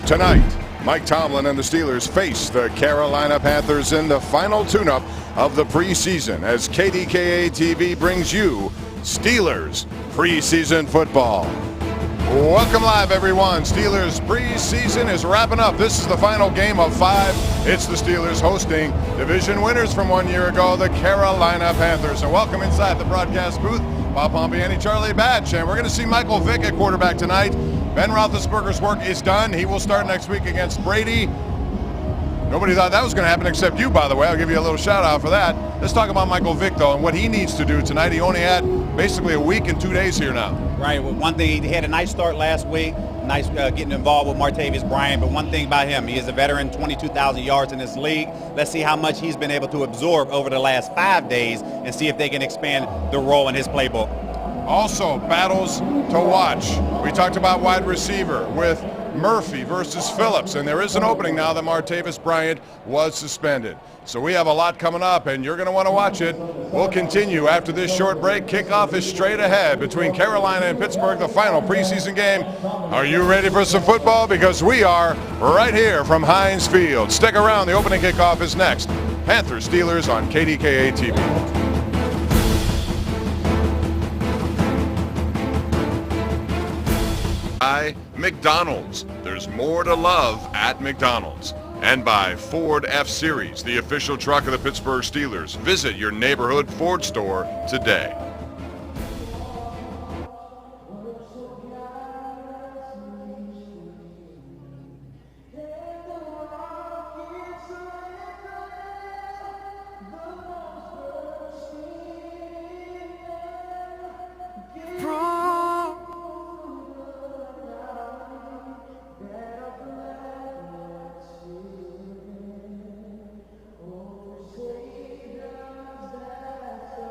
Tonight, Mike Tomlin and the Steelers face the Carolina Panthers in the final tune-up of the preseason as KDKA TV brings you Steelers preseason football. Welcome live, everyone. Steelers preseason is wrapping up. This is the final game of 5. It's the Steelers hosting division winners from 1 year ago, the Carolina Panthers. And welcome inside the broadcast booth, Bob Pompiani, Charlie Batch. And we're going to see Michael Vick at quarterback tonight. Ben Roethlisberger's work is done. He will start next week against Brady. Nobody thought that was going to happen except you, by the way. I'll give you a little shout out for that. Let's talk about Michael Vick, though, and what he needs to do tonight. He only had basically a week and 2 days here now. Right. Well, one thing, he had a nice start last week, nice getting involved with Martavis Bryant. But one thing about him, he is a veteran, 22,000 yards in this league. Let's see how much he's been able to absorb over the last 5 days and see if they can expand the role in his playbook. Also, battles to watch. We talked about wide receiver with Murphy versus Phillips, and there is an opening now that Martavis Bryant was suspended. So we have a lot coming up, and you're going to want to watch it. We'll continue after this short break. Kickoff is straight ahead between Carolina and Pittsburgh, the final preseason game. Are you ready for some football? Because we are right here from Heinz Field. Stick around. The opening kickoff is next. Panthers Steelers on KDKA TV. By McDonald's. There's more to love at McDonald's. And by Ford F-Series, the official truck of the Pittsburgh Steelers. Visit your neighborhood Ford store today.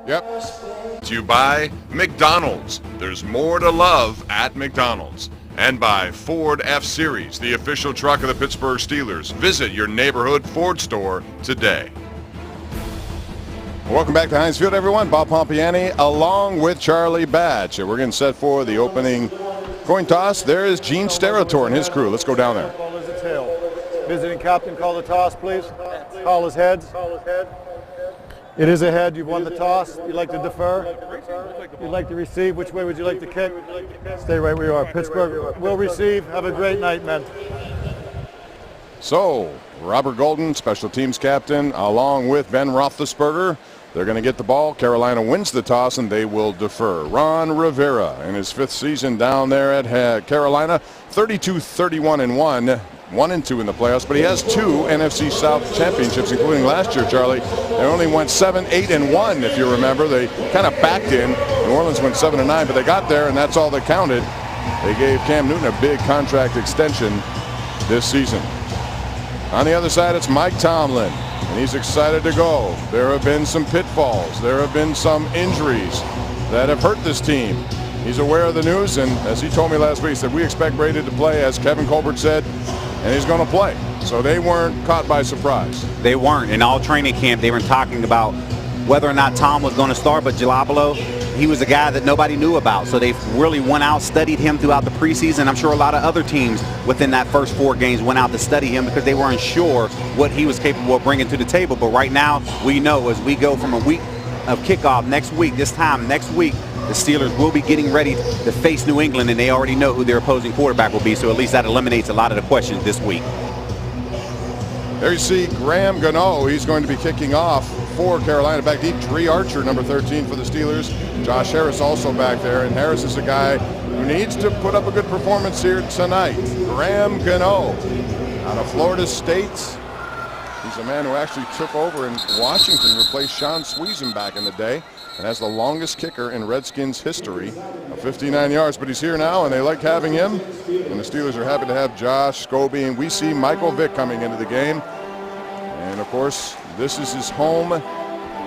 Yep. To buy McDonald's. There's more to love at McDonald's. And by Ford F-Series, the official truck of the Pittsburgh Steelers. Visit your neighborhood Ford store today. Welcome back to Heinz Field, everyone. Bob Pompiani along with Charlie Batch. We're getting set for the opening coin toss. There is Gene Steratore and his crew. Let's go down there. Ball is a tail. Visiting captain, call the toss, please. Call his heads. It is a head. You've won the toss. You'd like to defer? You'd like to receive? Which way would you like to kick? Stay right where you are. Pittsburgh will receive. Have a great night, men. So, Robert Golden, special teams captain, along with Ben Roethlisberger. They're going to get the ball. Carolina wins the toss, and they will defer. Ron Rivera, in his 5th season down there at Carolina, 32-31-1. 1-2 in the playoffs, but he has 2 NFC South championships, including last year, Charlie. They only went 7-8-1, if you remember. They kind of backed in. New Orleans went 7-9, but they got there, and that's all that counted. They gave Cam Newton a big contract extension this season. On the other side, it's Mike Tomlin, and he's excited to go. There have been some pitfalls. There have been some injuries that have hurt this team. He's aware of the news, and as he told me last week, he said, we expect Brady to play, as Kevin Colbert said, and he's going to play. So they weren't caught by surprise. They weren't. In all training camp, they were talking about whether or not Tom was going to start, but Jalopolo, he was a guy that nobody knew about. So they really went out, studied him throughout the preseason. I'm sure a lot of other teams within that first 4 games went out to study him because they weren't sure what he was capable of bringing to the table. But right now, we know as we go from a week of kickoff next week, this time next week, the Steelers will be getting ready to face New England, and they already know who their opposing quarterback will be, so at least that eliminates a lot of the questions this week. There you see Graham Gano. He's going to be kicking off for Carolina. Back deep, Dree Archer, number 13 for the Steelers. Josh Harris also back there, and Harris is a guy who needs to put up a good performance here tonight. Graham Gano out of Florida State. He's a man who actually took over in Washington, replaced Sean Sweezan back in the day, and has the longest kicker in Redskins history of 59 yards. But he's here now, and they like having him. And the Steelers are happy to have Josh Scobie. And we see Michael Vick coming into the game. And, of course, this is his home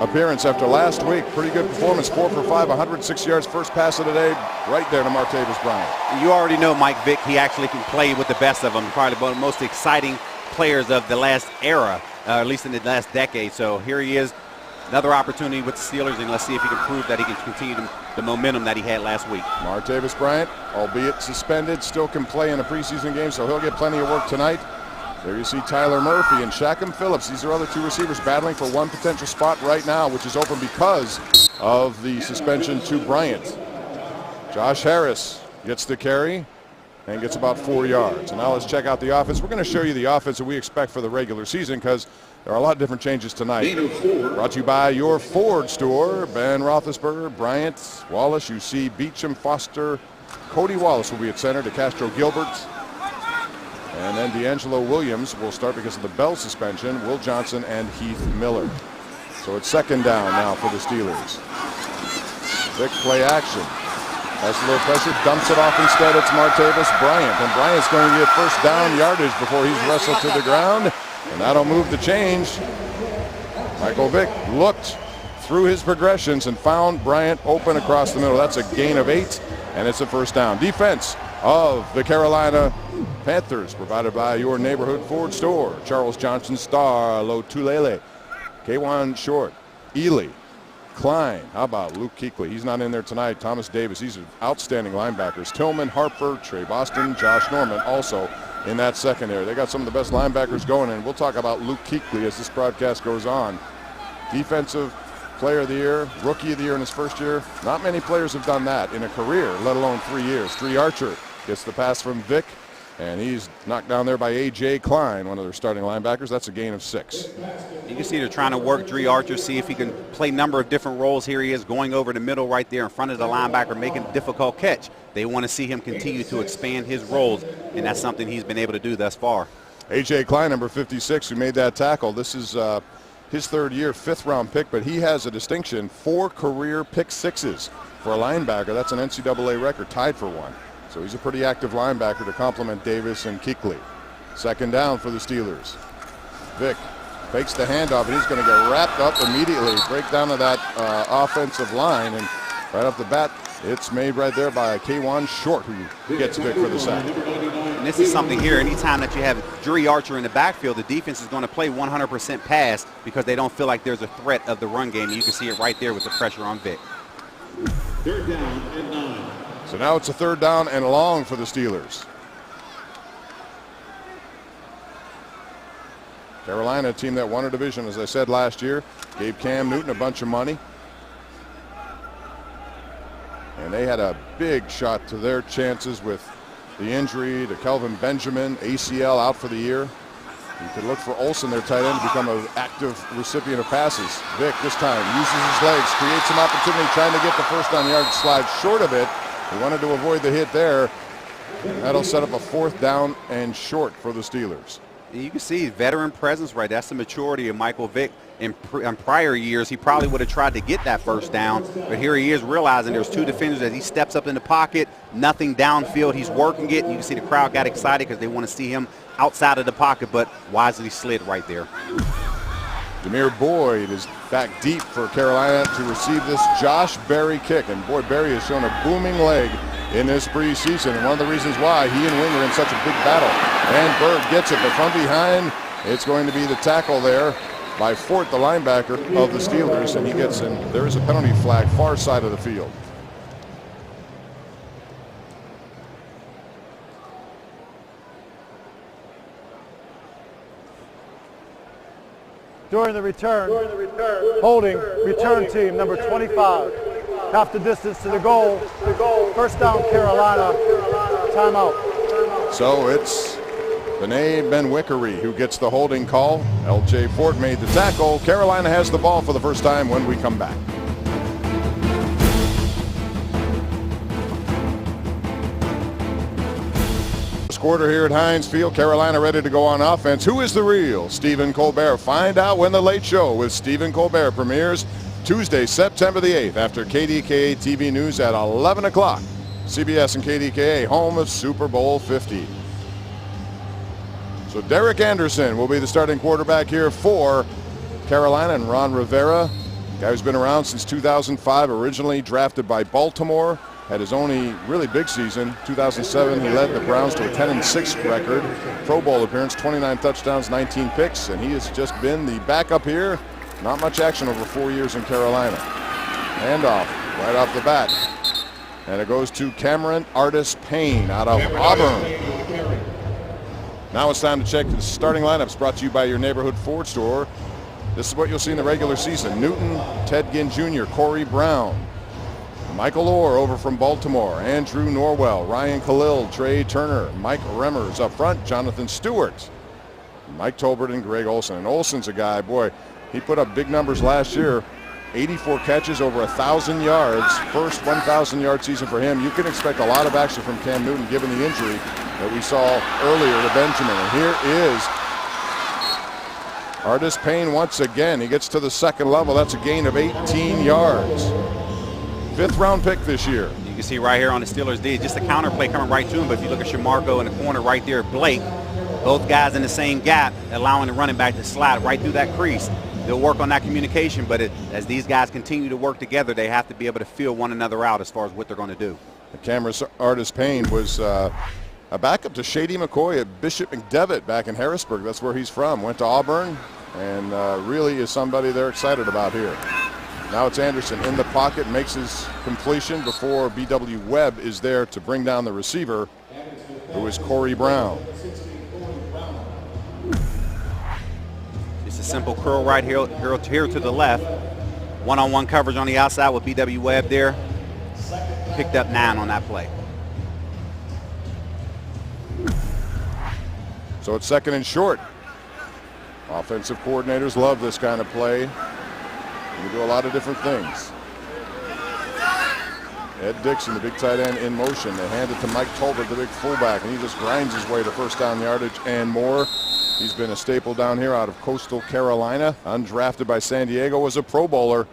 appearance after last week. Pretty good performance, 4 for 5, 106 yards, first pass of the day, right there to Martavis Bryant. You already know Mike Vick, he actually can play with the best of them. Probably one of the most exciting players of the last era, at least in the last decade. So here he is another opportunity with the Steelers, and let's see if he can prove that he can continue the momentum that he had last week. Martavis Bryant, albeit suspended, still can play in a preseason game, so he'll get plenty of work tonight. There you see Tyler Murphy and Shaquem Phillips. These are other two receivers battling for one potential spot right now, which is open because of the suspension to Bryant. Josh Harris gets the carry and gets about 4 yards. And now let's check out the offense. We're going to show you the offense that we expect for the regular season because there are a lot of different changes tonight. Brought to you by your Ford store. Ben Roethlisberger, Bryant, Wallace. You see Beecham, Foster, Cody Wallace will be at center. DeCastro Gilbert. And then D'Angelo Williams will start because of the Bell suspension. Will Johnson and Heath Miller. So it's second down now for the Steelers. Big play action. Has a little pressure, dumps it off instead. It's Martavis Bryant. And Bryant's going to get first down yardage before he's wrestled to the ground. And that'll move the change. Michael Vick looked through his progressions and found Bryant open across the middle. That's a gain of 8, and it's a first down. Defense of the Carolina Panthers, provided by your neighborhood Ford store. Charles Johnson, Star, Lotulele, K'Wan Short, Ely, Klein. How about Luke Kuechly? He's not in there tonight. Thomas Davis. These are outstanding linebackers. Tillman, Harper, Trey Boston, Josh Norman also in that secondary. They got some of the best linebackers going, and we'll talk about Luke Kuechly as this broadcast goes on. Defensive Player of the Year, Rookie of the Year in his first year. Not many players have done that in a career, let alone 3 years. Dree Archer gets the pass from Vick, and he's knocked down there by A.J. Klein, one of their starting linebackers. That's a gain of 6. You can see they're trying to work Dree Archer, see if he can play a number of different roles. Here he is going over the middle right there in front of the linebacker, making a difficult catch. They want to see him continue to expand his roles, and that's something he's been able to do thus far. A.J. Klein, number 56, who made that tackle. This is his third year, 5th-round pick, but he has a distinction, 4 career pick sixes for a linebacker. That's an NCAA record, tied for one. So he's a pretty active linebacker to complement Davis and Kuechly. Second down for the Steelers. Vick fakes the handoff, and he's going to get wrapped up immediately. Breakdown of that offensive line, and right off the bat, it's made right there by K'Wan Short, who gets Vick for the sack. And this is something here, anytime that you have Dree Archer in the backfield, the defense is going to play 100% pass because they don't feel like there's a threat of the run game. You can see it right there with the pressure on Vick. Third down and 9. So now it's a third down and long for the Steelers. Carolina, a team that won a division, as I said last year, gave Cam Newton a bunch of money. And they had a big shot to their chances with the injury to Kelvin Benjamin, ACL out for the year. You could look for Olsen, their tight end, to become an active recipient of passes. Vick this time uses his legs, creates some opportunity, trying to get the first down yard, slides short of it. He wanted to avoid the hit there. And that'll set up a 4th down and short for the Steelers. And you can see veteran presence right. That's the maturity of Michael Vick. In prior years, he probably would have tried to get that first down, but here he is realizing there's 2 defenders as he steps up in the pocket, nothing downfield. He's working it, and you can see the crowd got excited because they want to see him outside of the pocket, but wisely slid right there. Demir Boyd is back deep for Carolina to receive this Josh Berry kick, and boy, Berry has shown a booming leg in this preseason, and one of the reasons why he and Wing are in such a big battle. And Bird gets it, but from behind, it's going to be the tackle there by Fort, the linebacker of the Steelers, and he gets in. There is a penalty flag far side of the field. During the return, holding return team number 25. Half the distance to the goal. First down, Carolina. Timeout. So it's Benet Benwickery who gets the holding call. L.J. Fort made the tackle. Carolina has the ball for the first time when we come back. Quarter here at Heinz Field. Carolina ready to go on offense. Who is the real Stephen Colbert? Find out when The Late Show with Stephen Colbert premieres Tuesday, September the 8th after KDKA TV News at 11 o'clock. CBS and KDKA, home of Super Bowl 50. So Derek Anderson will be the starting quarterback here for Carolina, and Ron Rivera, guy who's been around since 2005, originally drafted by Baltimore. Had his only really big season. 2007, he led the Browns to a 10-6 record. Pro Bowl appearance, 29 touchdowns, 19 picks, and he has just been the backup here Not much action over 4 years in Carolina. Handoff right off the bat. And it goes to Cameron Artis-Payne out of Auburn. Now it's time to check the starting lineups, brought to you by your neighborhood Ford store. This is what you'll see in the regular season. Newton, Ted Ginn Jr., Corey Brown, Michael Orr over from Baltimore, Andrew Norwell, Ryan Khalil, Trey Turner, Mike Remmers up front, Jonathan Stewart, Mike Tolbert, and Greg Olson. And Olson's a guy, boy, he put up big numbers last year. 84 catches, over 1,000 yards. First 1,000-yard season for him. You can expect a lot of action from Cam Newton given the injury that we saw earlier to Benjamin. And here is Artis-Payne once again. He gets to the second level. That's a gain of 18 yards. 5th round pick this year. You can see right here on the Steelers D, just a counter play coming right to him. But if you look at Shamarko in the corner right there, Blake, both guys in the same gap, allowing the running back to slide right through that crease. They'll work on that communication, but as these guys continue to work together, they have to be able to feel one another out as far as what they're going to do. Cameron Artis-Payne was a backup to Shady McCoy at Bishop McDevitt back in Harrisburg. That's where he's from. Went to Auburn, and really is somebody they're excited about here. Now it's Anderson in the pocket, makes his completion before B.W. Webb is there to bring down the receiver, who is Corey Brown. It's a simple curl right here to the left. One-on-one coverage on the outside with B.W. Webb there. Picked up 9 on that play. So it's 2nd and short. Offensive coordinators love this kind of play. You do a lot of different things. Ed Dixon, the big tight end, in motion. They hand it to Mike Tolbert, the big fullback, and he just grinds his way to first down yardage and more. He's been a staple down here out of Coastal Carolina. Undrafted by San Diego, was a Pro Bowler.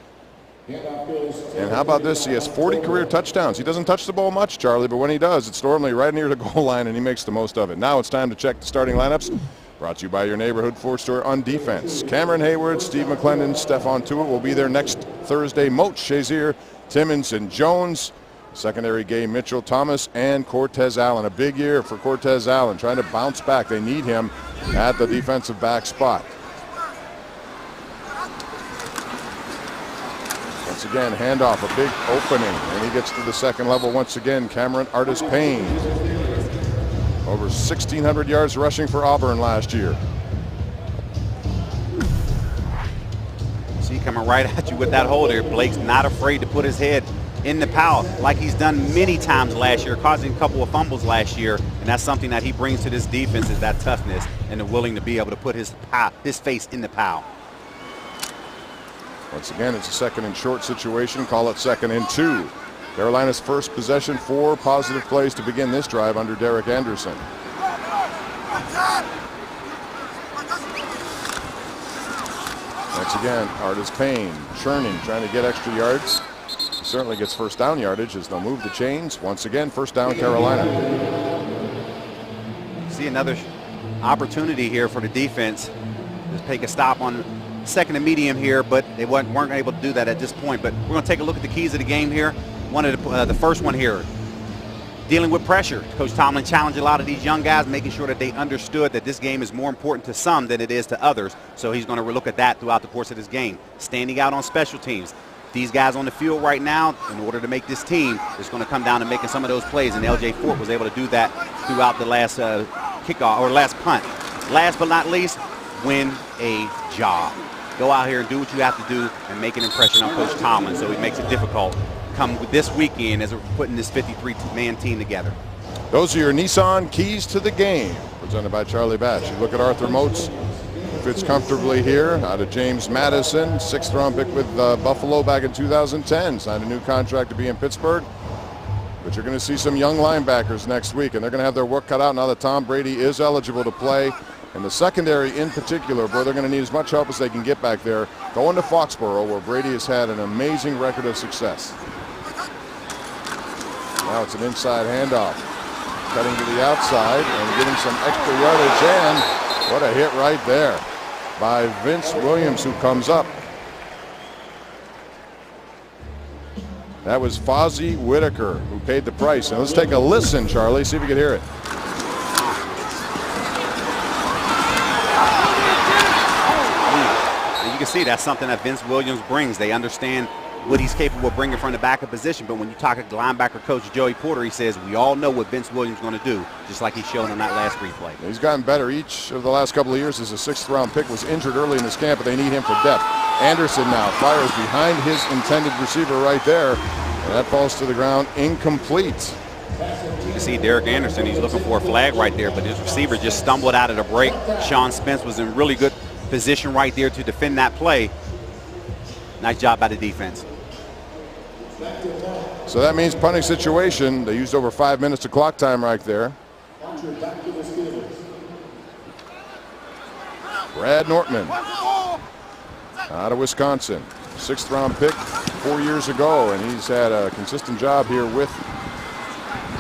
And how about this? He has 40 career touchdowns. He doesn't touch the ball much, Charlie, but when he does, it's normally right near the goal line, and he makes the most of it. Now it's time to check the starting lineups. Brought to you by your neighborhood Ford store. On defense, Cameron Hayward, Steve McClendon, Stephon Tuitt will be there next Thursday. Moat, Shazier, Timmons, and Jones. Secondary, Gay Mitchell, Thomas, and Cortez Allen. A big year for Cortez Allen, trying to bounce back. They need him at the defensive back spot. Once again, handoff, a big opening, and he gets to the second level once again. Cameron Artis-Payne. Over 1,600 yards rushing for Auburn last year. See, coming right at you with that hole there. Blake's not afraid to put his head in the pile like he's done many times last year, causing a couple of fumbles last year. And that's something that he brings to this defense, is that toughness and the willing to be able to put his face in the pile. Once again, it's a 2nd and short situation. Call it 2nd and 2. Carolina's first possession, 4 positive plays to begin this drive under Derek Anderson. Once again, Artis-Payne churning, trying to get extra yards. He certainly gets first down yardage as they'll move the chains. Once again, first down Carolina. See another opportunity here for the defense to take a stop on 2nd and medium here, but they weren't able to do that at this point. But we're going to take a look at the keys of the game here. One of the first one here, dealing with pressure. Coach Tomlin challenged a lot of these young guys, making sure that they understood that this game is more important to some than it is to others. So he's going to look at that throughout the course of this game. Standing out on special teams. These guys on the field right now, in order to make this team, it's going to come down to making some of those plays, and L.J. Fort was able to do that throughout the last kickoff or last punt. Last but not least, win a job. Go out here and do what you have to do and make an impression on Coach Tomlin, so he makes it difficult come this weekend as we're putting this 53-man team together. Those are your Nissan keys to the game, presented by Charlie Batch. You look at Arthur Moats, who fits comfortably here, out of James Madison, 6th round pick with Buffalo back in 2010, signed a new contract to be in Pittsburgh. But you're going to see some young linebackers next week, and they're going to have their work cut out now that Tom Brady is eligible to play. And the secondary in particular, boy, they're going to need as much help as they can get back there, going to Foxborough, where Brady has had an amazing record of success. Now it's an inside handoff. Cutting to the outside and getting some extra yardage, and what a hit right there by Vince Williams, who comes up. That was Fozzie Whitaker who paid the price. And let's take a listen, Charlie, see if we can hear it. You can see that's something that Vince Williams brings. They understand what he's capable of bringing from the back of position. But when you talk to linebacker coach Joey Porter, he says, we all know what Vince Williams is going to do, just like he's shown in that last replay. He's gotten better each of the last couple of years. As a 6th-round pick was injured early in this camp, but they need him for depth. Anderson now fires behind his intended receiver right there, and that falls to the ground incomplete. You can see Derek Anderson, he's looking for a flag right there, but his receiver just stumbled out of the break. Sean Spence was in really good position right there to defend that play. Nice job by the defense. So that means punting situation. They used over 5 minutes of clock time right there. Brad Nortman out of Wisconsin. 6th-round pick 4 years ago, and he's had a consistent job here with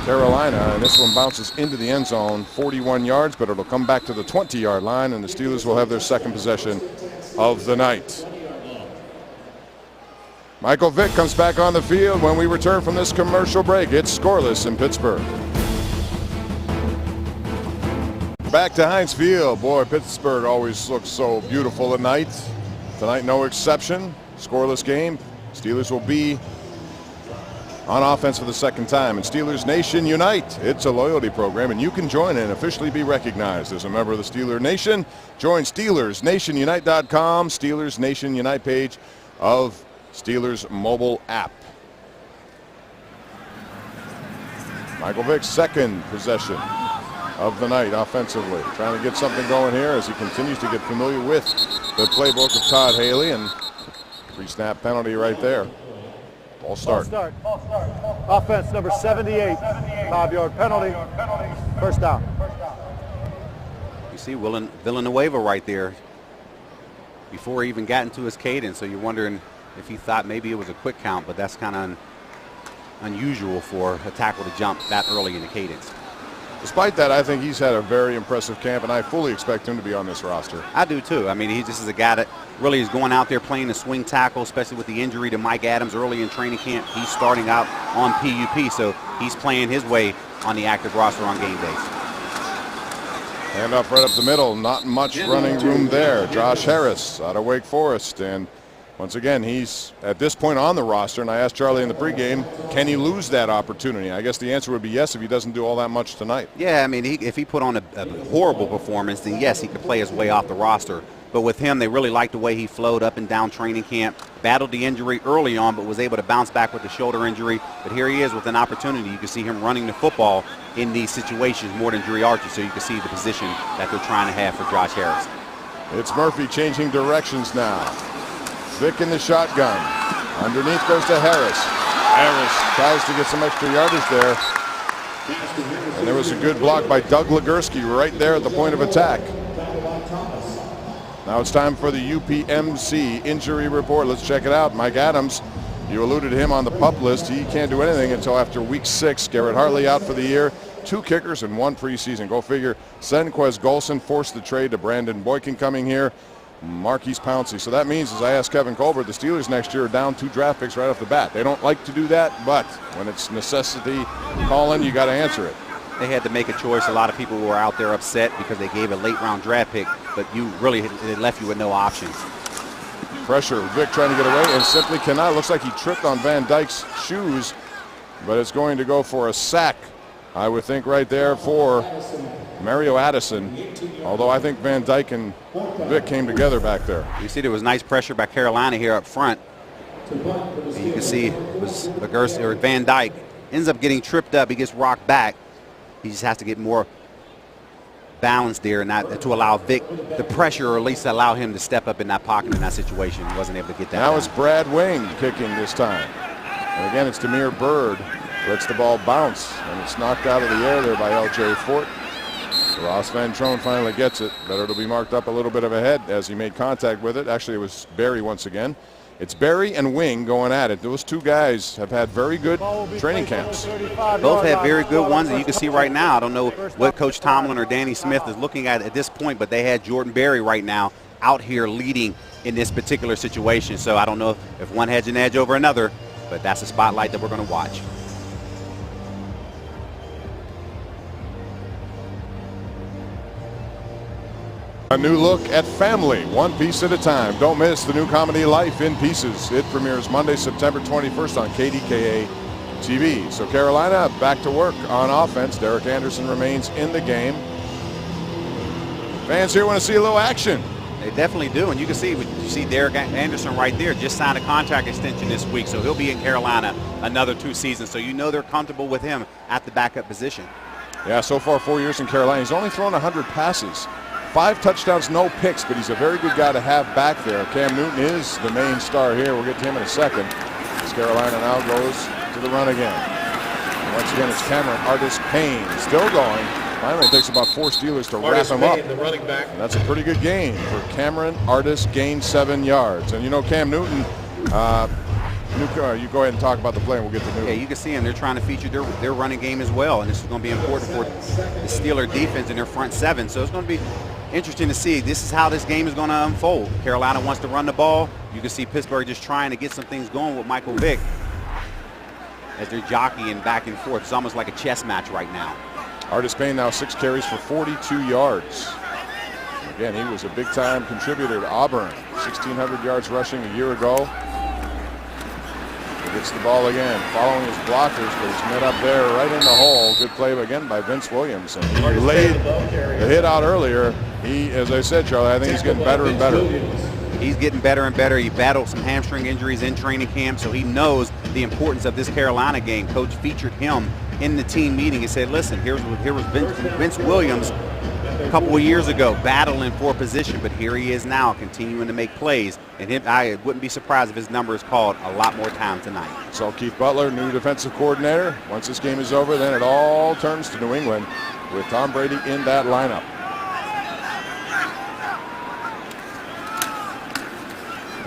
Carolina. And this one bounces into the end zone, 41 yards, but it'll come back to the 20-yard line, and the Steelers will have their second possession of the night. Michael Vick comes back on the field when we return from this commercial break. It's scoreless in Pittsburgh. Back to Heinz Field. Boy, Pittsburgh always looks so beautiful at night. Tonight, no exception. Scoreless game. Steelers will be on offense for the second time. And Steelers Nation Unite. It's a loyalty program, and you can join and officially be recognized as a member of the Steeler Nation. Join SteelersNationUnite.com, Steelers Nation Unite page of Steelers mobile app. Michael Vick's second possession of the night offensively. Trying to get something going here as he continues to get familiar with the playbook of Todd Haley, and pre-snap penalty right there. Ball start. Offense number 78. 5-yard penalty. First down. You see Villanueva right there before he even got into his cadence, so you're wondering if he thought maybe it was a quick count, but that's kind of unusual for a tackle to jump that early in the cadence. Despite that, I think he's had a very impressive camp, and I fully expect him to be on this roster. I do too. I mean, he just is a guy that really is going out there playing the swing tackle, especially with the injury to Mike Adams early in training camp. He's starting out on PUP, so he's playing his way on the active roster on game days. Hand off right up the middle. Not much running room there. Josh Harris out of Wake Forest, and once again, he's at this point on the roster, and I asked Charlie in the pregame, can he lose that opportunity? I guess the answer would be yes if he doesn't do all that much tonight. Yeah, I mean, if he put on a horrible performance, then yes, he could play his way off the roster. But with him, they really liked the way he flowed up and down training camp, battled the injury early on, but was able to bounce back with the shoulder injury. But here he is with an opportunity. You can see him running the football in these situations more than Dre Archie, so you can see the position that they're trying to have for Josh Harris. It's Murphy changing directions now. Vick in the shotgun. Underneath goes to Harris. Harris tries to get some extra yardage there. And there was a good block by Doug Legursky right there at the point of attack. Now it's time for the UPMC injury report. Let's check it out. Mike Adams, you alluded to him on the PUP list. He can't do anything until after week 6. Garrett Hartley out for the year. 2 kickers and 1 preseason. Go figure. Senquez Golson forced the trade to Brandon Boykin coming here. Marquise Pouncey. So that means, as I asked Kevin Colbert, the Steelers next year are down 2 draft picks right off the bat. They don't like to do that, but when it's necessity calling, you got to answer it. They had to make a choice. A lot of people were out there upset because they gave a late-round draft pick, but it left you with no options. Pressure. Vick trying to get away and simply cannot. Looks like he tripped on Van Dyke's shoes, but it's going to go for a sack, I would think, right there for Mario Addison, although I think Van Dyke and Vick came together back there. You see there was nice pressure by Carolina here up front. And you can see it was Van Dyke ends up getting tripped up. He gets rocked back. He just has to get more balance there and not to allow Vick the pressure, or at least allow him to step up in that pocket in that situation. He wasn't able to get that. Now it's Brad Wing kicking this time. And again, it's Demir Bird. Lets the ball bounce, and it's knocked out of the air there by L.J. Fort. Ross Van Trone finally gets it, but it'll be marked up a little bit of a head as he made contact with it. Actually, it was Barry once again. It's Barry and Wing going at it. Those 2 guys have had very good training camps. Both have very good ones, and you can see right now, I don't know what Coach Tomlin or Danny Smith is looking at this point, but they had Jordan Berry right now out here leading in this particular situation. So I don't know if one has an edge over another, but that's a spotlight that we're going to watch. A new look at family, one piece at a time. Don't miss the new comedy Life in Pieces. It premieres Monday, September 21st on KDKA TV. So Carolina back to work on offense. Derek Anderson remains in the game. Fans here want to see a little action. They definitely do, and you can see Derek Anderson right there just signed a contract extension this week, so he'll be in Carolina another 2 seasons. So you know they're comfortable with him at the backup position. Yeah, so far 4 years in Carolina. He's only thrown 100 passes. 5 touchdowns, no picks, but he's a very good guy to have back there. Cam Newton is the main star here. We'll get to him in a second. As Carolina now goes to the run again. And once again, it's Cameron Artis-Payne still going. Finally, it takes about 4 Steelers to wrap him up. The running back. And that's a pretty good gain for Cameron Artis, gained 7 yards. And you know, Cam Newton, you go ahead and talk about the play and we'll get to Newton. Yeah, you can see them. They're trying to feature their running game as well, and this is going to be important for the Steeler defense in their front 7. So it's going to be interesting to see. This is how this game is going to unfold. Carolina wants to run the ball. You can see Pittsburgh just trying to get some things going with Michael Vick as they're jockeying back and forth. It's almost like a chess match right now. Artis-Payne now 6 carries for 42 yards. Again, he was a big-time contributor to Auburn. 1,600 yards rushing a year ago. He gets the ball again, following his blockers, but he's met up there right in the hole. Good play again by Vince Williams. And he laid the hit out earlier. He, as I said, Charlie, I think he's getting better and better. He's getting better and better. He battled some hamstring injuries in training camp, so he knows the importance of this Carolina game. Coach featured him in the team meeting and said, listen, here was Vince Williams a couple of years ago battling for position, but here he is now continuing to make plays. And I wouldn't be surprised if his number is called a lot more time tonight. So Keith Butler, new defensive coordinator. Once this game is over, then it all turns to New England with Tom Brady in that lineup.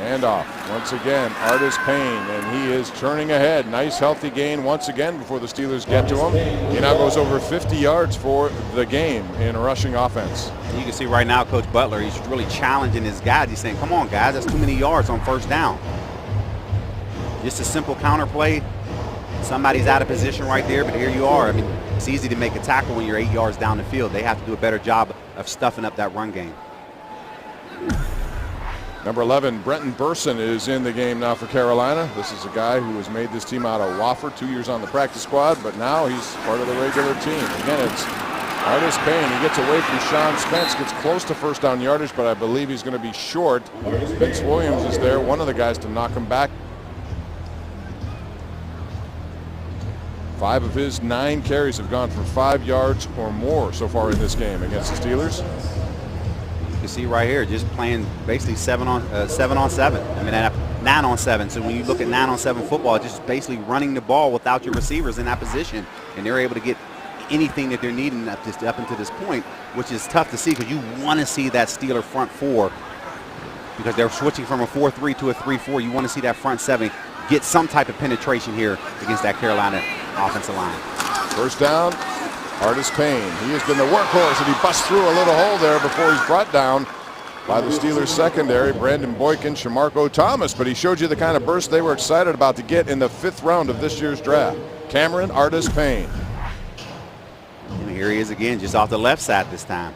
And off. Once again, Artis-Payne, and he is turning ahead. Nice healthy gain once again before the Steelers get to him. He now goes over 50 yards for the game in rushing offense. You can see right now Coach Butler, he's really challenging his guys. He's saying, come on guys, that's too many yards on first down. Just a simple counter play. Somebody's out of position right there, but here you are. I mean, it's easy to make a tackle when you're 8 yards down the field. They have to do a better job of stuffing up that run game. Number 11, Brenton Burson is in the game now for Carolina. This is a guy who has made this team out of Wofford, 2 years on the practice squad, but now he's part of the regular team. Again, it's Artis-Payne. He gets away from Sean Spence, gets close to first down yardage, but I believe he's going to be short. Vince Williams is there, one of the guys to knock him back. 5 of his 9 carries have gone for 5 yards or more so far in this game against the Steelers. You see right here, just playing basically 7 on 7. I mean, 9 on 7. So when you look at 9 on 7 football, just basically running the ball without your receivers in that position, and they're able to get anything that they're needing up until this point, which is tough to see because you want to see that Steeler front 4 because they're switching from a 4-3 to a 3-4. You want to see that front 7 get some type of penetration here against that Carolina offensive line. First down. Artis-Payne, he has been the workhorse, and he busts through a little hole there before he's brought down by the Steelers secondary, Brandon Boykin, Shamarko Thomas, but he showed you the kind of burst they were excited about to get in the 5th round of this year's draft. Cameron Artis-Payne. And here he is again, just off the left side this time.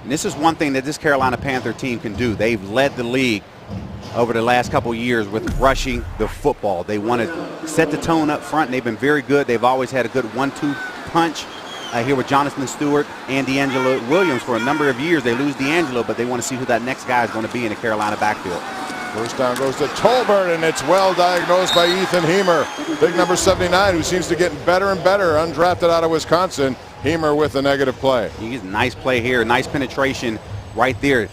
And this is one thing that this Carolina Panther team can do. They've led the league over the last couple of years with rushing the football. They want to set the tone up front, and they've been very good. They've always had a good 1-2 punch here with Jonathan Stewart and D'Angelo Williams. For a number of years, they lose D'Angelo, but they want to see who that next guy is going to be in the Carolina backfield. First down goes to Tolbert, and it's well diagnosed by Ethan Hemer. Big number 79, who seems to get better and better, undrafted out of Wisconsin. Hemer with a negative play. He's a nice play here, nice penetration right there.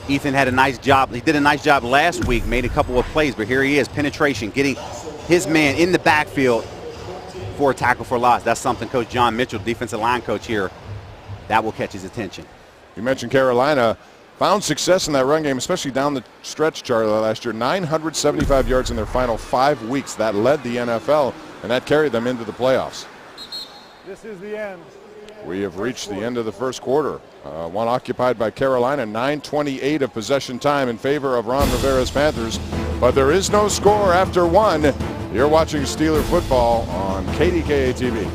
Ethan had a nice job. He did a nice job last week, made a couple of plays, but here he is, penetration, getting his man in the backfield for a tackle for loss. That's something Coach John Mitchell, defensive line coach here, that will catch his attention. You mentioned Carolina found success in that run game, especially down the stretch, Charlie, last year. 975 yards in their final 5 weeks. That led the NFL, and that carried them into the playoffs. This is the end. We have reached the end of the first quarter. One occupied by Carolina, 9:28 of possession time in favor of Ron Rivera's Panthers. But there is no score after 1. You're watching Steeler football on KDKA TV.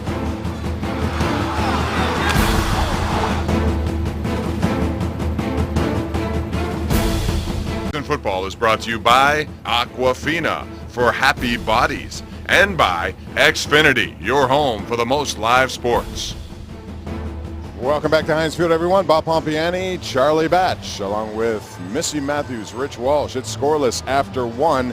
Football is brought to you by Aquafina for happy bodies and by Xfinity, your home for the most live sports. Welcome back to Heinz Field, everyone. Bob Pompiani, Charlie Batch, along with Missy Matthews, Rich Walsh. It's scoreless after one.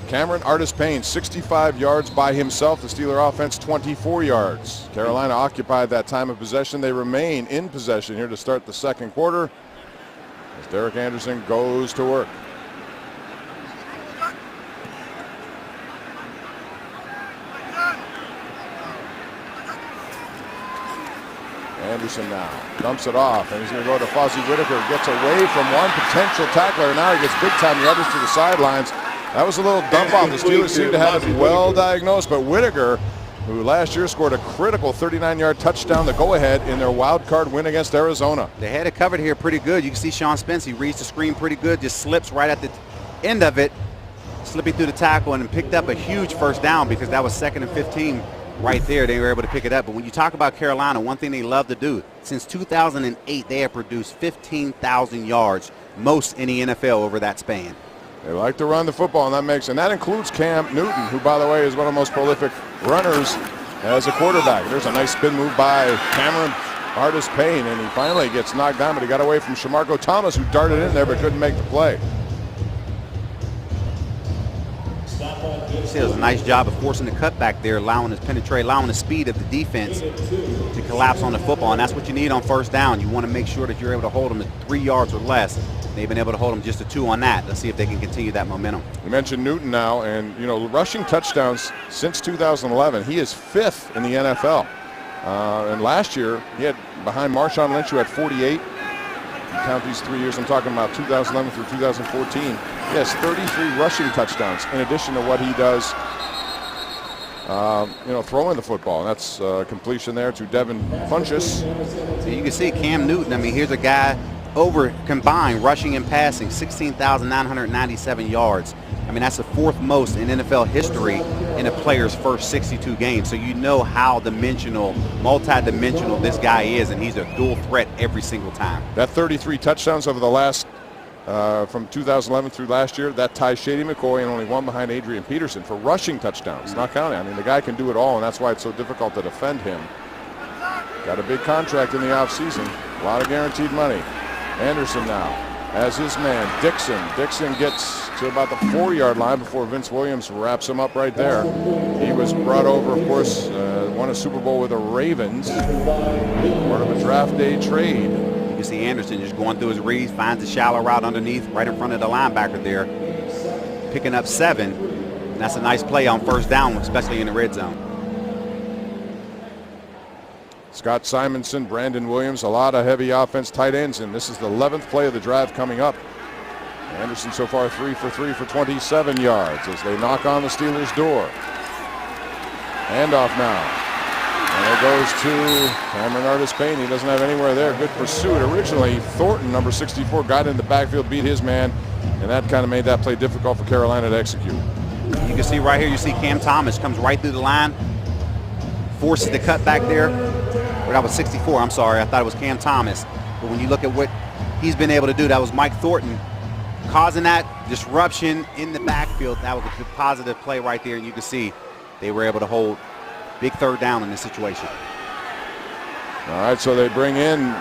Cameron Artis-Payne, 65 yards by himself. The Steeler offense, 24 yards. Carolina occupied that time of possession. They remain in possession here to start the second quarter as Derek Anderson goes to work. Anderson now dumps it off, and he's going to go to Fozzie Whitaker. Gets away from one potential tackler. Now he gets big-time yardage to the sidelines. That was a little dump off. The Steelers seem to have it well diagnosed, but Whitaker, who last year scored a critical 39-yard touchdown, the go-ahead in their wild card win against Arizona. They had it covered here pretty good. You can see Sean Spence. He reads the screen pretty good, just slips right at the end of it, slipping through the tackle, and picked up a huge first down because that was 2nd and 15 right there. They were able to pick it up. But when you talk about Carolina, one thing they love to do, since 2008, they have produced 15,000 yards, most in the NFL over that span. They like to run the football, and that includes Cam Newton, who, by the way, is one of the most prolific runners as a quarterback. There's a nice spin move by Cameron Artis-Payne, and he finally gets knocked down, but he got away from Shamarko Thomas, who darted in there but couldn't make the play. It was a nice job of forcing the cutback there, allowing his penetrate, allowing the speed of the defense to collapse on the football, and that's what you need on first down. You want to make sure that you're able to hold them at 3 yards or less. They've been able to hold them just to 2 on that. Let's see if they can continue that momentum. You mentioned Newton now, and rushing touchdowns since 2011, he is 5th in the NFL. And last year, he had behind Marshawn Lynch, who had 48. You count these 3 years, I'm talking about 2011 through 2014. He has 33 rushing touchdowns in addition to what he does, throwing the football. And that's completion there to Devin Funchess. So you can see Cam Newton. I mean, here's a guy over combined rushing and passing, 16,997 yards. I mean, that's the 4th most in NFL history in a player's first 62 games. So you know how multi-dimensional this guy is, and he's a dual threat every single time. That 33 touchdowns over the last, from 2011 through last year, that ties Shady McCoy and only one behind Adrian Peterson for rushing touchdowns. Not counting. I mean, the guy can do it all, and that's why it's so difficult to defend him. Got a big contract in the offseason. A lot of guaranteed money. Anderson now as his man, Dixon. Dixon gets to about the 4-yard line before Vince Williams wraps him up right there. He was brought over, of course, won a Super Bowl with the Ravens, part of a draft day trade. You can see Anderson just going through his reads, finds a shallow route underneath, right in front of the linebacker there, picking up 7. And that's a nice play on first down, especially in the red zone. Scott Simonson, Brandon Williams, a lot of heavy offense, tight ends, and this is the 11th play of the drive coming up. Anderson so far 3 for 3 for 27 yards as they knock on the Steelers' door. Handoff now. And it goes to Cameron Artis-Payne. He doesn't have anywhere there. Good pursuit. Originally, Thornton, number 64, got in the backfield, beat his man, and that kind of made that play difficult for Carolina to execute. You can see right here, you see Cam Thomas comes right through the line, forces the cut back there. Or that was 64, I'm sorry. I thought it was Cam Thomas. But when you look at what he's been able to do, that was Mike Thornton causing that disruption in the backfield. That was a positive play right there, and you can see they were able to hold big third down in this situation. All right, so they bring in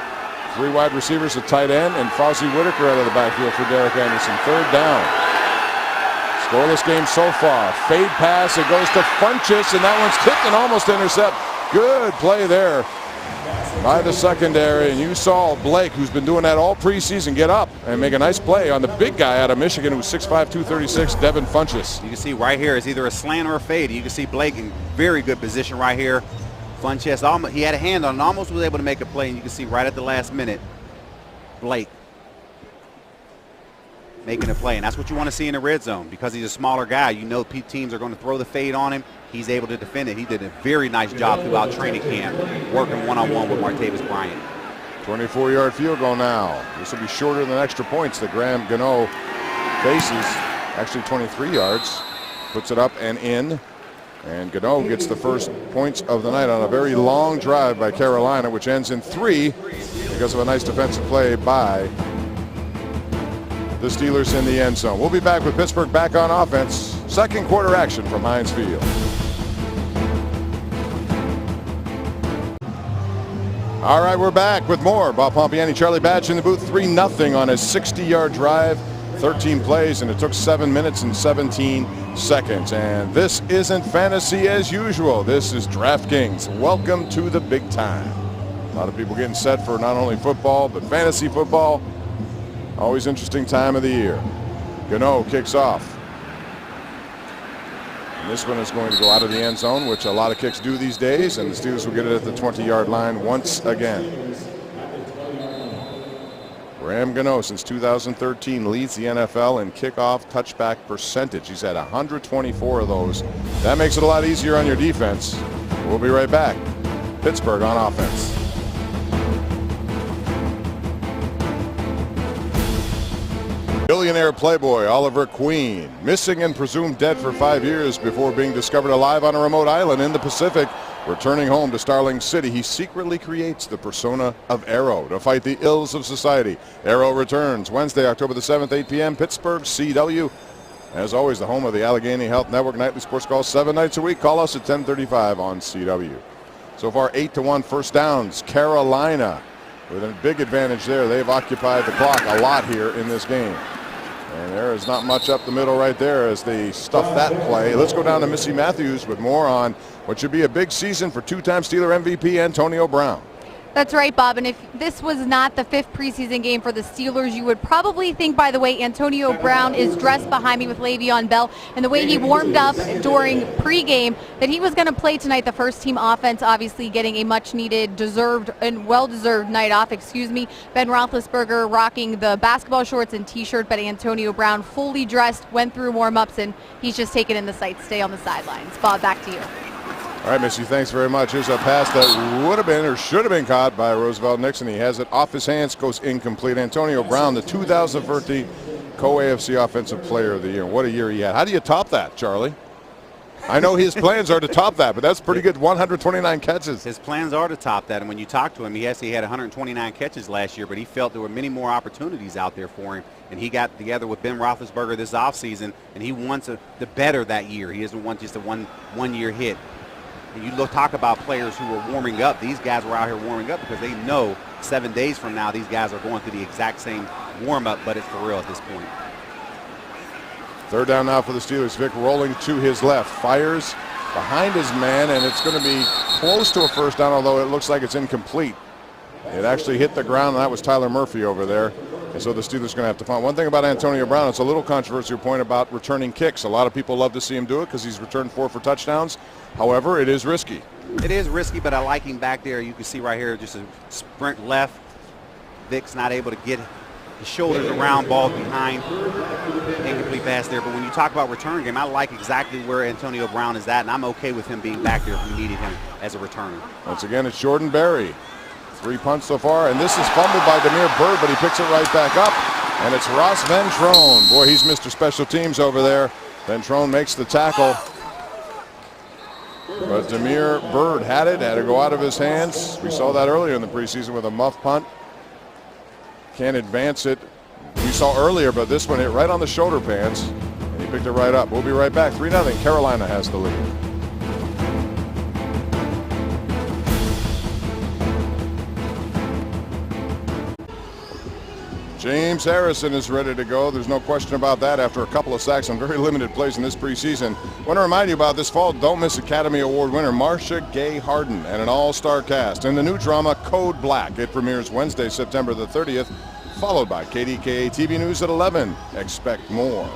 3 wide receivers, a tight end, and Fozzie Whitaker out of the backfield for Derek Anderson. 3rd down. Scoreless game so far. Fade pass, it goes to Funchess, and that one's kicked and almost intercept. Good play there by the secondary, and you saw Blake, who's been doing that all preseason, get up and make a nice play on the big guy out of Michigan, who's 6'5", 236, Devin Funchess. You can see right here is either a slant or a fade. You can see Blake in very good position right here. Funchess, he had a hand on it, almost was able to make a play, and you can see right at the last minute, Blake making a play, and that's what you want to see in the red zone because he's a smaller guy. You know teams are going to throw the fade on him. He's able to defend it. He did a very nice job throughout training camp, working one-on-one with Martavis Bryant. 24-yard field goal now. This will be shorter than extra points that Graham Gano faces. Actually 23 yards. Puts it up and in. And Gano gets the first points of the night on a very long drive by Carolina, which ends in 3 because of a nice defensive play by the Steelers in the end zone. We'll be back with Pittsburgh back on offense. Second quarter action from Heinz Field. All right, we're back with more. Bob Pompiani, Charlie Batch in the booth. 3-0 on a 60-yard drive, 13 plays, and it took 7 minutes and 17 seconds. And this isn't fantasy as usual. This is DraftKings. Welcome to the big time. A lot of people getting set for not only football, but fantasy football. Always interesting time of the year. Gano kicks off. And this one is going to go out of the end zone, which a lot of kicks do these days, and the Steelers will get it at the 20-yard line once again. Graham Gano, since 2013, leads the NFL in kickoff touchback percentage. He's had 124 of those. That makes it a lot easier on your defense. We'll be right back. Pittsburgh on offense. Billionaire playboy Oliver Queen, missing and presumed dead for 5 years before being discovered alive on a remote island in the Pacific. Returning home to Starling City, he secretly creates the persona of Arrow to fight the ills of society. Arrow returns Wednesday, October the 7th, 8 p.m. Pittsburgh, CW. As always, the home of the Allegheny Health Network nightly sports call 7 nights a week. Call us at 10:35 on CW. So far, 8-1 first downs. Carolina with a big advantage there. They've occupied the clock a lot here in this game. And there is not much up the middle right there as they stuff that play. Let's go down to Missy Matthews with more on what should be a big season for two-time Steeler MVP Antonio Brown. That's right, Bob. And if this was not the 5th preseason game for the Steelers, you would probably think, by the way, Antonio Brown is dressed behind me with Le'Veon Bell, and the way he warmed up during pregame, that he was going to play tonight. The first team offense obviously getting a much-needed, deserved, and well-deserved night off, Ben Roethlisberger rocking the basketball shorts and T-shirt, but Antonio Brown fully dressed, went through warm-ups, and he's just taking in the sights. Stay on the sidelines. Bob, back to you. All right, Missy, thanks very much. Here's a pass that would have been or should have been caught by Roosevelt Nixon. He has it off his hands, goes incomplete. Antonio Brown, the 2013 co-AFC Offensive Player of the Year. What a year he had. How do you top that, Charlie? I know his plans are to top that, but that's pretty good. 129 catches. His plans are to top that, and when you talk to him, he had 129 catches last year, but he felt there were many more opportunities out there for him, and he got together with Ben Roethlisberger this offseason, and he wants the better that year. He doesn't want just a one-year hit. And you talk about players who were warming up. These guys were out here warming up because they know 7 days from now these guys are going through the exact same warm-up, but it's for real at this point. Third down now for the Steelers. Vic rolling to his left, fires behind his man, and it's going to be close to a first down, although it looks like it's incomplete. It actually hit the ground, and that was Tyler Murphy over there. And so the Steelers are going to have to find. One thing about Antonio Brown, it's a little controversial point about returning kicks. A lot of people love to see him do it because he's returned 4 for touchdowns. However, it is risky. It is risky, but I like him back there. You can see right here just a sprint left. Vic's not able to get his shoulders around, ball behind. Incomplete pass there. But when you talk about return game, I like exactly where Antonio Brown is at, and I'm okay with him being back there if we needed him as a returner. Once again, it's Jordan Berry. 3 punts so far, and this is fumbled by Demir Bird, but he picks it right back up, and it's Ross Ventrone. Boy, he's Mr. Special Teams over there. Ventrone makes the tackle, but Demir Bird had to go out of his hands. We saw that earlier in the preseason with a muff punt. Can't advance it. We saw earlier, but this one hit right on the shoulder pads, and he picked it right up. We'll be right back. 3-0. Carolina has the lead. James Harrison is ready to go. There's no question about that after a couple of sacks on very limited plays in this preseason. I want to remind you about this fall, don't miss Academy Award winner Marcia Gay Harden and an all-star cast in the new drama Code Black. It premieres Wednesday, September the 30th, followed by KDKA TV News at 11. Expect more.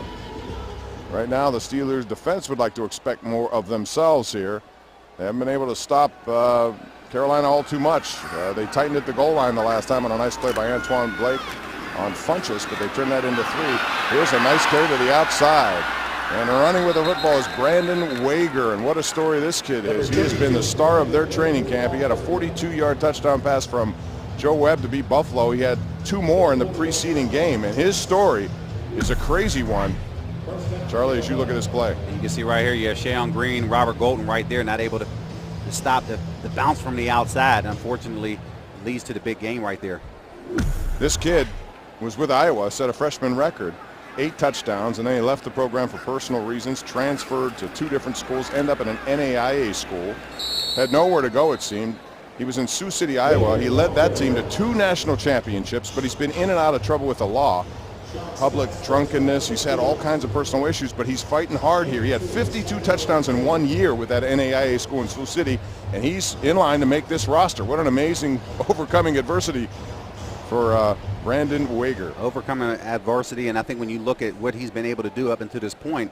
Right now, the Steelers defense would like to expect more of themselves here. They haven't been able to stop Carolina all too much. They tightened at the goal line the last time on a nice play by Antoine Blake on Funchess, but they turned that into 3. Here's a nice carry to the outside. And running with the football is Brandon Wager, and what a story this kid is. He has been the star of their training camp. He had a 42-yard touchdown pass from Joe Webb to beat Buffalo. He had 2 more in the preceding game, and his story is a crazy one. Charlie, as you look at this play. You can see right here, you have Shayon Green, Robert Golden right there, not able to stop the bounce from the outside. Unfortunately, leads to the big game right there. This kid was with Iowa, set a freshman record, 8 touchdowns, and then he left the program for personal reasons, transferred to 2 different schools, ended up in an NAIA school, had nowhere to go it seemed. He was in Sioux City, Iowa. He led that team to 2 national championships, but he's been in and out of trouble with the law. Public drunkenness, he's had all kinds of personal issues, but he's fighting hard here. He had 52 touchdowns in 1 year with that NAIA school in Sioux City, and he's in line to make this roster. What an amazing overcoming adversity for Brandon Wager. Overcoming adversity, and I think when you look at what he's been able to do up until this point,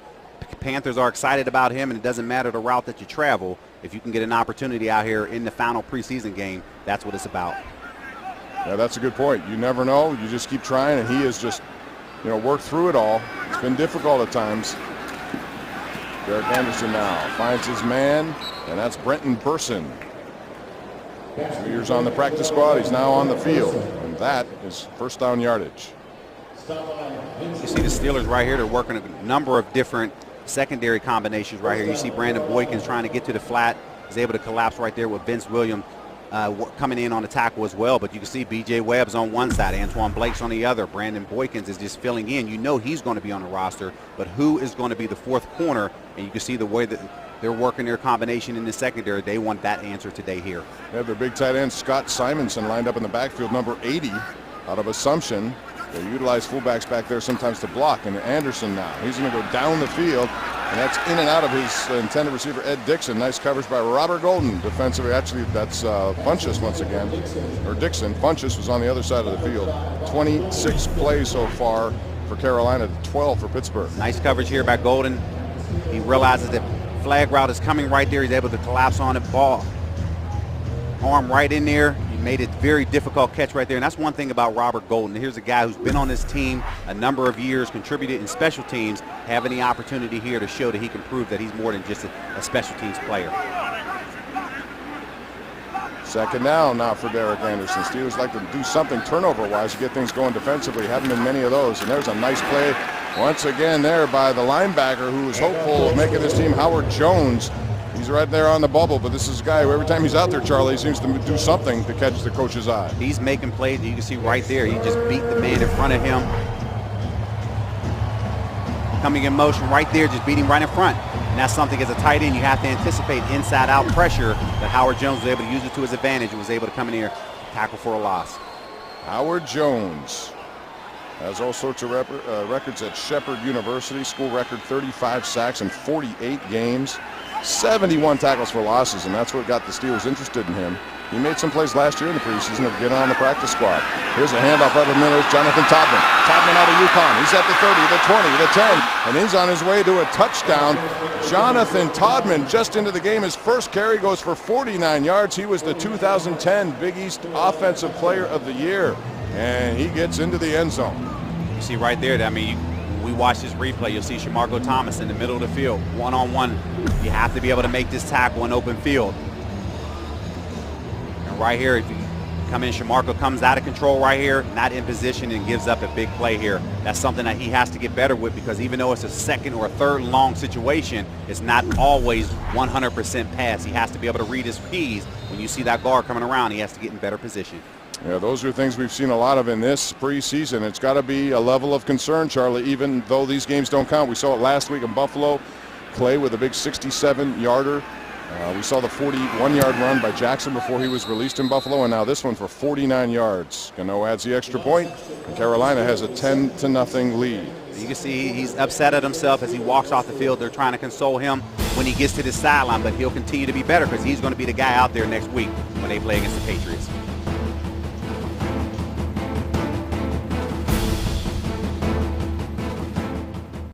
Panthers are excited about him, and it doesn't matter the route that you travel. If you can get an opportunity out here in the final preseason game, that's what it's about. Yeah, that's a good point. You never know. You just keep trying, and he has just, worked through it all. It's been difficult at times. Derek Anderson now finds his man, and that's Brenton Person. 2 years on the practice squad. He's now on the field, and that is first down yardage. You see the Steelers right here. They're working a number of different secondary combinations right here. You see Brandon Boykins trying to get to the flat. He's able to collapse right there with Vince Williams coming in on the tackle as well. But you can see B.J. Webb's on one side, Antoine Blake's on the other. Brandon Boykins is just filling in. You know he's going to be on the roster, but who is going to be the 4th corner? And you can see the way that they're working their combination in the secondary. They want that answer today here. They have their big tight end, Scott Simonson, lined up in the backfield, number 80, out of Assumption. They utilize fullbacks back there sometimes to block. And Anderson now, he's going to go down the field, and that's in and out of his intended receiver, Ed Dixon. Nice coverage by Robert Golden defensively. Actually, that's Funchess once again, or Dixon. Funchess was on the other side of the field. 26 plays so far for Carolina, 12 for Pittsburgh. Nice coverage here by Golden. He realizes that flag route is coming right there. He's able to collapse on it, ball, arm right in there. Made it very difficult catch right there, and that's one thing about Robert Golden. Here's a guy who's been on this team a number of years, contributed in special teams, having the opportunity here to show that he can prove that he's more than just a special teams player. Second down now for Derek Anderson. Steelers like to do something turnover-wise to get things going defensively. Haven't been many of those, and there's a nice play once again there by the linebacker who was hopeful of making this team, Howard Jones. He's right there on the bubble, but this is a guy who every time he's out there, Charlie, seems to do something to catch the coach's eye. He's making plays. You can see right there. He just beat the man in front of him. Coming in motion right there, just beating right in front. And that's something as a tight end you have to anticipate inside-out pressure, but Howard Jones was able to use it to his advantage and was able to come in here, tackle for a loss. Howard Jones has all sorts of records at Shepherd University. School record 35 sacks in 48 games. 71 tackles for losses, and that's what got the Steelers interested in him. He made some plays last year in the preseason of getting on the practice squad. Here's a handoff right in the middle. It's Jonathan Todman. Todman out of UConn. He's at the 30, the 20, the 10, and he's on his way to a touchdown. Jonathan Todman just into the game. His first carry goes for 49 yards. He was the 2010 Big East Offensive Player of the Year, and he gets into the end zone. You see right there, we watch this replay, you'll see Shamarko Thomas in the middle of the field, one-on-one. You have to be able to make this tackle in open field. And right here, if you come in, Shamarko comes out of control right here, not in position, and gives up a big play here. That's something that he has to get better with, because even though it's a second or a third and long situation, it's not always 100% pass. He has to be able to read his P's. When you see that guard coming around, he has to get in better position. Yeah, those are things we've seen a lot of in this preseason. It's got to be a level of concern, Charlie, even though these games don't count. We saw it last week in Buffalo. Clay with a big 67-yarder. We saw the 41-yard run by Jackson before he was released in Buffalo, and now this one for 49 yards. Gano adds the extra point, and Carolina has a 10-0 lead. You can see he's upset at himself as he walks off the field. They're trying to console him when he gets to the sideline, but he'll continue to be better because he's going to be the guy out there next week when they play against the Patriots.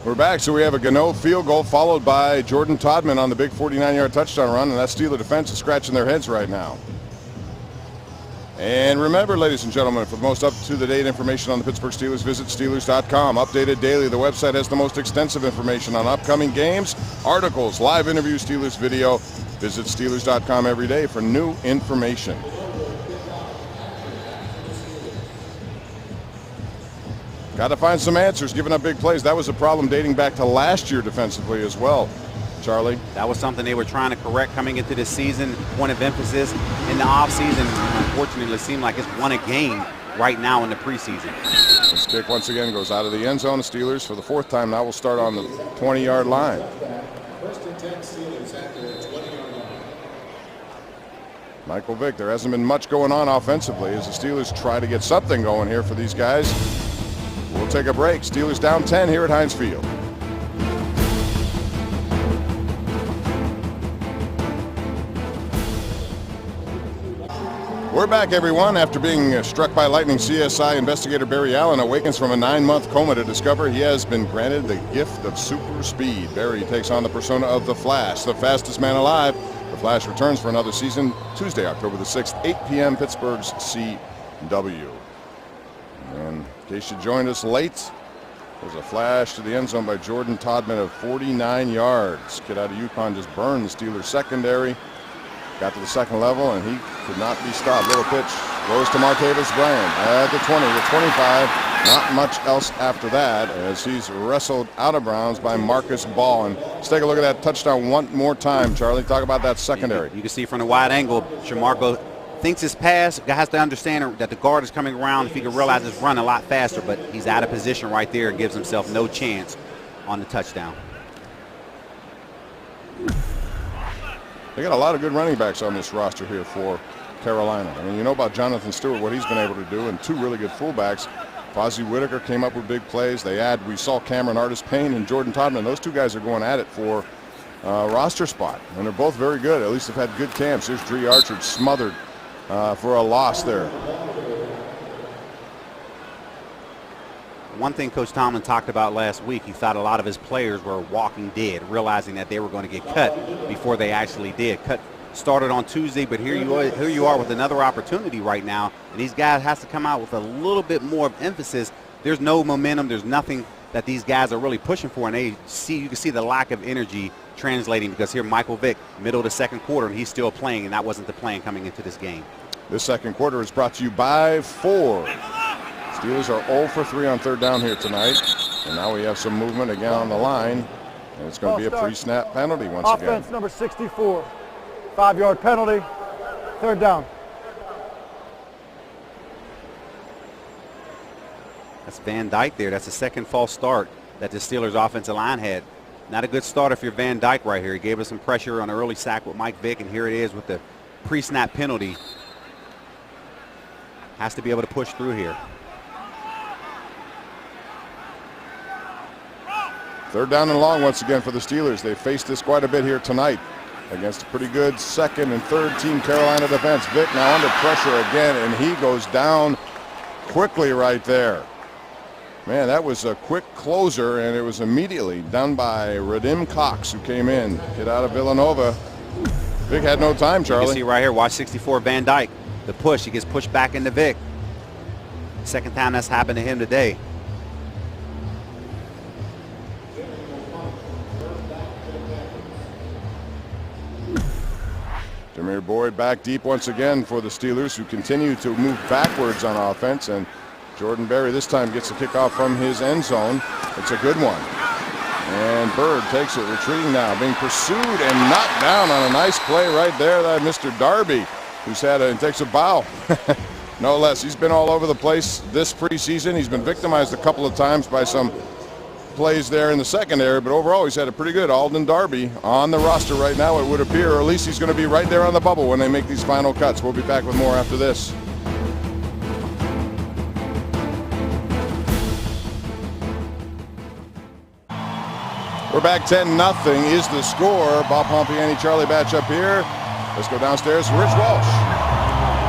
We're back, so we have a Gano field goal followed by Jordan Todman on the big 49-yard touchdown run, and that Steeler defense is scratching their heads right now. And remember, ladies and gentlemen, for the most up-to-the-date information on the Pittsburgh Steelers, visit Steelers.com. Updated daily, the website has the most extensive information on upcoming games, articles, live interviews, Steelers video. Visit Steelers.com every day for new information. Got to find some answers, giving up big plays. That was a problem dating back to last year defensively as well, Charlie. That was something they were trying to correct coming into this season. Point of emphasis in the offseason. Unfortunately, it seemed like it's won a game right now in the preseason. This kick once again goes out of the end zone. The Steelers, for the 4th time now, will start on the 20-yard line. Michael Vick, there hasn't been much going on offensively as the Steelers try to get something going here for these guys. We'll take a break. Steelers down 10 here at Heinz Field. We're back, everyone. After being struck by lightning, CSI investigator Barry Allen awakens from a 9-month coma to discover he has been granted the gift of super speed. Barry takes on the persona of the Flash, the fastest man alive. The Flash returns for another season Tuesday, October the 6th, 8 p.m. Pittsburgh's CW. And in case you joined us late, there's a flash to the end zone by Jordan Todman of 49 yards. Kid out of UConn just burned the Steelers secondary. Got to the second level, and he could not be stopped. Little pitch goes to Martavis Bryant at the 20, the 25. Not much else after that as he's wrestled out of bounds by Marcus Ball. And let's take a look at that touchdown one more time, Charlie. Talk about that secondary. You can see from the wide angle, Shamarko thinks his pass, has to understand that the guard is coming around. If he can realize his run a lot faster, but he's out of position right there and gives himself no chance on the touchdown. They got a lot of good running backs on this roster here for Carolina. I mean, you know about Jonathan Stewart, what he's been able to do, and 2 really good fullbacks. Fozzie Whitaker came up with big plays. We saw Cameron Artis-Payne and Jordan Todman. Those 2 guys are going at it for roster spot, and they're both very good. At least they've had good camps. Here's Dree Archer smothered for a loss there. One thing Coach Tomlin talked about last week, he thought a lot of his players were walking dead, realizing that they were going to get cut before they actually did. Cut started on Tuesday, but here you are with another opportunity right now, and these guys has to come out with a little bit more of emphasis. There's no momentum. There's nothing that these guys are really pushing for, and you can see the lack of energy translating, because here Michael Vick, middle of the second quarter, and he's still playing, and that wasn't the plan coming into this game. This second quarter is brought to you by Ford. Steelers are 0 for 3 on 3rd down here tonight. And now we have some movement again on the line. And it's going to be a pre-snap penalty once again. Offense number 64. 5-yard penalty. 3rd down. That's Van Dyke there. That's the second false start that the Steelers offensive line had. Not a good start if you're Van Dyke right here. He gave us some pressure on an early sack with Mike Vick, and here it is with the pre-snap penalty. Has to be able to push through here. 3rd down and long once again for the Steelers. They faced this quite a bit here tonight against a pretty good 2nd and 3rd team Carolina defense. Vick now under pressure again, and he goes down quickly right there. Man, that was a quick closer, and it was immediately done by Radim Cox, who came in. Kid out of Villanova. Vick had no time, Charlie. You can see right here, watch 64 Van Dyke. The push, he gets pushed back into Vick. Second time that's happened to him today. Jameer Boyd back deep once again for the Steelers, who continue to move backwards on offense. And Jordan Berry this time gets the kickoff from his end zone. It's a good one. And Bird takes it, retreating now, being pursued and knocked down on a nice play right there. That Mr. Darby, who's takes a bow. No less. He's been all over the place this preseason. He's been victimized a couple of times by some plays there in the secondary, but overall he's had a pretty good. Alden Darby on the roster right now, it would appear, or at least he's going to be right there on the bubble when they make these final cuts. We'll be back with more after this. We're back 10-0 is the score. Bob Pompiani, Charlie Batch up here. Let's go downstairs to Rich Walsh.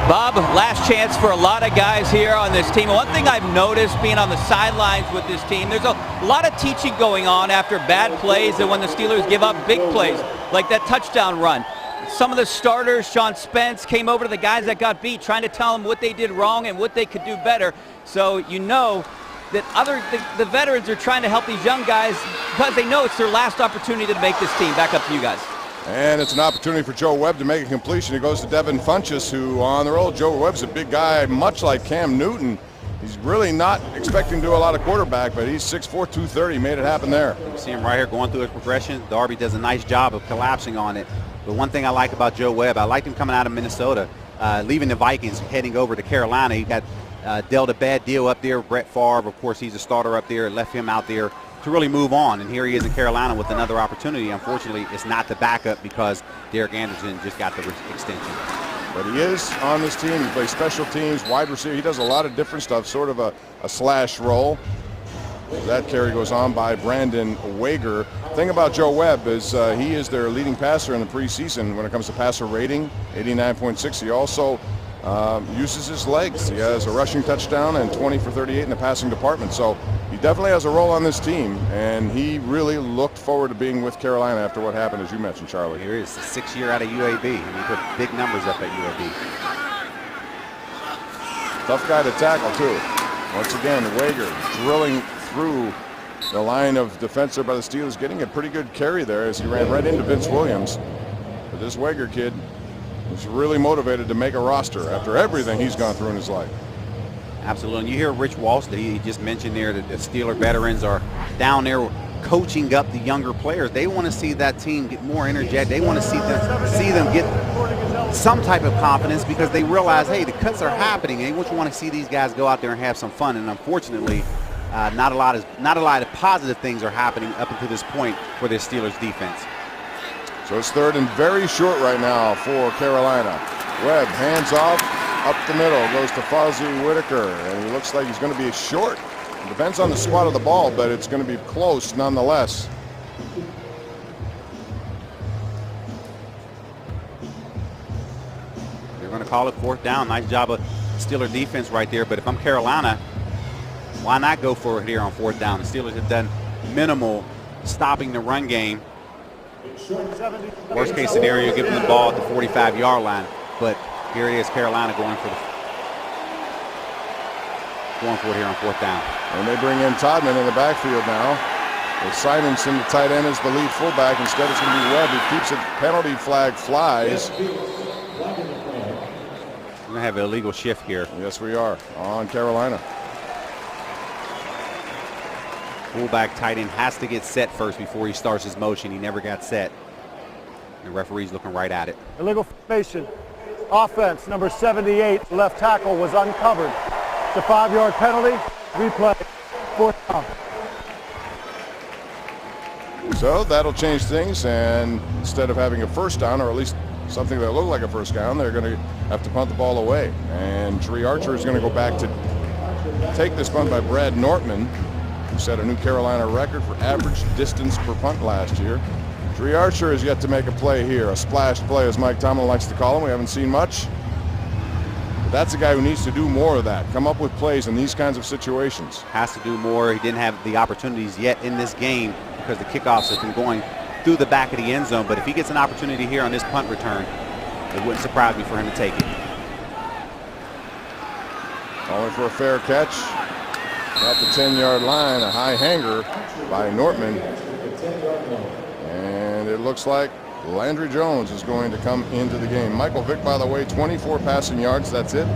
Bob, last chance for a lot of guys here on this team. One thing I've noticed being on the sidelines with this team, there's a lot of teaching going on after bad plays and when the Steelers give up big plays, like that touchdown run. Some of the starters, Sean Spence, came over to the guys that got beat, trying to tell them what they did wrong and what they could do better. So you know that the veterans are trying to help these young guys because they know it's their last opportunity to make this team. Back up to you guys. And it's an opportunity for Joe Webb to make a completion. He goes to Devin Funchess, who on the roll. Joe Webb's a big guy, much like Cam Newton. He's really not expecting to do a lot of quarterback, but he's 6'4", 230. Made it happen there. You see him right here going through his progression. Darby does a nice job of collapsing on it. But one thing I like about Joe Webb, I liked him coming out of Minnesota, leaving the Vikings, heading over to Carolina. He got dealt a bad deal up there. Brett Favre, of course, he's a starter up there. It left him out there to really move on. And here he is in Carolina with another opportunity. Unfortunately, it's not the backup because Derek Anderson just got the extension. But he is on this team. He plays special teams, wide receiver. He does a lot of different stuff, sort of a slash role. That carry goes on by Brandon Wager. Thing about Joe Webb is he is their leading passer in the preseason when it comes to passer rating, 89.6. He also uses his legs. He has a rushing touchdown and 20 for 38 in the passing department. So he definitely has a role on this team, and he really looked forward to being with Carolina after what happened, as you mentioned, Charlie. Here he is, the 6th year out of UAB, and he put big numbers up at UAB. Tough guy to tackle, too. Once again, Wager drilling through the line of defense there by the Steelers, getting a pretty good carry there as he ran right into Vince Williams. But this Wager kid is really motivated to make a roster after everything he's gone through in his life. Absolutely. And you hear Rich Walsh that he just mentioned there that the Steeler veterans are down there coaching up the younger players. They want to see that team get more energetic. They want to see them get some type of confidence because they realize, hey, the cuts are happening. And they just want to see these guys go out there and have some fun. And unfortunately, not a lot of positive things are happening up until this point for this Steelers defense. So it's 3rd and very short right now for Carolina. Webb hands off up the middle, goes to Fozzie Whitaker, and he looks like he's going to be short. It depends on the spot of the ball, but it's going to be close nonetheless. They're going to call it 4th down. Nice job of Steeler defense right there, but if I'm Carolina, why not go for it here on 4th down? The Steelers have done minimal stopping the run game. Worst case scenario, give them the ball at the 45-yard line. But here it is, Carolina going for it here on 4th down. And they bring in Todman in the backfield now. With Simonson, the tight end, is the lead fullback. Instead, it's going to be Webb who keeps it. Penalty flag flies. We're going to have an illegal shift here. Yes, we are on Carolina. Fullback tight end has to get set first before he starts his motion. He never got set. The referee's looking right at it. Illegal formation. Offense, number 78, left tackle was uncovered. It's a 5-yard penalty. Replay, 4th down. So that'll change things, and instead of having a first down, or at least something that looked like a first down, they're going to have to punt the ball away. And Dree Archer is going to go back to take this punt by Brad Nortman, who set a new Carolina record for average distance per punt last year. Dree Archer has yet to make a play here, a splash play as Mike Tomlin likes to call him. We haven't seen much. But that's a guy who needs to do more of that, come up with plays in these kinds of situations. Has to do more. He didn't have the opportunities yet in this game because the kickoffs have been going through the back of the end zone. But if he gets an opportunity here on this punt return, it wouldn't surprise me for him to take it. Calling for a fair catch. At the 10-yard line, a high hanger by Nortman. And it looks like Landry Jones is going to come into the game. Michael Vick, by the way, 24 passing yards. That's it.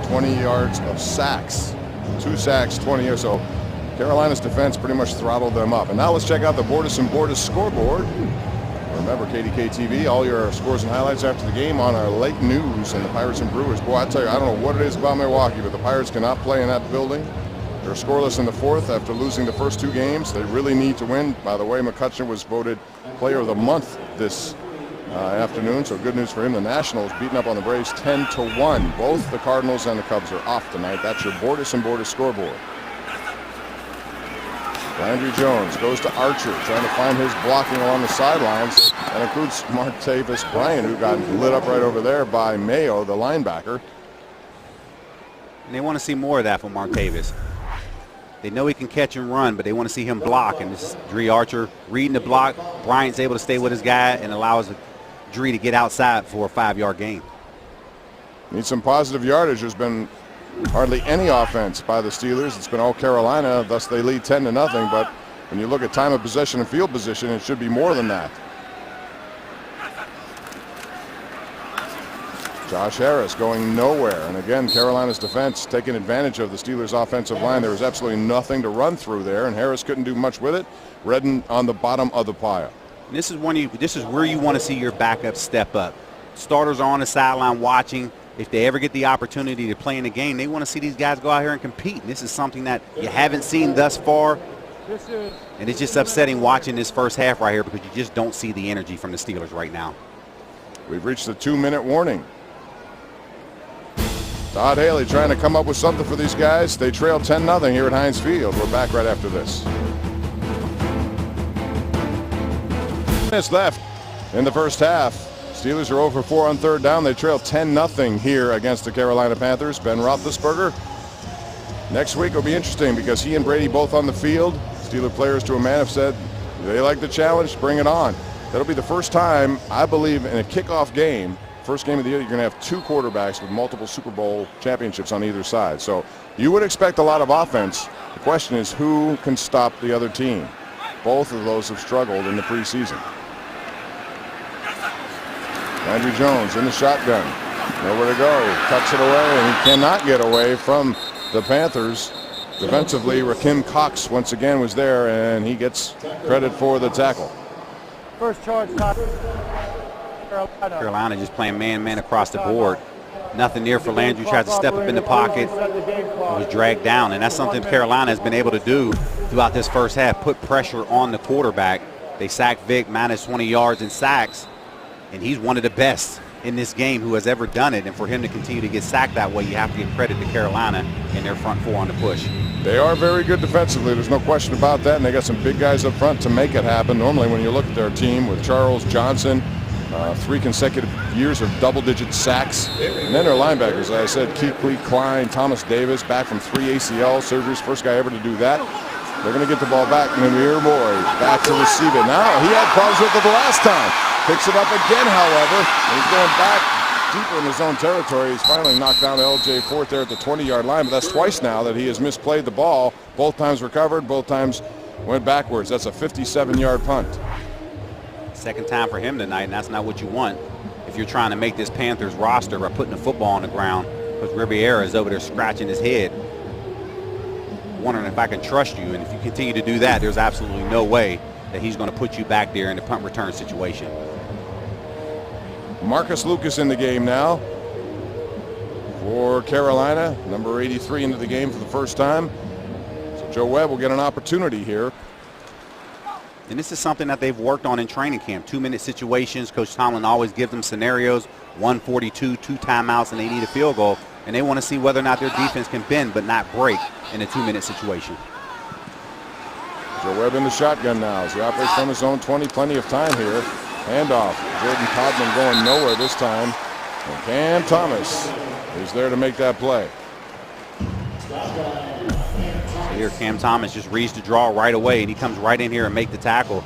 20 yards of sacks. 2 sacks, 20 or so. Carolina's defense pretty much throttled them up. And now let's check out the Bordas and Bordas scoreboard. Remember, KDK TV, all your scores and highlights after the game on our late news and the Pirates and Brewers. Boy, I tell you, I don't know what it is about Milwaukee, but the Pirates cannot play in that building. They're scoreless in the 4th after losing the first 2 games. They really need to win. By the way, McCutcheon was voted Player of the Month this afternoon, so good news for him. The Nationals beating up on the Braves 10-1. Both the Cardinals and the Cubs are off tonight. That's your Bordas and Bordas scoreboard. Landry Jones goes to Archer, trying to find his blocking along the sidelines. That includes Martavis Bryant, who got lit up right over there by Mayo, the linebacker. And they want to see more of that from Martavis. They know he can catch and run, but they want to see him block. And this is Dree Archer reading the block. Bryant's able to stay with his guy and allows Dree to get outside for a 5-yard gain. Need some positive yardage. There's been hardly any offense by the Steelers. It's been all Carolina, thus they lead 10-0. But when you look at time of possession and field position, it should be more than that. Josh Harris going nowhere. And again, Carolina's defense taking advantage of the Steelers' offensive line. There was absolutely nothing to run through there, and Harris couldn't do much with it. Redden on the bottom of the pile. And this is where you want to see your backup step up. Starters are on the sideline watching. if they ever get the opportunity to play in a game, they want to see these guys go out here and compete. And this is something that you haven't seen thus far. And it's just upsetting watching this first half right here because you just don't see the energy from the Steelers right now. We've reached the 2-minute warning. Todd Haley trying to come up with something for these guys. They trail 10-0 here at Heinz Field. We're back right after this. Minutes left in the first half. Steelers are 0 for 4 on third down. They trail 10-0 here against the Carolina Panthers. Ben Roethlisberger. Next week will be interesting because he and Brady both on the field. Steeler players to a man have said they like the challenge, bring it on. That'll be the first time, I believe, in a kickoff game, first game of the year, you're going to have two quarterbacks with multiple Super Bowl championships on either side. So you would expect a lot of offense. The question is who can stop the other team. Both of those have struggled in the preseason. Andrew Jones in the shotgun. Nowhere to go. Tucks it away, and he cannot get away from the Panthers. Defensively, Rakim Cox once again was there, and he gets credit for the tackle. First charge, Carolina just playing man-to-man across the board. Nothing there for Landry. Tried to step up in the pocket. Was dragged down, and that's something Carolina has been able to do throughout this first half, put pressure on the quarterback. They sacked Vic, minus 20 yards in sacks, and he's one of the best in this game who has ever done it. And for him to continue to get sacked that way, you have to give credit to Carolina and their front four on the push. They are very good defensively. There's no question about that. And they got some big guys up front to make it happen. Normally when you look at their team with Charles Johnson, 3 consecutive years of double-digit sacks. And then their linebackers, as I said, Kuechly, Klein, Thomas Davis, back from 3 ACL surgeries. First guy ever to do that. They're going to get the ball back. And Namir Boy back to receive it. Now he had problems with it the last time. Picks it up again, however. And he's going back deeper in his own territory. He's finally knocked down L.J. Fort there at the 20-yard line, but that's twice now that he has misplayed the ball. Both times recovered, both times went backwards. That's a 57-yard punt. Second time for him tonight, and that's not what you want if you're trying to make this Panthers roster by putting the football on the ground, because Riviera is over there scratching his head, wondering if I can trust you. And if you continue to do that, there's absolutely no way that he's going to put you back there in the punt return situation. Marcus Lucas in the game now for Carolina, number 83 into the game for the first time. So Joe Webb will get an opportunity here. And this is something that they've worked on in training camp. 2-minute situations. Coach Tomlin always gives them scenarios, 142, 2 timeouts, and they need a field goal. And they want to see whether or not their defense can bend but not break in a 2-minute situation. Joe Webb in the shotgun now as he operates from his own 20. Plenty of time here. Handoff. Jordan Codman going nowhere this time. And Cam Thomas is there to make that play. So here Cam Thomas just reads the draw right away, and he comes right in here and make the tackle.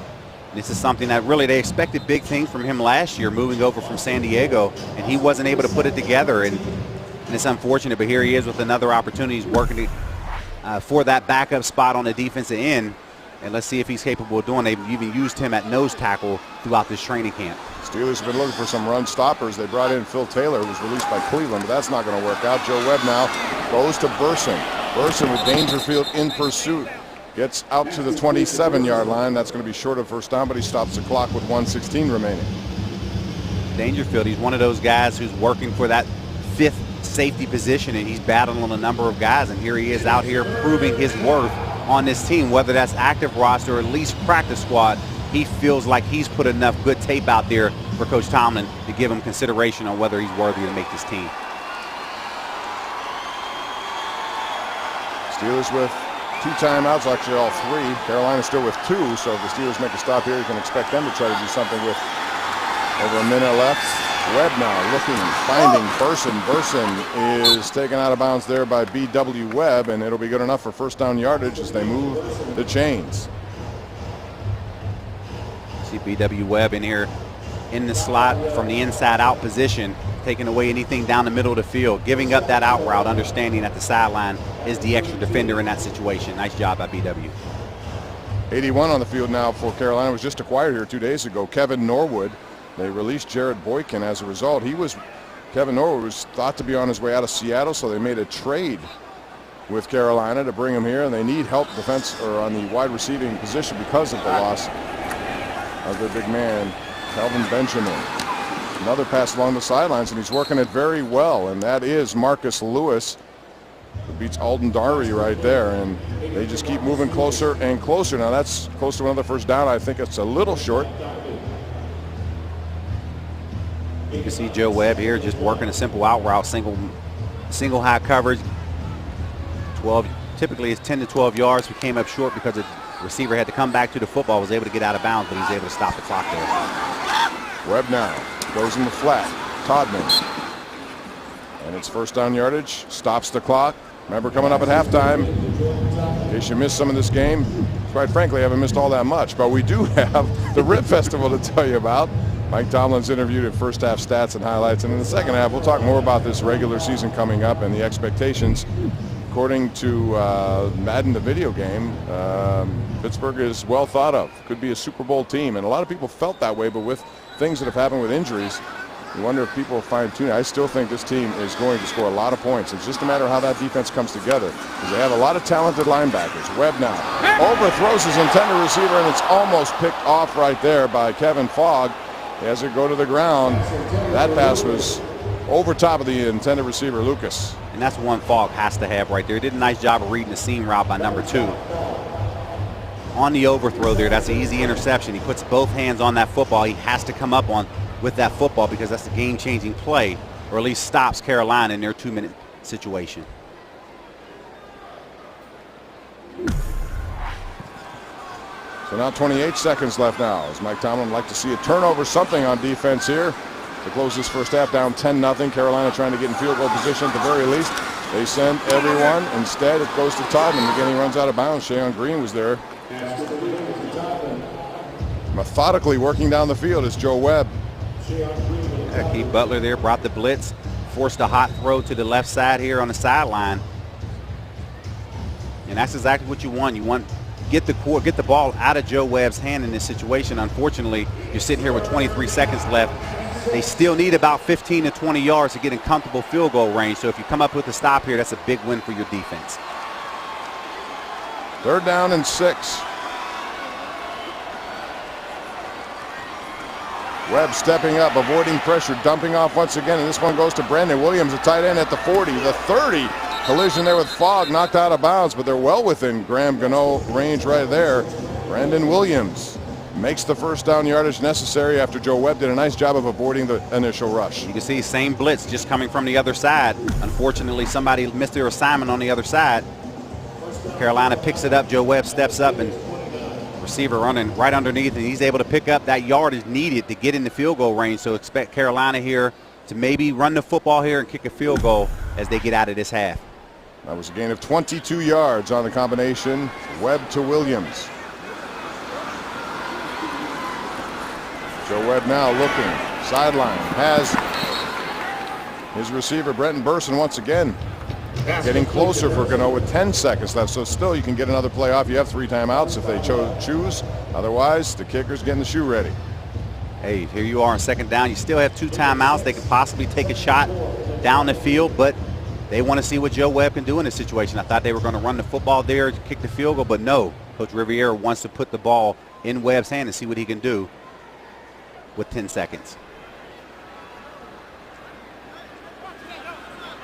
And this is something that really they expected big things from him last year, moving over from San Diego, and he wasn't able to put it together. And it's unfortunate, but here he is with another opportunity. He's working for that backup spot on the defensive end. And let's see if he's capable of doing. They've even used him at nose tackle throughout this training camp. Steelers have been looking for some run stoppers. They brought in Phil Taylor, who was released by Cleveland, but that's not going to work out. Joe Webb now goes to Burson. Burson with Dangerfield in pursuit. Gets out to the 27-yard line. That's going to be short of first down, but he stops the clock with 1:16 remaining. Dangerfield, he's one of those guys who's working for that 5th safety position, and he's battling a number of guys. And here he is out here proving his worth on this team, whether that's active roster or at least practice squad. He feels like he's put enough good tape out there for Coach Tomlin to give him consideration on whether he's worthy to make this team. Steelers with 2 timeouts, actually all 3. Carolina still with 2, so if the Steelers make a stop here, you can expect them to try to do something with over a minute left. Webb now looking, finding Burson. Burson is taken out of bounds there by B.W. Webb, and it'll be good enough for first down yardage as they move the chains. See B.W. Webb in here in the slot from the inside out position, taking away anything down the middle of the field, giving up that out route, understanding that the sideline is the extra defender in that situation. Nice job by B.W. 81 on the field now for Carolina. Was just acquired here 2 days ago. Kevin Norwood. They released Jared Boykin as a result. Kevin Norwood was thought to be on his way out of Seattle, so they made a trade with Carolina to bring him here, and they need help defense or on the wide receiving position because of the loss of their big man, Calvin Benjamin. Another pass along the sidelines, and he's working it very well, and that is Marcus Lewis, who beats Alden Darby right there, and they just keep moving closer and closer. Now that's close to another first down. I think it's a little short. You can see Joe Webb here just working a simple out route, single high coverage. 12, typically it's 10 to 12 yards. We came up short because the receiver had to come back to the football, was able to get out of bounds, but he's able to stop the clock there. Webb now goes in the flat. Todman. And it's first down yardage. Stops the clock. Remember, coming up at halftime, in case you missed some of this game, quite frankly, I haven't missed all that much, but we do have the Rib Festival to tell you about. Mike Tomlin's interviewed at first half stats and highlights, and in the second half, we'll talk more about this regular season coming up and the expectations. According to Madden, the video game, Pittsburgh is well thought of. Could be a Super Bowl team, and a lot of people felt that way, but with things that have happened with injuries, you wonder if people fine-tune. I still think this team is going to score a lot of points. It's just a matter of how that defense comes together, because they have a lot of talented linebackers. Webb now overthrows his intended receiver, and it's almost picked off right there by Kevin Fogg as it go to the ground. That pass was over top of the intended receiver, Lucas. And that's one Fogg has to have right there. He did a nice job of reading the seam route by number 2. On the overthrow there, that's an easy interception. He puts both hands on that football. He has to come up with that football because that's the game-changing play, or at least stops Carolina in their 2-minute situation. So now 28 seconds left now, as Mike Tomlin would like to see a turnover, something on defense here to close this first half down 10-0. Carolina trying to get in field goal position at the very least. They send everyone. Instead, it goes to Todman. Again, he runs out of bounds. Shayon Green was there. Methodically working down the field is Joe Webb. Keith Butler there brought the blitz, forced a hot throw to the left side here on the sideline. And that's exactly what you want. You want get the ball out of Joe Webb's hand in this situation. Unfortunately, you're sitting here with 23 seconds left. They still need about 15 to 20 yards to get in comfortable field goal range. So if you come up with a stop here, that's a big win for your defense. 3rd down and 6. Webb stepping up, avoiding pressure, dumping off once again, and this one goes to Brandon Williams, a tight end at the 40, the 30. Collision there with Fogg, knocked out of bounds, but they're well within Graham Gano range right there. Brandon Williams makes the first down yardage necessary after Joe Webb did a nice job of avoiding the initial rush. You can see same blitz just coming from the other side. Unfortunately, somebody missed their assignment on the other side. Carolina picks it up. Joe Webb steps up, and receiver running right underneath, and he's able to pick up that yardage needed to get in the field goal range. So expect Carolina here to maybe run the football here and kick a field goal as they get out of this half. That was a gain of 22 yards on the combination. Webb to Williams. Joe Webb now looking sideline, has his receiver Brenton Burson once again getting closer for Gano with 10 seconds left. So still you can get another play off. You have 3 timeouts if they choose. Otherwise, the kicker's getting the shoe ready. Hey, here you are on 2nd down. You still have 2 timeouts. They could possibly take a shot down the field, but they want to see what Joe Webb can do in this situation. I thought they were going to run the football there to kick the field goal, but no. Coach Riviera wants to put the ball in Webb's hand and see what he can do with 10 seconds.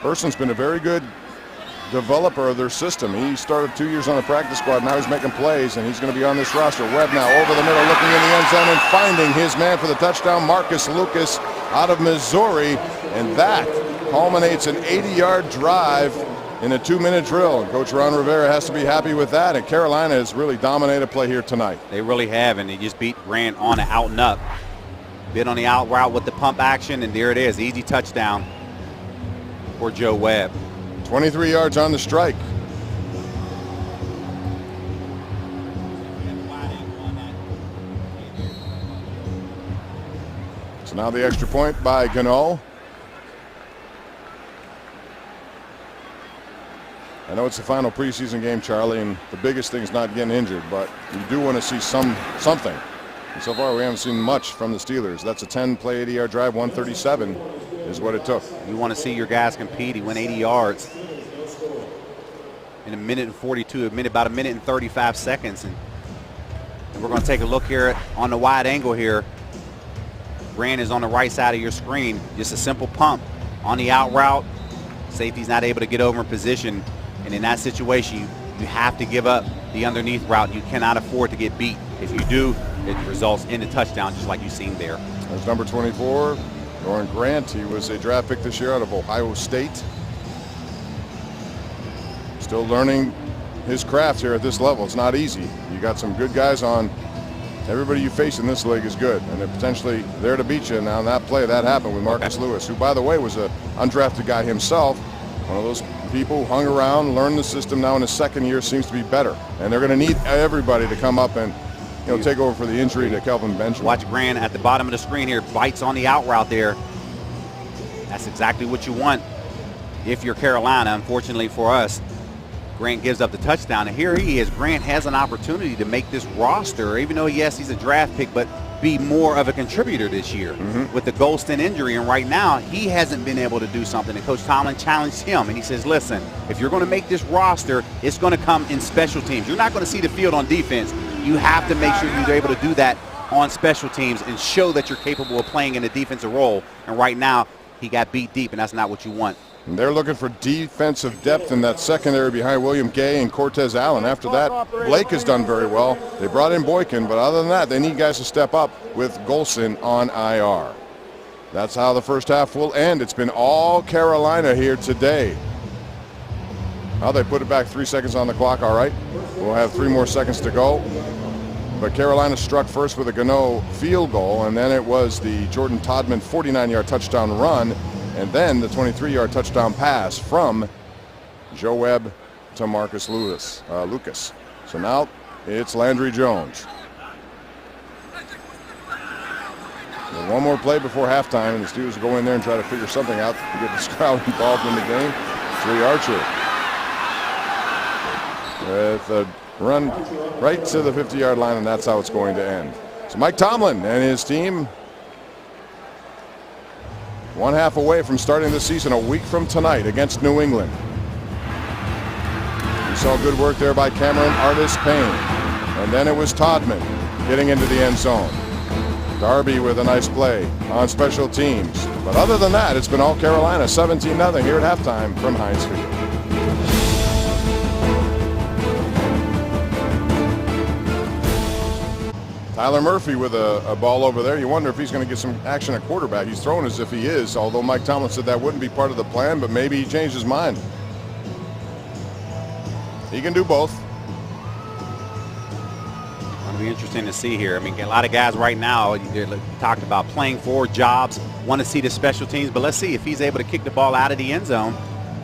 Burson's been a very good developer of their system. He started 2 years on the practice squad. Now he's making plays, and he's going to be on this roster. Webb now over the middle, looking in the end zone and finding his man for the touchdown, Marcus Lucas out of Missouri, and that culminates an 80-yard drive in a 2-minute drill. And Coach Ron Rivera has to be happy with that, and Carolina has really dominated play here tonight. They really have, and they just beat Grant on an out and up. Bit on the out route with the pump action, and there it is, easy touchdown for Joe Webb. 23 yards on the strike. So now the extra point by Gano. I know it's the final preseason game, Charlie, and the biggest thing is not getting injured, but you do want to see something. And so far, we haven't seen much from the Steelers. That's a 10-play, 80-yard drive. 137 is what it took. You want to see your guys compete. He went 80 yards in a minute and 42, about a minute and 35 seconds. And we're going to take a look here on the wide angle here. Grant is on the right side of your screen. Just a simple pump on the out route. Safety's not able to get over in position. And in that situation, you have to give up the underneath route. You cannot afford to get beat. If you do, it results in a touchdown, just like you've seen there. There's number 24, Doran Grant. He was a draft pick this year out of Ohio State. Still learning his craft here at this level. It's not easy. You got some good guys on. Everybody you face in this league is good, and they're potentially there to beat you. Now, on that play, that happened with Marcus Lewis, who, by the way, was an undrafted guy himself. One of those people who hung around, learned the system. Now in his second year, seems to be better. And they're going to need everybody to come up and take over for the injury to Kelvin Benjamin. Watch Grant at the bottom of the screen here, bites on the out route there. That's exactly what you want if you're Carolina. Unfortunately for us, Grant gives up the touchdown, and here he is. Grant has an opportunity to make this roster, even though, yes, he's a draft pick, but be more of a contributor this year with the Golston injury. And right now, he hasn't been able to do something. And Coach Tomlin challenged him, and he says, listen, if you're going to make this roster, it's going to come in special teams. You're not going to see the field on defense. You have to make sure you're able to do that on special teams and show that you're capable of playing in a defensive role. And right now, he got beat deep, and that's not what you want. And they're looking for defensive depth in that secondary behind William Gay and Cortez Allen. After that, Blake has done very well. They brought in Boykin, but other than that, they need guys to step up with Golson on IR. That's how the first half will end. It's been all Carolina here today. Well, they put it back 3 seconds on the clock. All right, we'll have 3 more seconds to go. But Carolina struck first with a Gano field goal, and then it was the Jordan Todman 49-yard touchdown run, and then the 23-yard touchdown pass from Joe Webb to Marcus Lucas. So now it's Landry Jones. And one more play before halftime, and the Steelers go in there and try to figure something out to get this crowd involved in the game. Trey Archer with a run right to the 50-yard line, and that's how it's going to end. So Mike Tomlin and his team, 1/2 away from starting the season a week from tonight against New England. We saw good work there by Cameron Artis-Payne, and then it was Todman getting into the end zone. Darby with a nice play on special teams. But other than that, it's been all Carolina, 17-0 here at halftime from Heinz Field. Tyler Murphy with a ball over there. You wonder if he's going to get some action at quarterback. He's throwing as if he is, although Mike Tomlin said that wouldn't be part of the plan, but maybe he changed his mind. He can do both. It'll be interesting to see here. I mean, a lot of guys right now, you talked about playing for jobs, want to see the special teams, but let's see if he's able to kick the ball out of the end zone,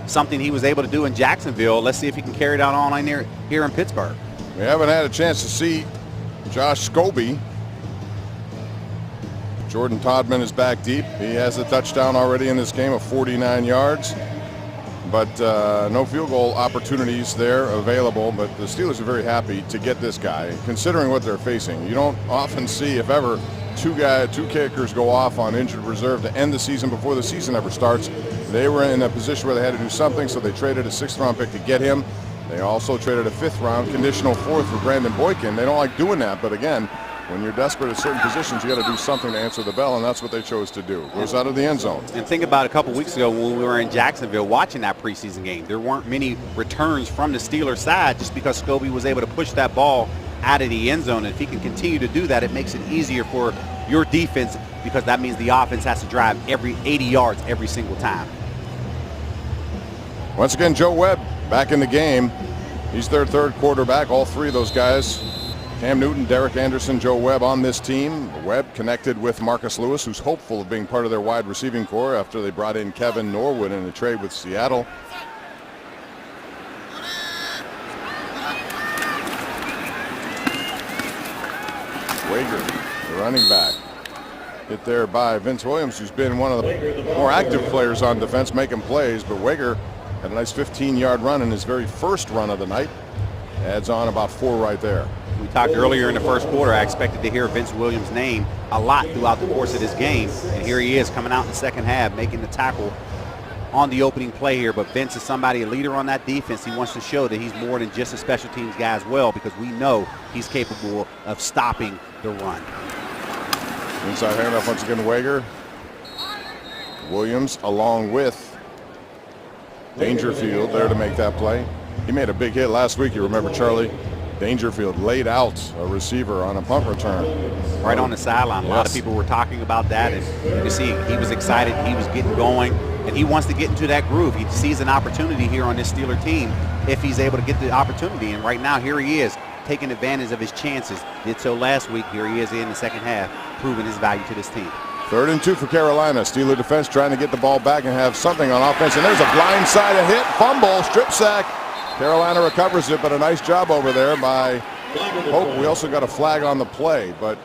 something he was able to do in Jacksonville. Let's see if he can carry that on here in Pittsburgh. We haven't had a chance to see Josh Scobie. Jordan Todman is back deep. He has a touchdown already in this game of 49 yards. But no field goal opportunities there available. But the Steelers are very happy to get this guy, considering what they're facing. You don't often see, if ever, two kickers go off on injured reserve to end the season before the season ever starts. They were in a position where they had to do something, so they traded a 6th-round pick to get him. They also traded a 5th-round conditional 4th for Brandon Boykin. They don't like doing that, but again, when you're desperate at certain positions, you got to do something to answer the bell, and that's what they chose to do. Goes out of the end zone. And think about a couple weeks ago when we were in Jacksonville watching that preseason game. There weren't many returns from the Steelers side just because Scobie was able to push that ball out of the end zone. And if he can continue to do that, it makes it easier for your defense, because that means the offense has to drive every 80 yards every single time. Once again, Joe Webb back in the game. He's their 3rd quarterback. All 3 of those guys, Cam Newton, Derek Anderson, Joe Webb on this team. Webb connected with Marcus Lewis, who's hopeful of being part of their wide receiving core after they brought in Kevin Norwood in a trade with Seattle. Wager, the running back. Hit there by Vince Williams, who's been one of the more active players on defense, making plays. But Wager had a nice 15-yard run in his very first run of the night. Adds on about 4 right there. We talked earlier in the first quarter, I expected to hear Vince Williams' name a lot throughout the course of this game. And here he is coming out in the second half, making the tackle on the opening play here. But Vince is somebody, a leader on that defense. He wants to show that he's more than just a special teams guy as well, because we know he's capable of stopping the run. Inside handoff once again, Wager. Williams along with Dangerfield there to make that play. He made a big hit last week. You remember, Charlie? Dangerfield laid out a receiver on a punt return. Right on the sideline. A lot of people were talking about that, and you can see he was excited. He was getting going, and he wants to get into that groove. He sees an opportunity here on this Steeler team if he's able to get the opportunity. And right now, here he is, taking advantage of his chances. Did so last week. Here he is in the second half, proving his value to this team. 3rd and 2 for Carolina. Steeler defense trying to get the ball back and have something on offense. And there's a blindside hit, fumble, strip sack. Carolina recovers it, but a nice job over there by Hope. We also got a flag on the play, but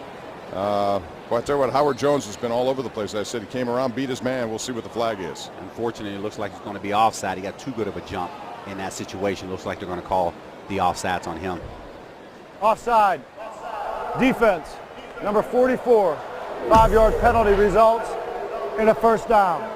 I tell you what, Howard Jones has been all over the place. I said he came around, beat his man. We'll see what the flag is. Unfortunately, it looks like he's going to be offside. He got too good of a jump in that situation. Looks like they're going to call the offsides on him. Offside. Defense. Number 44. 5-yard penalty results in a first down.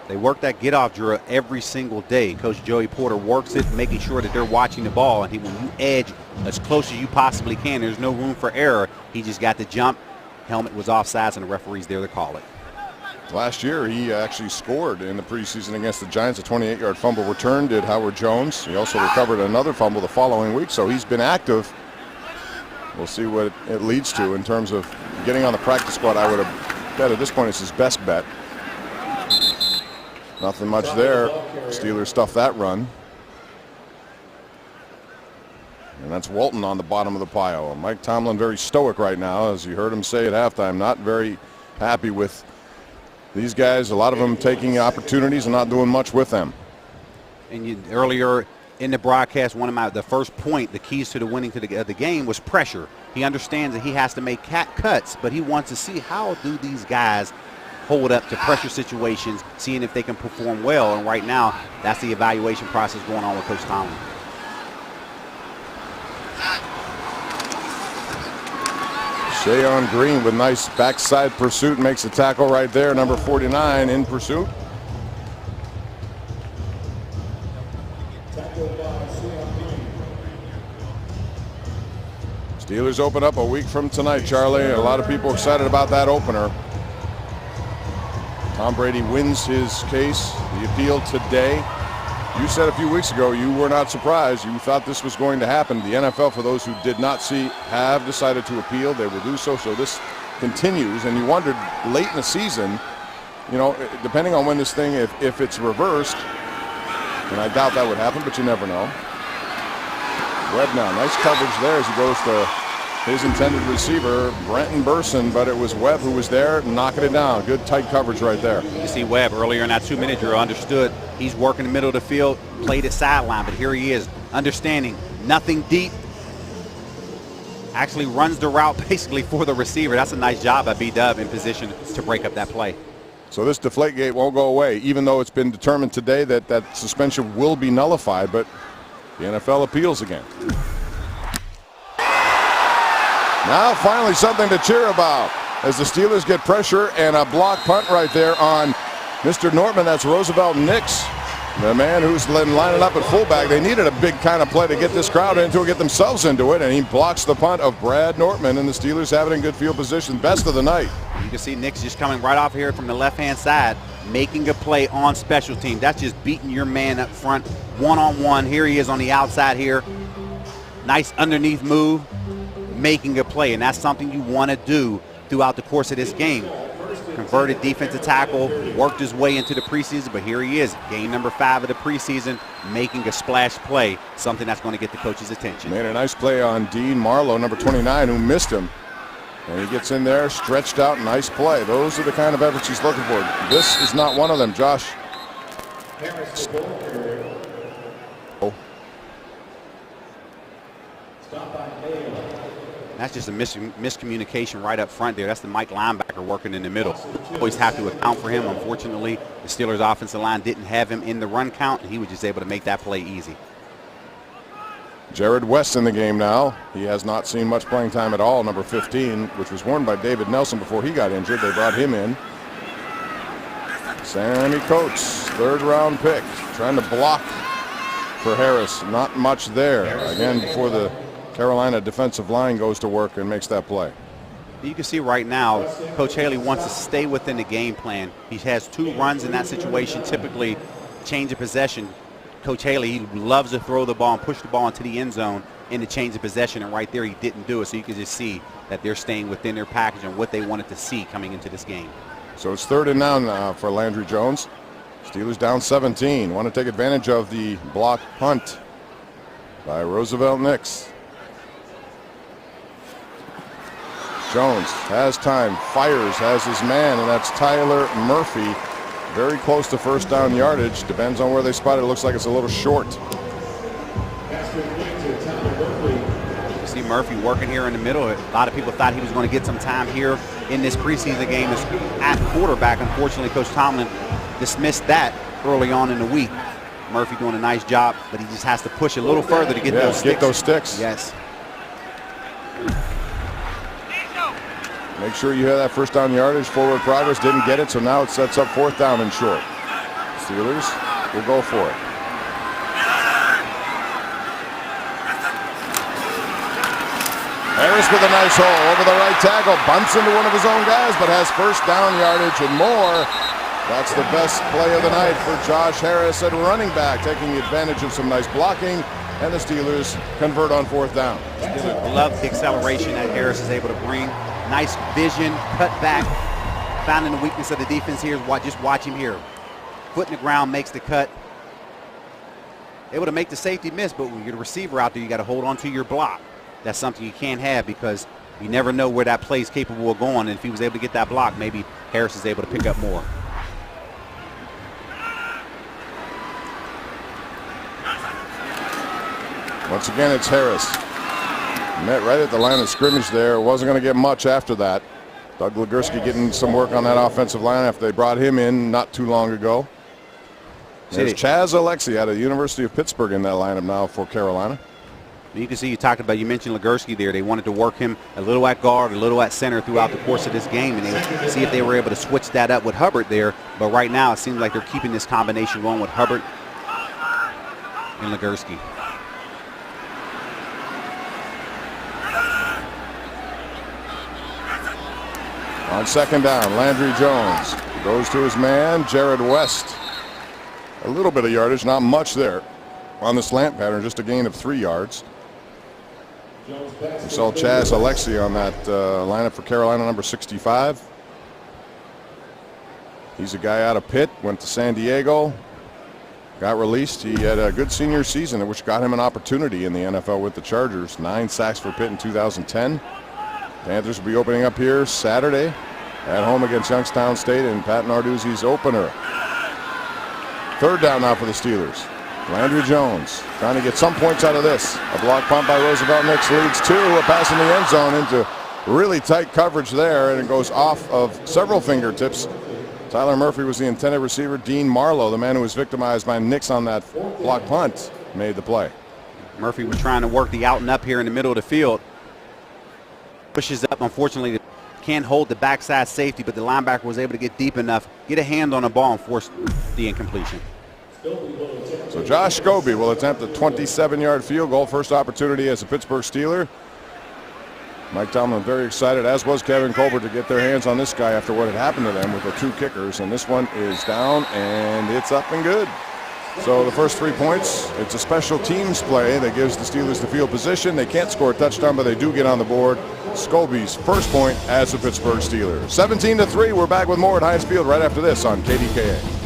They work that get-off drill every single day. Coach Joey Porter works it, making sure that they're watching the ball. And when you edge as close as you possibly can, there's no room for error. He just got the jump. Helmet was offsides, and the referee's there to call it. Last year, he actually scored in the preseason against the Giants. A 28-yard fumble return did Howard Jones. He also recovered another fumble the following week, so he's been active. We'll see what it leads to in terms of getting on the practice squad. I would have bet at this point it's his best bet. Nothing much there. Steelers stuff that run. And that's Walton on the bottom of the pile. Mike Tomlin very stoic right now, as you heard him say at halftime. Not very happy with these guys. A lot of them taking opportunities and not doing much with them. And earlier in the broadcast, the first point, the keys to the winning to the game was pressure. He understands that he has to make cuts, but he wants to see how do these guys hold up to pressure situations, seeing if they can perform well. And right now, that's the evaluation process going on with Coach Tomlin. Shayon Green with nice backside pursuit makes a tackle right there. Number 49 in pursuit. Steelers open up a week from tonight, Charlie. A lot of people excited about that opener. Tom Brady wins his case, the appeal today. You said a few weeks ago you were not surprised. You thought this was going to happen. The NFL, for those who did not see, have decided to appeal. They will do so. So this continues. And you wondered late in the season, you know, depending on when this thing, if it's reversed, and I doubt that would happen, but you never know. Webb now, nice coverage there as he goes to his intended receiver, Brenton Burson, but it was Webb who was there knocking it down. Good tight coverage right there. You see Webb earlier in that 2-minute drill understood he's working the middle of the field, played it sideline, but here he is understanding nothing deep. Actually runs the route basically for the receiver. That's a nice job by B-Dub in position to break up that play. So this Deflategate won't go away, even though it's been determined today that that suspension will be nullified, but the NFL appeals again. Now finally something to cheer about as the Steelers get pressure and a block punt right there on Mr. Nortman. That's Roosevelt Nix, the man who's lining up at fullback. They needed a big kind of play to get this crowd into it, get themselves into it, and he blocks the punt of Brad Nortman, and the Steelers have it in good field position. Best of the night. You can see Nix just coming right off here from the left-hand side, making a play on special team. That's just beating your man up front, one-on-one. Here he is on the outside here. Nice underneath move, making a play, and that's something you want to do throughout the course of this game. Converted defensive tackle, worked his way into the preseason, but here he is, game number 5 of the preseason, making a splash play, something that's going to get the coach's attention. Made a nice play on Dean Marlowe, number 29, who missed him. And he gets in there, stretched out, nice play. Those are the kind of efforts he's looking for. This is not one of them, Josh. That's just a miscommunication right up front there. That's the Mike linebacker working in the middle. Always have to account for him. Unfortunately, the Steelers' offensive line didn't have him in the run count, and he was just able to make that play easy. Jared West in the game now. He has not seen much playing time at all, number 15, which was worn by David Nelson before he got injured. They brought him in. Sammy Coates, 3rd-round pick, trying to block for Harris. Not much there. Again, before the Carolina defensive line goes to work and makes that play. You can see right now, Coach Haley wants to stay within the game plan. He has 2 runs in that situation, typically change of possession. Coach Haley, he loves to throw the ball and push the ball into the end zone in the change of possession, and right there he didn't do it. So you can just see that they're staying within their package and what they wanted to see coming into this game. So it's 3rd and down for Landry Jones. Steelers down 17. Want to take advantage of the block punt by Roosevelt Nix. Jones has time, fires, has his man, and that's Tyler Murphy. Very close to first down yardage. Depends on where they spot it. It looks like it's a little short. You see Murphy working here in the middle. A lot of people thought he was going to get some time here in this preseason game at quarterback. Unfortunately, Coach Tomlin dismissed that early on in the week. Murphy doing a nice job, but he just has to push a little further to get those sticks. Get those sticks. Yes. Make sure you have that first down yardage. Forward progress, didn't get it, so now it sets up 4th down and short. Steelers will go for it. Harris with a nice hole over the right tackle, bumps into one of his own guys, but has first down yardage and more. That's the best play of the night for Josh Harris at running back, taking advantage of some nice blocking, and the Steelers convert on 4th down. Steelers love the acceleration that Harris is able to bring. Nice vision, cut back, finding the weakness of the defense here. Just watch him here. Foot in the ground, makes the cut. Able to make the safety miss, but when you're the receiver out there, you got to hold on to your block. That's something you can't have because you never know where that play is capable of going. And if he was able to get that block, maybe Harris is able to pick up more. Once again, it's Harris. Met right at the line of scrimmage there. Wasn't going to get much after that. Doug Legursky getting some work on that offensive line after they brought him in not too long ago. There's Chaz Alexi out of the University of Pittsburgh in that lineup now for Carolina. You can see you mentioned Legursky there. They wanted to work him a little at guard, a little at center throughout the course of this game, and they would see if they were able to switch that up with Hubbard there. But right now it seems like they're keeping this combination going with Hubbard and Legursky. On 2nd down, Landry Jones goes to his man, Jared West. A little bit of yardage, not much there on the slant pattern, just a gain of 3 yards. We saw Chaz Alexi on that lineup for Carolina, number 65. He's a guy out of Pitt, went to San Diego, got released. He had a good senior season, which got him an opportunity in the NFL with the Chargers. 9 sacks for Pitt in 2010. Panthers will be opening up here Saturday at home against Youngstown State in Pat Narduzzi's opener. 3rd down now for the Steelers. Landry Jones trying to get some points out of this. A block punt by Roosevelt Nix leads to a pass in the end zone into really tight coverage there, and it goes off of several fingertips. Tyler Murphy was the intended receiver. Dean Marlowe, the man who was victimized by Nix on that block punt, made the play. Murphy was trying to work the out and up here in the middle of the field. Pushes up, unfortunately, can't hold the backside safety, but the linebacker was able to get deep enough, get a hand on the ball, and force the incompletion. So Josh Scobie will attempt a 27-yard field goal, first opportunity as a Pittsburgh Steeler. Mike Tomlin very excited, as was Kevin Colbert, to get their hands on this guy after what had happened to them with the 2 kickers, and this one is down, and it's up and good. So the first 3 points, it's a special teams play that gives the Steelers the field position. They can't score a touchdown, but they do get on the board. Scobie's first point as the Pittsburgh Steelers. 17-3, we're back with more at Heinz Field right after this on KDKA.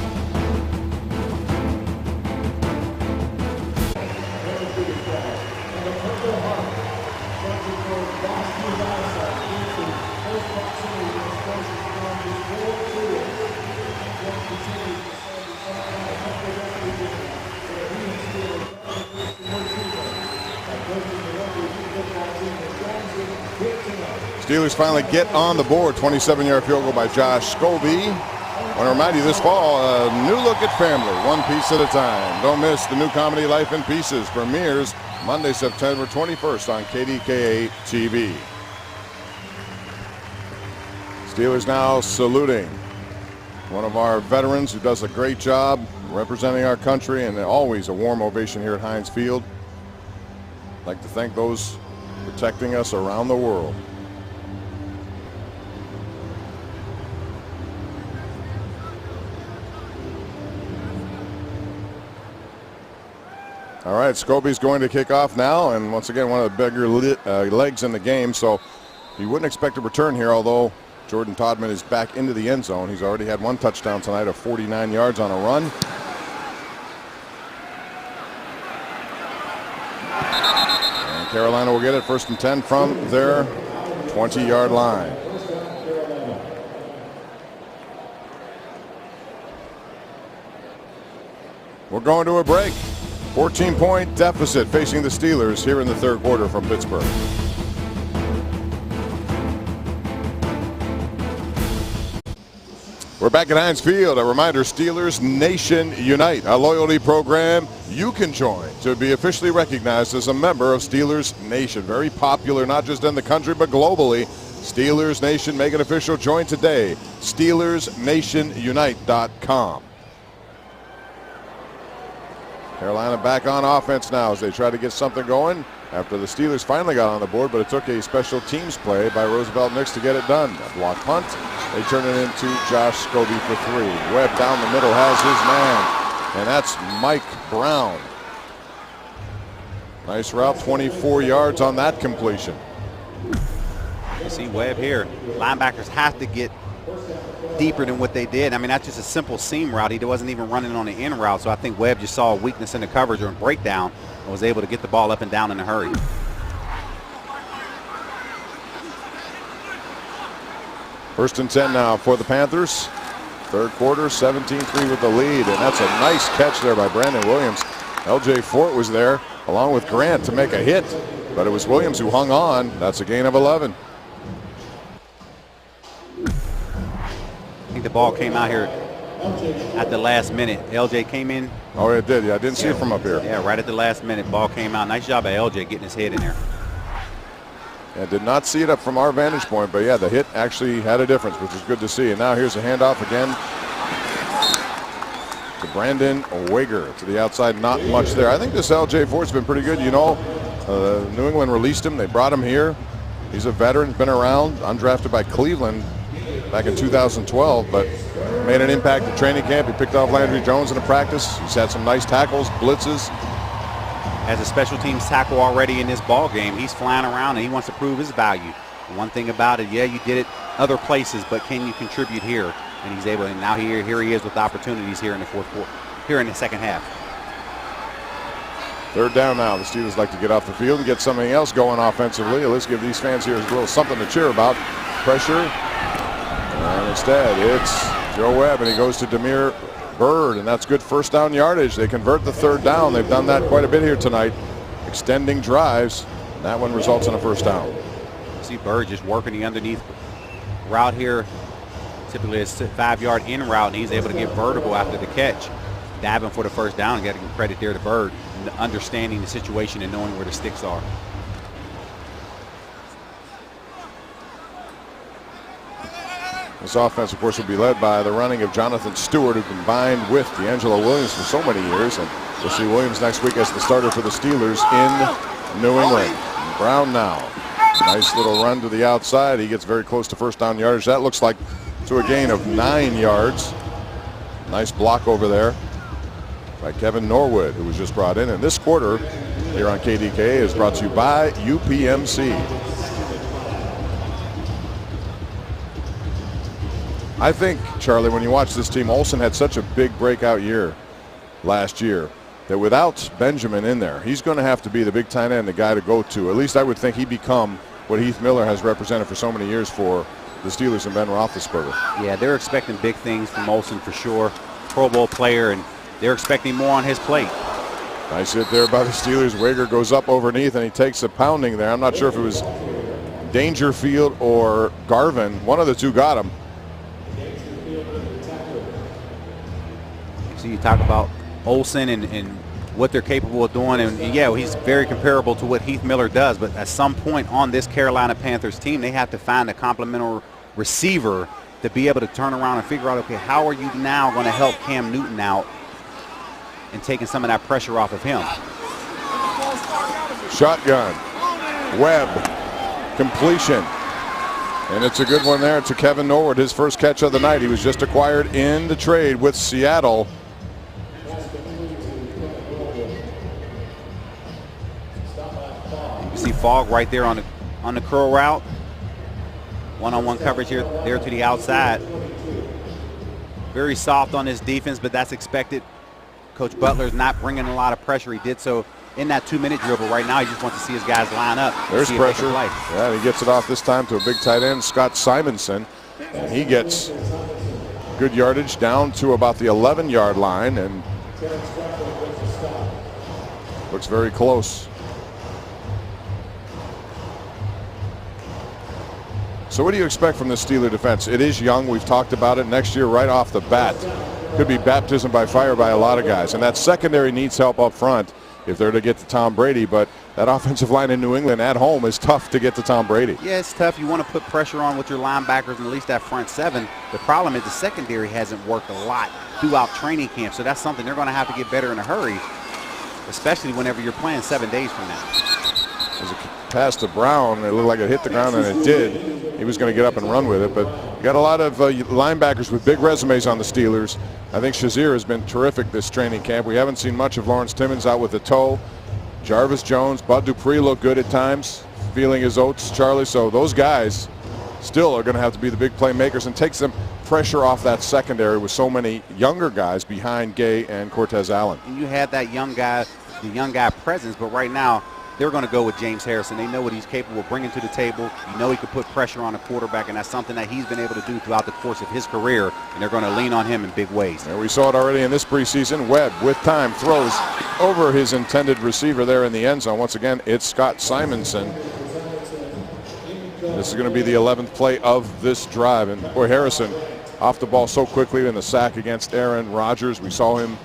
Steelers finally get on the board. 27-yard field goal by Josh Scobie. I want to remind you this fall, a new look at family, one piece at a time. Don't miss the new comedy Life in Pieces premieres Monday, September 21st on KDKA TV. Steelers now saluting one of our veterans who does a great job representing our country, and always a warm ovation here at Heinz Field. I'd like to thank those protecting us around the world. All right, Scobie's going to kick off now, and once again, one of the bigger legs in the game, so you wouldn't expect a return here, although Jordan Todman is back into the end zone. He's already had one touchdown tonight of 49 yards on a run. And Carolina will get it 1st and 10 from their 20-yard line. We're going to a break. 14-point deficit facing the Steelers here in the 3rd quarter from Pittsburgh. We're back at Heinz Field. A reminder, Steelers Nation Unite, a loyalty program you can join to be officially recognized as a member of Steelers Nation. Very popular, not just in the country, but globally. Steelers Nation, make an official join today. SteelersNationUnite.com. Carolina back on offense now as they try to get something going after the Steelers finally got on the board, but it took a special teams play by Roosevelt Nix to get it done. A block punt. They turn it into Josh Scobie for 3. Webb down the middle has his man, and that's Mike Brown. Nice route, 24 yards on that completion. You see Webb here. Linebackers have to get deeper than what they did. I mean, that's just a simple seam route. He wasn't even running on the in route, so I think Webb just saw a weakness in the coverage or a breakdown and was able to get the ball up and down in a hurry. First and 10 now for the Panthers. 3rd quarter, 17-3 with the lead, and that's a nice catch there by Brandon Williams. L.J. Fort was there along with Grant to make a hit, but it was Williams who hung on. That's a gain of 11. I think the ball came out here at the last minute. LJ came in. Oh, it did. Yeah, I didn't see it from up here. Yeah, right at the last minute, ball came out. Nice job by LJ getting his head in there. Yeah, did not see it up from our vantage point, but yeah, the hit actually had a difference, which is good to see. And now here's a handoff again to Brandon Wager to the outside. Not much there. I think this L.J. Fort's been pretty good. You know, New England released him. They brought him here. He's a veteran, been around, undrafted by Cleveland back in 2012, but made an impact at training camp. He picked off Landry Jones in a practice. He's had some nice tackles, blitzes. As a special teams tackle already in this ball game, he's flying around and he wants to prove his value. One thing about it, yeah, you did it other places, but can you contribute here? And he's able, and now here he is with opportunities here in the 4th quarter, here in the 2nd half. 3rd down now. The Steelers like to get off the field and get something else going offensively. Let's give these fans here a little something to cheer about. Pressure. And instead, it's Joe Webb, and he goes to Demir Bird, and that's good 1st down yardage. They convert the 3rd down. They've done that quite a bit here tonight, extending drives. That one results in a 1st down. See Bird just working the underneath route here. Typically it's a 5-yard in route, and he's able to get vertical after the catch. Dabbing for the 1st down. Got to give credit there to Bird, understanding the situation and knowing where the sticks are. This offense, of course, will be led by the running of Jonathan Stewart, who combined with D'Angelo Williams for so many years. And we'll see Williams next week as the starter for the Steelers in New England. And Brown now. Nice little run to the outside. He gets very close to 1st down yardage. That looks like to a gain of 9 yards. Nice block over there by Kevin Norwood, who was just brought in. And this quarter here on KDK is brought to you by UPMC. I think, Charlie, when you watch this team, Olsen had such a big breakout year last year that without Benjamin in there, he's going to have to be the big tight end, the guy to go to. At least I would think he'd become what Heath Miller has represented for so many years for the Steelers and Ben Roethlisberger. Yeah, they're expecting big things from Olsen for sure. Pro Bowl player, and they're expecting more on his plate. Nice hit there by the Steelers. Wager goes up underneath, and he takes a pounding there. I'm not sure if it was Dangerfield or Garvin. One of the two got him. So you talk about Olsen and what they're capable of doing, and yeah, he's very comparable to what Heath Miller does, but at some point on this Carolina Panthers team, they have to find a complementary receiver to be able to turn around and figure out, okay, how are you now going to help Cam Newton out and taking some of that pressure off of him? Shotgun. Webb, completion. And it's a good one there to Kevin Norwood, his first catch of the night. He was just acquired in the trade with Seattle. You see Fogg right there on the curl route. One-on-one coverage here, there to the outside. Very soft on his defense, but that's expected. Coach Butler's not bringing a lot of pressure. He did so in that 2-minute drill, but right now he just wants to see his guys line up. There's pressure. Yeah, and he gets it off this time to a big tight end, Scott Simonson. And he gets good yardage down to about the 11-yard line and looks very close. So what do you expect from the Steeler defense? It is young. We've talked about it. Next year, right off the bat, could be baptism by fire by a lot of guys. And that secondary needs help up front if they're to get to Tom Brady. But that offensive line in New England at home is tough to get to Tom Brady. Yeah, it's tough. You want to put pressure on with your linebackers and at least that front seven. The problem is the secondary hasn't worked a lot throughout training camp. So that's something they're going to have to get better in a hurry, especially whenever you're playing 7 days from now. There's a pass to Brown. It looked like it hit the ground, and it did. He was going to get up and run with it, but you got a lot of linebackers with big resumes on the Steelers. I think Shazier has been terrific this training camp. We haven't seen much of Lawrence Timmons out with the toe. Jarvis Jones, Bud Dupree looked good at times, feeling his oats, Charlie. So those guys still are going to have to be the big playmakers and take some pressure off that secondary with so many younger guys behind Gay and Cortez Allen. And you had that young guy, the young guy presence, but right now they're going to go with James Harrison. They know what he's capable of bringing to the table. You know he could put pressure on a quarterback, and that's something that he's been able to do throughout the course of his career, and they're going to lean on him in big ways. And we saw it already in this preseason. Webb, with time, throws over his intended receiver there in the end zone. Once again, it's Scott Simonson. This is going to be the 11th play of this drive. And boy, Harrison off the ball so quickly in the sack against Aaron Rodgers. We saw him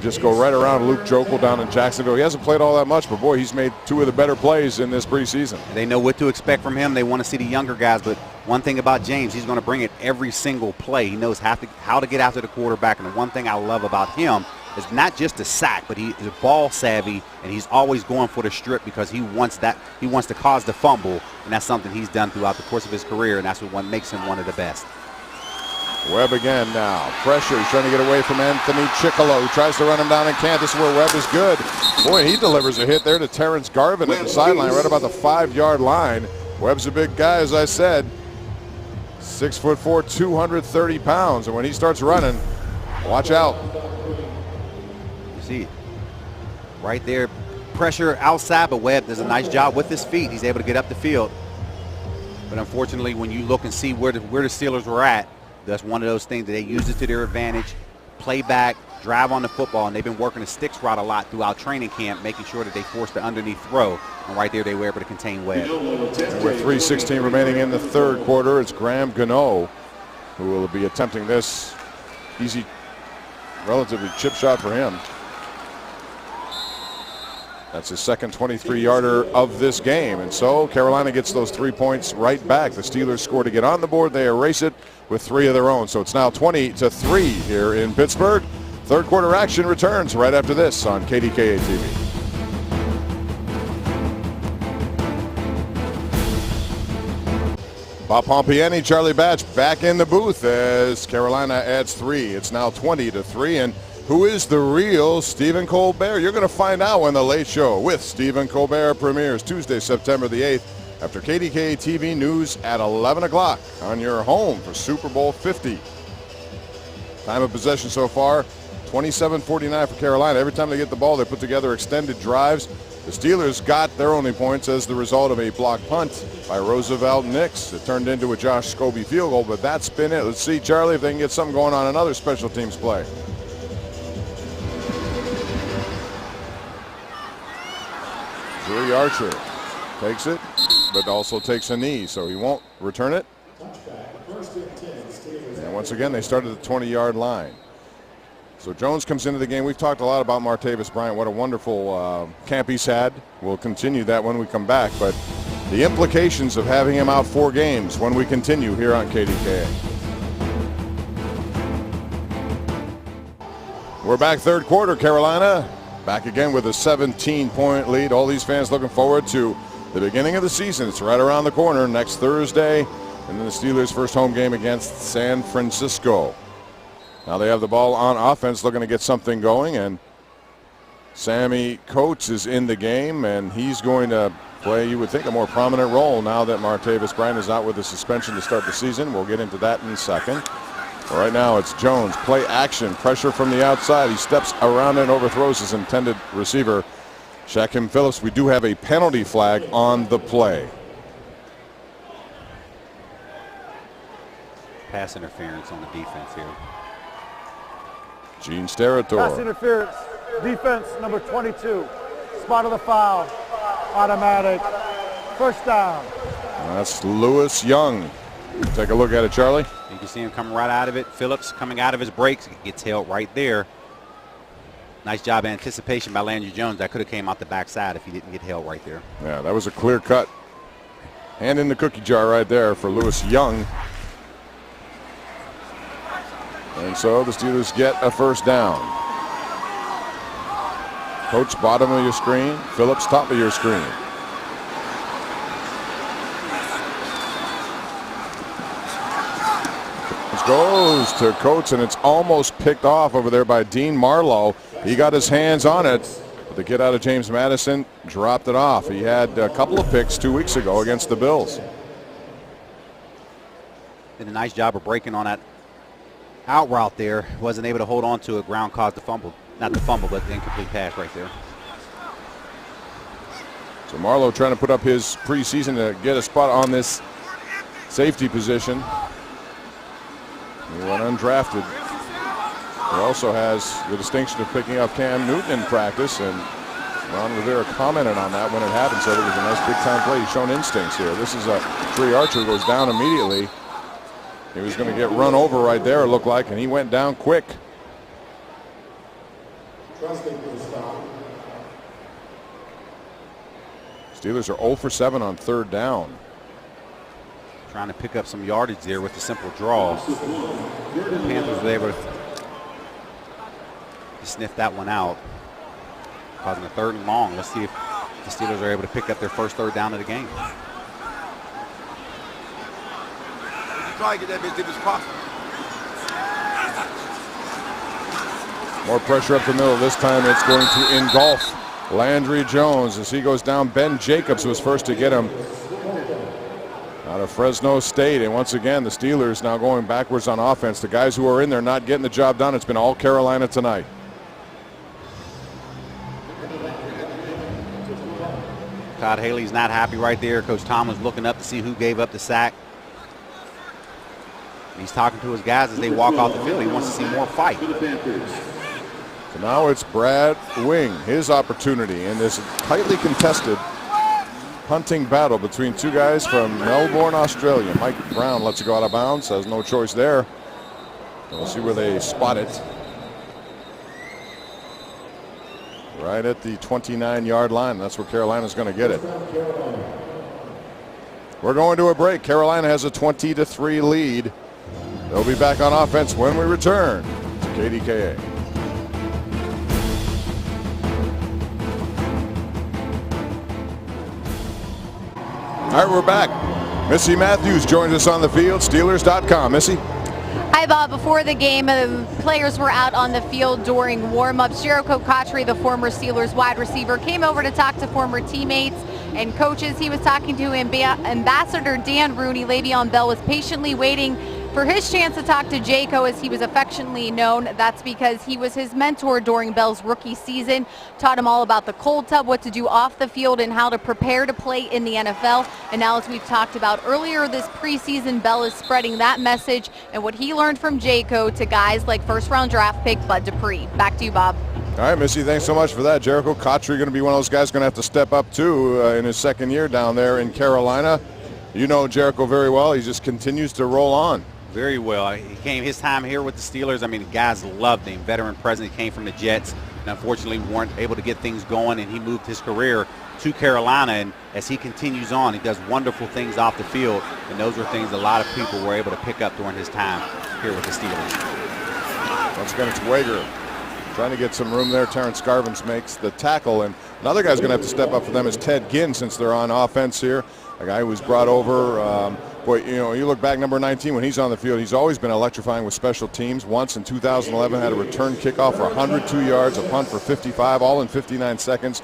just go right around Luke Jokel down in Jacksonville. He hasn't played all that much, but boy, he's made 2 of the better plays in this preseason. They know what to expect from him. They want to see the younger guys, but one thing about James, he's going to bring it every single play. He knows how to get after the quarterback, and the one thing I love about him is not just a sack, but he is ball savvy, and he's always going for the strip because he wants to cause the fumble, and that's something he's done throughout the course of his career, and that's what makes him one of the best. Webb again now. Pressure. He's trying to get away from Anthony Chickalo, who tries to run him down and can't. This is where Webb is good. Boy, he delivers a hit there to Terrence Garvin at the sideline, right about the 5-yard line. Webb's a big guy, as I said. 6'4", 230 pounds. And when he starts running, watch out. You see it right there. Pressure outside, but Webb does a nice job with his feet. He's able to get up the field. But unfortunately, when you look and see where the Steelers were at, that's one of those things that they use it to their advantage. Play back, drive on the football, and they've been working the sticks route a lot throughout training camp, making sure that they force the underneath throw. And right there, they were able to contain Webb. And with 3:16 remaining in the third quarter, it's Graham Gano who will be attempting this easy, relatively chip shot for him. That's his second 23-yarder of this game. And so Carolina gets those 3 points right back. The Steelers score to get on the board. They erase it with 3 of their own. So it's now 20-3 here in Pittsburgh. Third quarter action returns right after this on KDKA TV. Bob Pompiani, Charlie Batch back in the booth as Carolina adds 3. It's now 20-3. And who is the real Stephen Colbert? You're going to find out when The Late Show with Stephen Colbert premieres Tuesday, September the 8th after KDKA TV News at 11 o'clock on your home for Super Bowl 50. Time of possession so far, 27-49 for Carolina. Every time they get the ball, they put together extended drives. The Steelers got their only points as the result of a block punt by Roosevelt Nix. It turned into a Josh Scobie field goal, but that's been it. Let's see, Charlie, if they can get something going on another special teams play. Zuri Archer takes it, but also takes a knee, so he won't return it. And once again, they started at the 20-yard line. So Jones comes into the game. We've talked a lot about Martavis Bryant. What a wonderful camp he's had. We'll continue that when we come back. But the implications of having him out 4 games when we continue here on KDKA. We're back third quarter. Carolina back again with a 17-point lead. All these fans looking forward to the beginning of the season. It's right around the corner next Thursday, and then the Steelers' first home game against San Francisco. Now they have the ball on offense, looking to get something going, and Sammy Coates is in the game, and he's going to play, you would think, a more prominent role now that Martavis Bryant is out with a suspension to start the season. We'll get into that in a second. Right now it's Jones, play action, pressure from the outside. He steps around and overthrows his intended receiver, Shaquem Phillips. We do have a penalty flag on the play. Pass interference on the defense here. Gene Steratore. Pass interference. Defense number 22. Spot of the foul. Automatic. First down. That's Lewis Young. Take a look at it, Charlie. You can see him coming right out of it. Phillips coming out of his breaks. Gets held right there. Nice job of anticipation by Landry Jones. That could have came out the backside if he didn't get held right there. Yeah, that was a clear cut. Hand in the cookie jar right there for Lewis Young. And so the Steelers get a first down. Coach, bottom of your screen. Phillips, top of your screen. This goes to Coates, and it's almost picked off over there by Dean Marlowe. He got his hands on it, but the kid out of James Madison dropped it off. He had a couple of picks 2 weeks ago against the Bills. Did a nice job of breaking on that out route there. Wasn't able to hold on to it. Ground caused the fumble. Not the fumble, but the incomplete pass right there. So Marlowe trying to put up his preseason to get a spot on this safety position. He went undrafted. He also has the distinction of picking up Cam Newton in practice, and Ron Rivera commented on that when it happened, said it was a nice big-time play. He's shown instincts here. This is a Trey Archer, goes down immediately. He was going to get run over right there, it looked like, and he went down quick. Steelers are 0 for 7 on third down. Trying to pick up some yardage there with the simple draw. The Panthers were able to sniff that one out, causing a third and long. Let's see if the Steelers are able to pick up their first third down of the game. Try to get that bitch deep as possible. More pressure up the middle. This time it's going to engulf Landry Jones as he goes down. Ben Jacobs was first to get him out of Fresno State. And once again, the Steelers now going backwards on offense. The guys who are in there not getting the job done. It's been all Carolina tonight. Todd Haley's not happy right there. Coach Tomlin's looking up to see who gave up the sack. He's talking to his guys as they walk off the field. He wants to see more fight. So now it's Brad Wing, his opportunity in this tightly contested punting battle between two guys from Melbourne, Australia. Mike Brown lets it go out of bounds, has no choice there. We'll see where they spot it. Right at the 29-yard line. That's where Carolina's going to get it. We're going to a break. Carolina has a 20-3 lead. They'll be back on offense when we return to KDKA. All right, we're back. Missy Matthews joins us on the field, Steelers.com. Missy? Hi, Bob. Before the game, players were out on the field during warm-ups. Jericho Cotchery, the former Steelers wide receiver, came over to talk to former teammates and coaches. He was talking to Ambassador Dan Rooney. Le'Veon Bell was patiently waiting for his chance to talk to Jaco, as he was affectionately known. That's because he was his mentor during Bell's rookie season, taught him all about the cold tub, what to do off the field, and how to prepare to play in the NFL. And now, as we've talked about earlier this preseason, Bell is spreading that message and what he learned from Jaco to guys like first-round draft pick Bud Dupree. Back to you, Bob. All right, Missy, thanks so much for that. Jericho Cotchery going to be one of those guys going to have to step up, too, in his second year down there in Carolina. You know Jericho very well. He just continues to roll on. Very well. He came his time here with the Steelers. I mean, the guys loved him. Veteran presence. He came from the Jets, and unfortunately weren't able to get things going, and he moved his career to Carolina. And as he continues on, he does wonderful things off the field, and those are things a lot of people were able to pick up during his time here with the Steelers. Once again, it's Wager Trying to get some room there. Terrence Garvin makes the tackle, and another guy's going to have to step up for them is Ted Ginn, since they're on offense here. A guy who was brought over. Boy, you know, you look back, number 19, when he's on the field, he's always been electrifying with special teams. Once in 2011 had a return kickoff for 102 yards, a punt for 55, all in 59 seconds.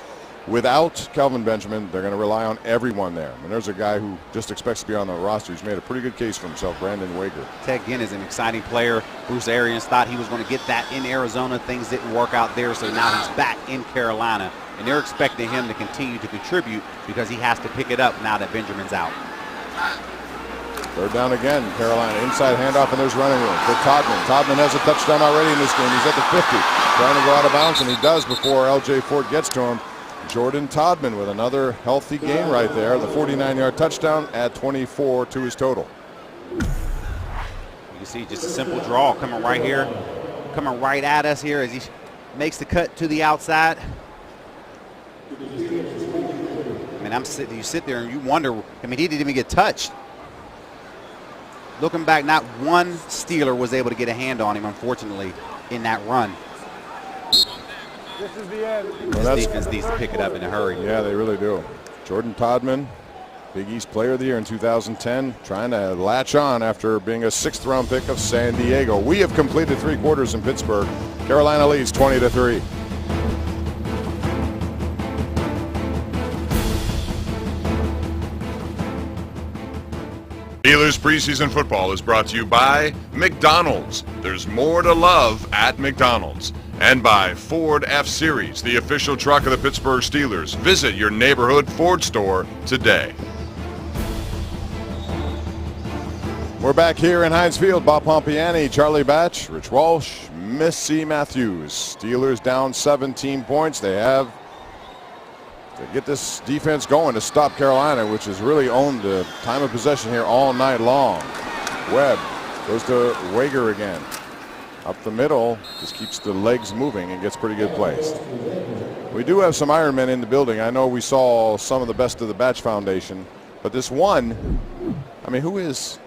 Without Kelvin Benjamin, they're going to rely on everyone there. And there's a guy who just expects to be on the roster. He's made a pretty good case for himself, Brandon Wager. Ted Ginn is an exciting player. Bruce Arians thought he was going to get that in Arizona. Things didn't work out there, so now he's back in Carolina. And they're expecting him to continue to contribute because he has to pick it up now that Benjamin's out. Third down again, Carolina. Inside handoff, and there's running room for Todman. Todman has a touchdown already in this game. He's at the 50, trying to go out of bounds, and he does before L.J. Ford gets to him. Jordan Todman with another healthy game right there. The 49-yard touchdown at 24 to his total. You can see just a simple draw coming right here, coming right at us here as he makes the cut to the outside. I mean, you sit there and you wonder, I mean, he didn't even get touched. Looking back, not one Steeler was able to get a hand on him, unfortunately, in that run. This is the end. Well, this defense needs to pick it up in a hurry. Yeah, they really do. Jordan Todman, Big East Player of the Year in 2010, trying to latch on after being a 6th-round pick of San Diego. We have completed 3 quarters in Pittsburgh. Carolina leads 20-3. Steelers preseason football is brought to you by McDonald's. There's more to love at McDonald's. And by Ford F-Series, the official truck of the Pittsburgh Steelers. Visit your neighborhood Ford store today. We're back here in Heinz Field. Bob Pompiani, Charlie Batch, Rich Walsh, Missy Matthews. Steelers down 17 points. They have to get this defense going to stop Carolina, which has really owned the time of possession here all night long. Webb goes to Wager again. Up the middle, just keeps the legs moving and gets pretty good plays. We do have some Ironmen in the building. I know we saw some of the best of the Batch Foundation, but this one, I mean, who is?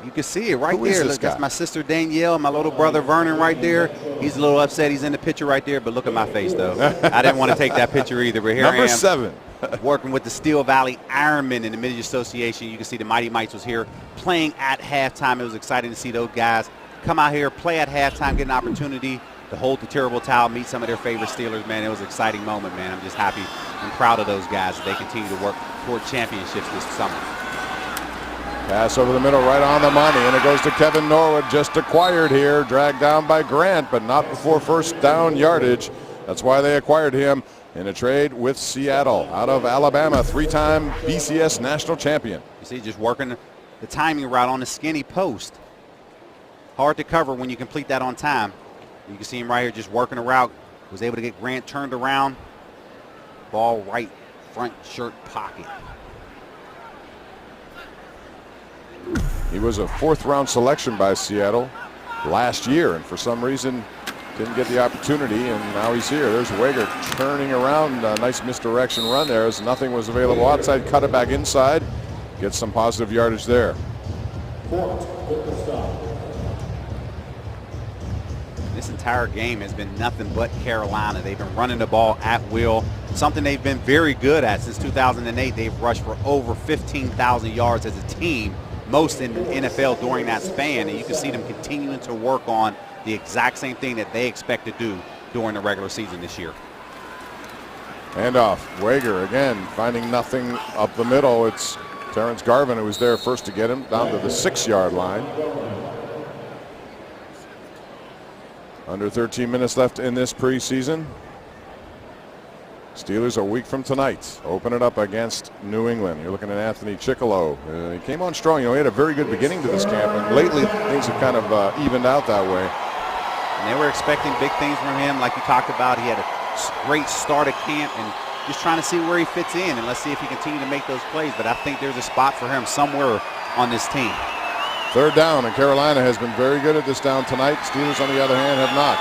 You can see it right Who is there. this Look, guy? that's my sister Danielle, my little brother Vernon right there. He's a little upset he's in the picture right there, but look at my face, though. I didn't want to take that picture either, but here I am. Number 7. Working with the Steel Valley Ironmen in the Mid Association. You can see the Mighty Mites was here playing at halftime. It was exciting to see those guys come out here, play at halftime, get an opportunity to hold the terrible towel, meet some of their favorite Steelers, man. It was an exciting moment, man. I'm just happy and proud of those guys that they continue to work toward championships this summer. Pass over the middle, right on the money, and it goes to Kevin Norwood, just acquired here, dragged down by Grant, but not before first down yardage. That's why they acquired him in a trade with Seattle out of Alabama, 3-time BCS national champion. You see, just working the timing route on the skinny post. Hard to cover when you complete that on time. You can see him right here just working a route. Was able to get Grant turned around. Ball right front shirt pocket. He was a 4th-round selection by Seattle last year, and for some reason didn't get the opportunity, and now he's here. There's Wager turning around. A nice misdirection run there as nothing was available outside. Cut it back inside. Gets some positive yardage there. This entire game has been nothing but Carolina. They've been running the ball at will, something they've been very good at since 2008. They've rushed for over 15,000 yards as a team, most in the NFL during that span, and you can see them continuing to work on the exact same thing that they expect to do during the regular season this year. Handoff. Wager again finding nothing up the middle. It's Terrence Garvin who was there first to get him down to the 6-yard line. Under 13 minutes left in this preseason. Steelers a week from tonight open it up against New England. You're looking at Anthony Chickillo. He came on strong. You know, he had a very good beginning to this camp, and lately things have kind of evened out that way. And they were expecting big things from him, like you talked about. He had a great start of camp, and just trying to see where he fits in, and let's see if he continues to make those plays. But I think there's a spot for him somewhere on this team. 3rd down, and Carolina has been very good at this down tonight. Steelers, on the other hand, have not.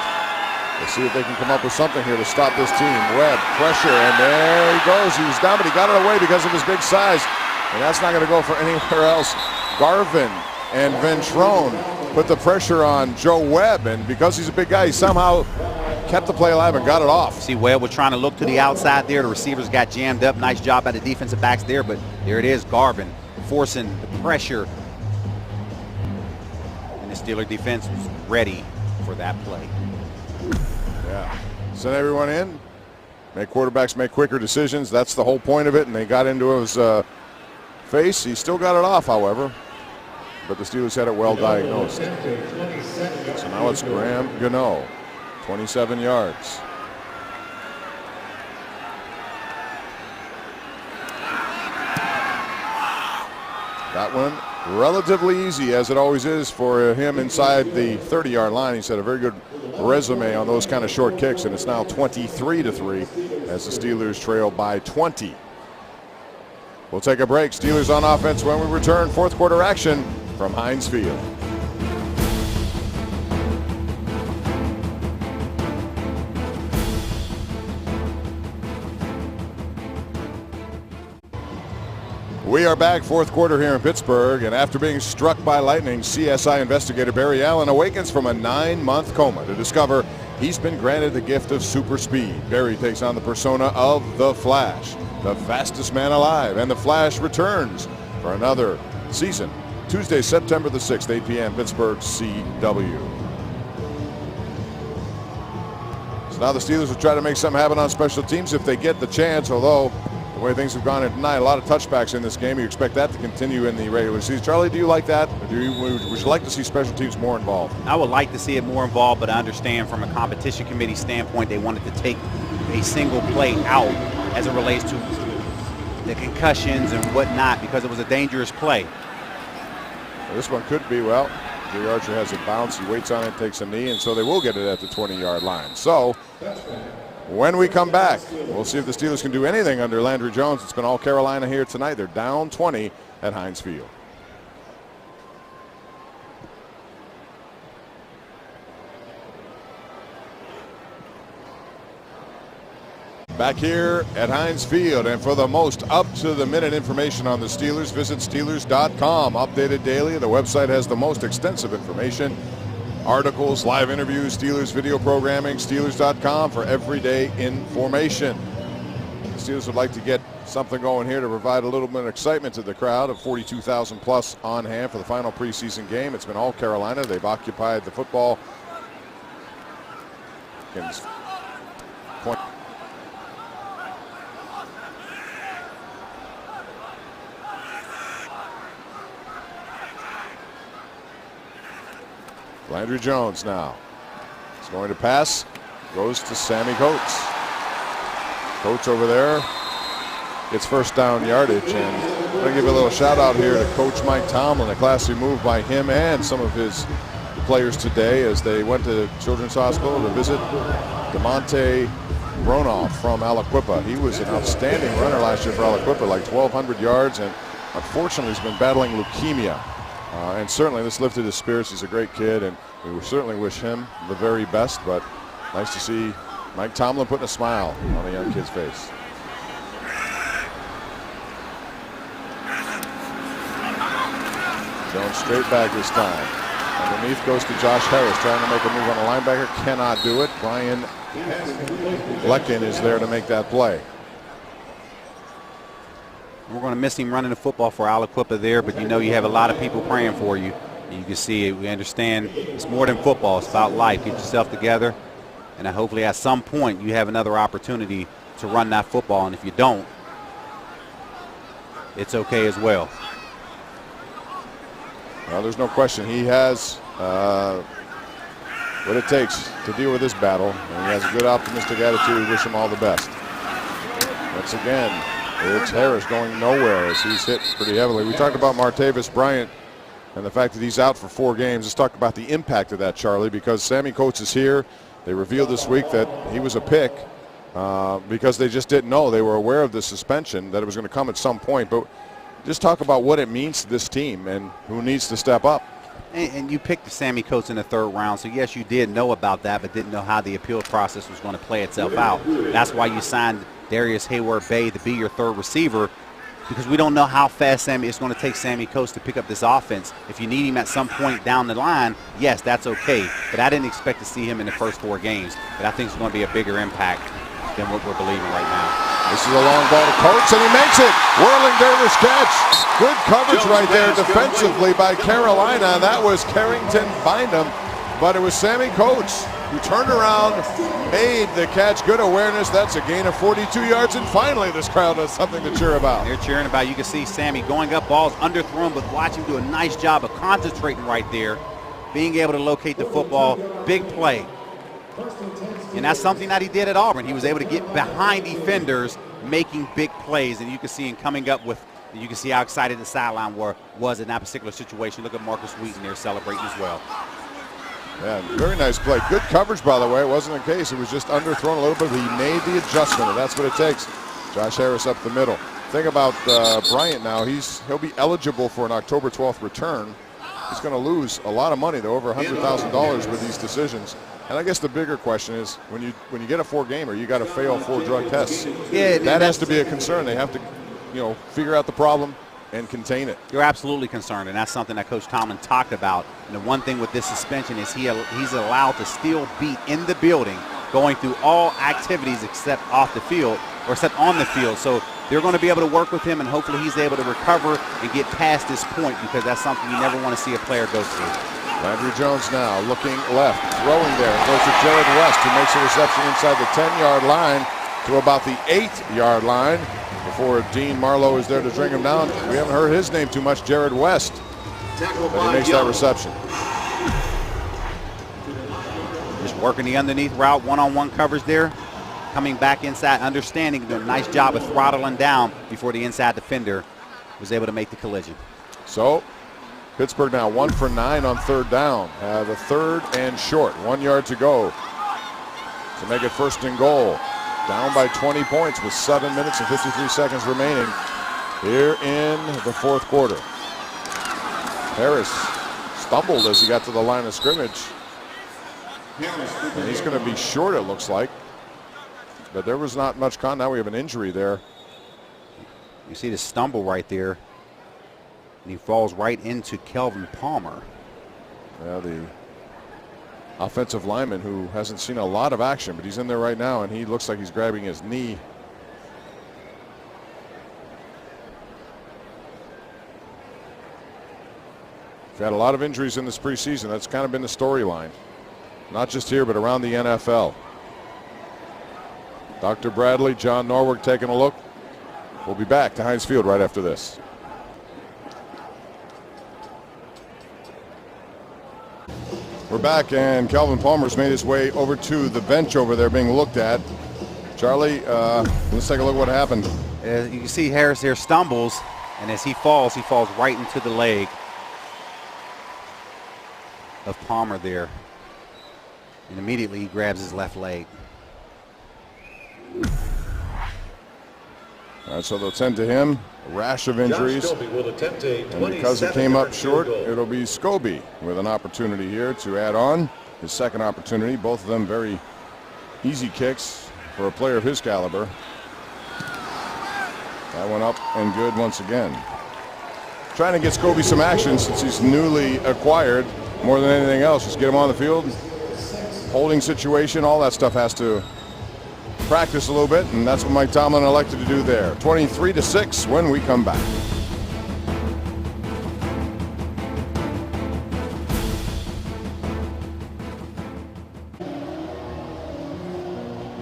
Let's see if they can come up with something here to stop this team. Webb, pressure, and there he goes. He was down, but he got it away because of his big size. And that's not going to go for anywhere else. Garvin and Ventrone put the pressure on Joe Webb, and because he's a big guy, he somehow kept the play alive and got it off. See, Webb was trying to look to the outside there. The receivers got jammed up. Nice job by the defensive backs there, but there it is, Garvin forcing the pressure. And the Steeler defense was ready for that play. Yeah. Send everyone in. Make quarterbacks make quicker decisions. That's the whole point of it, and they got into his face. He still got it off, however, but the Steelers had it well diagnosed. So now it's Graham Gano, 27 yards. That one relatively easy, as it always is for him inside the 30-yard line. He's had a very good resume on those kind of short kicks, and it's now 23-3 as the Steelers trail by 20. We'll take a break. Steelers on offense when we return. Fourth quarter action from Heinz Field. We are back, fourth quarter here in Pittsburgh, and after being struck by lightning, CSI investigator Barry Allen awakens from a 9-month coma to discover he's been granted the gift of super speed. Barry takes on the persona of the Flash, the fastest man alive, and the Flash returns for another season. Tuesday, September the 6th, 8 p.m., Pittsburgh CW. So now the Steelers will try to make something happen on special teams if they get the chance, although the way things have gone tonight, a lot of touchbacks in this game. You expect that to continue in the regular season. Charlie, do you like that? Or would you like to see special teams more involved? I would like to see it more involved, but I understand from a competition committee standpoint, they wanted to take a single play out as it relates to the concussions and whatnot because it was a dangerous play. Well, this one could be, well, Jay Archer has a bounce. He waits on it, takes a knee, and so they will get it at the 20-yard line. So when we come back, we'll see if the Steelers can do anything under Landry Jones. It's been all Carolina here tonight. They're down 20 at Heinz Field. Back here at Heinz Field, and for the most up-to-the-minute information on the Steelers, visit Steelers.com. Updated daily. The website has the most extensive information. Articles, live interviews, Steelers video programming, Steelers.com for everyday information. The Steelers would like to get something going here to provide a little bit of excitement to the crowd of 42,000 plus on hand for the final preseason game. It's been all Carolina. They've occupied the football. Point. Landry Jones now. He's going to pass. Goes to Sammy Coates. Coates over there gets first down yardage. And I'm going to give a little shout out here to Coach Mike Tomlin. A classy move by him and some of his players today as they went to Children's Hospital to visit DeMonte Bronoff from Aliquippa. He was an outstanding runner last year for Aliquippa, like 1,200 yards, and unfortunately he's been battling leukemia. And certainly this lifted his spirits. He's a great kid, and we certainly wish him the very best. But nice to see Mike Tomlin putting a smile on a young kid's face. Jones straight back this time. Underneath goes to Josh Harris, trying to make a move on a linebacker. Cannot do it. Brian Lecken is there to make that play. We're going to miss him running the football for Aliquippa there, but you know you have a lot of people praying for you. You can see it. We understand it's more than football. It's about life. Get yourself together, and hopefully at some point you have another opportunity to run that football, and if you don't, it's okay as well. Well, there's no question he has what it takes to deal with this battle, and he has a good optimistic attitude. We wish him all the best. Once again, it's Harris going nowhere as he's hit pretty heavily. We talked about Martavis Bryant and the fact that he's out for 4 games. Let's talk about the impact of that, Charlie, because Sammy Coates is here. They revealed this week that he was a pick because they just didn't know. They were aware of the suspension, that it was going to come at some point. But just talk about what it means to this team and who needs to step up. And you picked Sammy Coates in the 3rd round, so yes, you did know about that, but didn't know how the appeal process was going to play itself out. That's why you signed Darius Hayward-Bay to be your 3rd receiver. because we don't know how fast it's going to take Sammy Coates to pick up this offense. If you need him at some point down the line, yes, that's okay. But I didn't expect to see him in the first 4 games. But I think it's going to be a bigger impact than what we're believing right now. This is a long ball to Coates, and he makes it. Whirling Davis catch. Good coverage right there defensively by Carolina. That was Carrington Bynum, but it was Sammy Coates who turned around, made the catch. Good awareness. That's a gain of 42 yards, and finally this crowd has something to cheer about. They're cheering about. You can see Sammy going up, balls underthrown, but watch him do a nice job of concentrating right there, being able to locate the football. Big play. And that's something that he did at Auburn. He was able to get behind defenders, making big plays, and you can see him coming up with, you can see how excited the sideline was in that particular situation. Look at Marcus Wheaton there celebrating as well. Yeah, very nice play. Good coverage, by the way. It wasn't the case. It was just underthrown a little bit. He made the adjustment, and that's what it takes. Josh Harris up the middle. Thing about Bryant now, he'll be eligible for an October 12th return. He's going to lose a lot of money, though, over $100,000 with these decisions. And I guess the bigger question is, when you get a 4-gamer, you got to fail 4 drug tests. Yeah, that has to be a concern. They have to, figure out the problem and contain it. You're absolutely concerned, and that's something that Coach Tomlin talked about. And the one thing with this suspension is he's allowed to still be in the building, going through all activities except off the field, or except on the field. So they're going to be able to work with him, and hopefully he's able to recover and get past this point, because that's something you never want to see a player go through. Landry Jones now looking left, throwing there, goes to Jared West, who makes a reception inside the 10-yard line to about the 8-yard line before Dean Marlowe is there to bring him down. We haven't heard his name too much, Jared West, but he makes that reception. Just working the underneath route, one-on-one coverage there, coming back inside, understanding, doing a nice job of throttling down before the inside defender was able to make the collision. So Pittsburgh now 1 for 9 on 3rd down. The 3rd and short, 1 yard to go to make it 1st and goal. Down by 20 points with 7 minutes and 53 seconds remaining here in the 4th quarter. Harris stumbled as he got to the line of scrimmage. And he's going to be short, it looks like. But there was not much now we have an injury there. You see the stumble right there. And he falls right into Kelvin Palmer. Yeah, the offensive lineman who hasn't seen a lot of action, but he's in there right now, and he looks like he's grabbing his knee. We've had a lot of injuries in this preseason. That's kind of been the storyline. Not just here, but around the NFL. Dr. Bradley, John Norwick taking a look. We'll be back to Heinz Field right after this. We're back, and Kelvin Palmer's made his way over to the bench over there being looked at. Charlie, let's take a look at what happened. You can see Harris here stumbles, and as he falls right into the leg of Palmer there. And immediately he grabs his left leg. All right, so they'll tend to him. A rash of injuries. And because it came up short, it'll be Scobie with an opportunity here to add on. His second opportunity. Both of them very easy kicks for a player of his caliber. That went up and good once again. Trying to get Scobie some action since he's newly acquired. More than anything else, just get him on the field. Holding situation, all that stuff has to practice a little bit, and that's what Mike Tomlin elected to do there. 23-6 when we come back.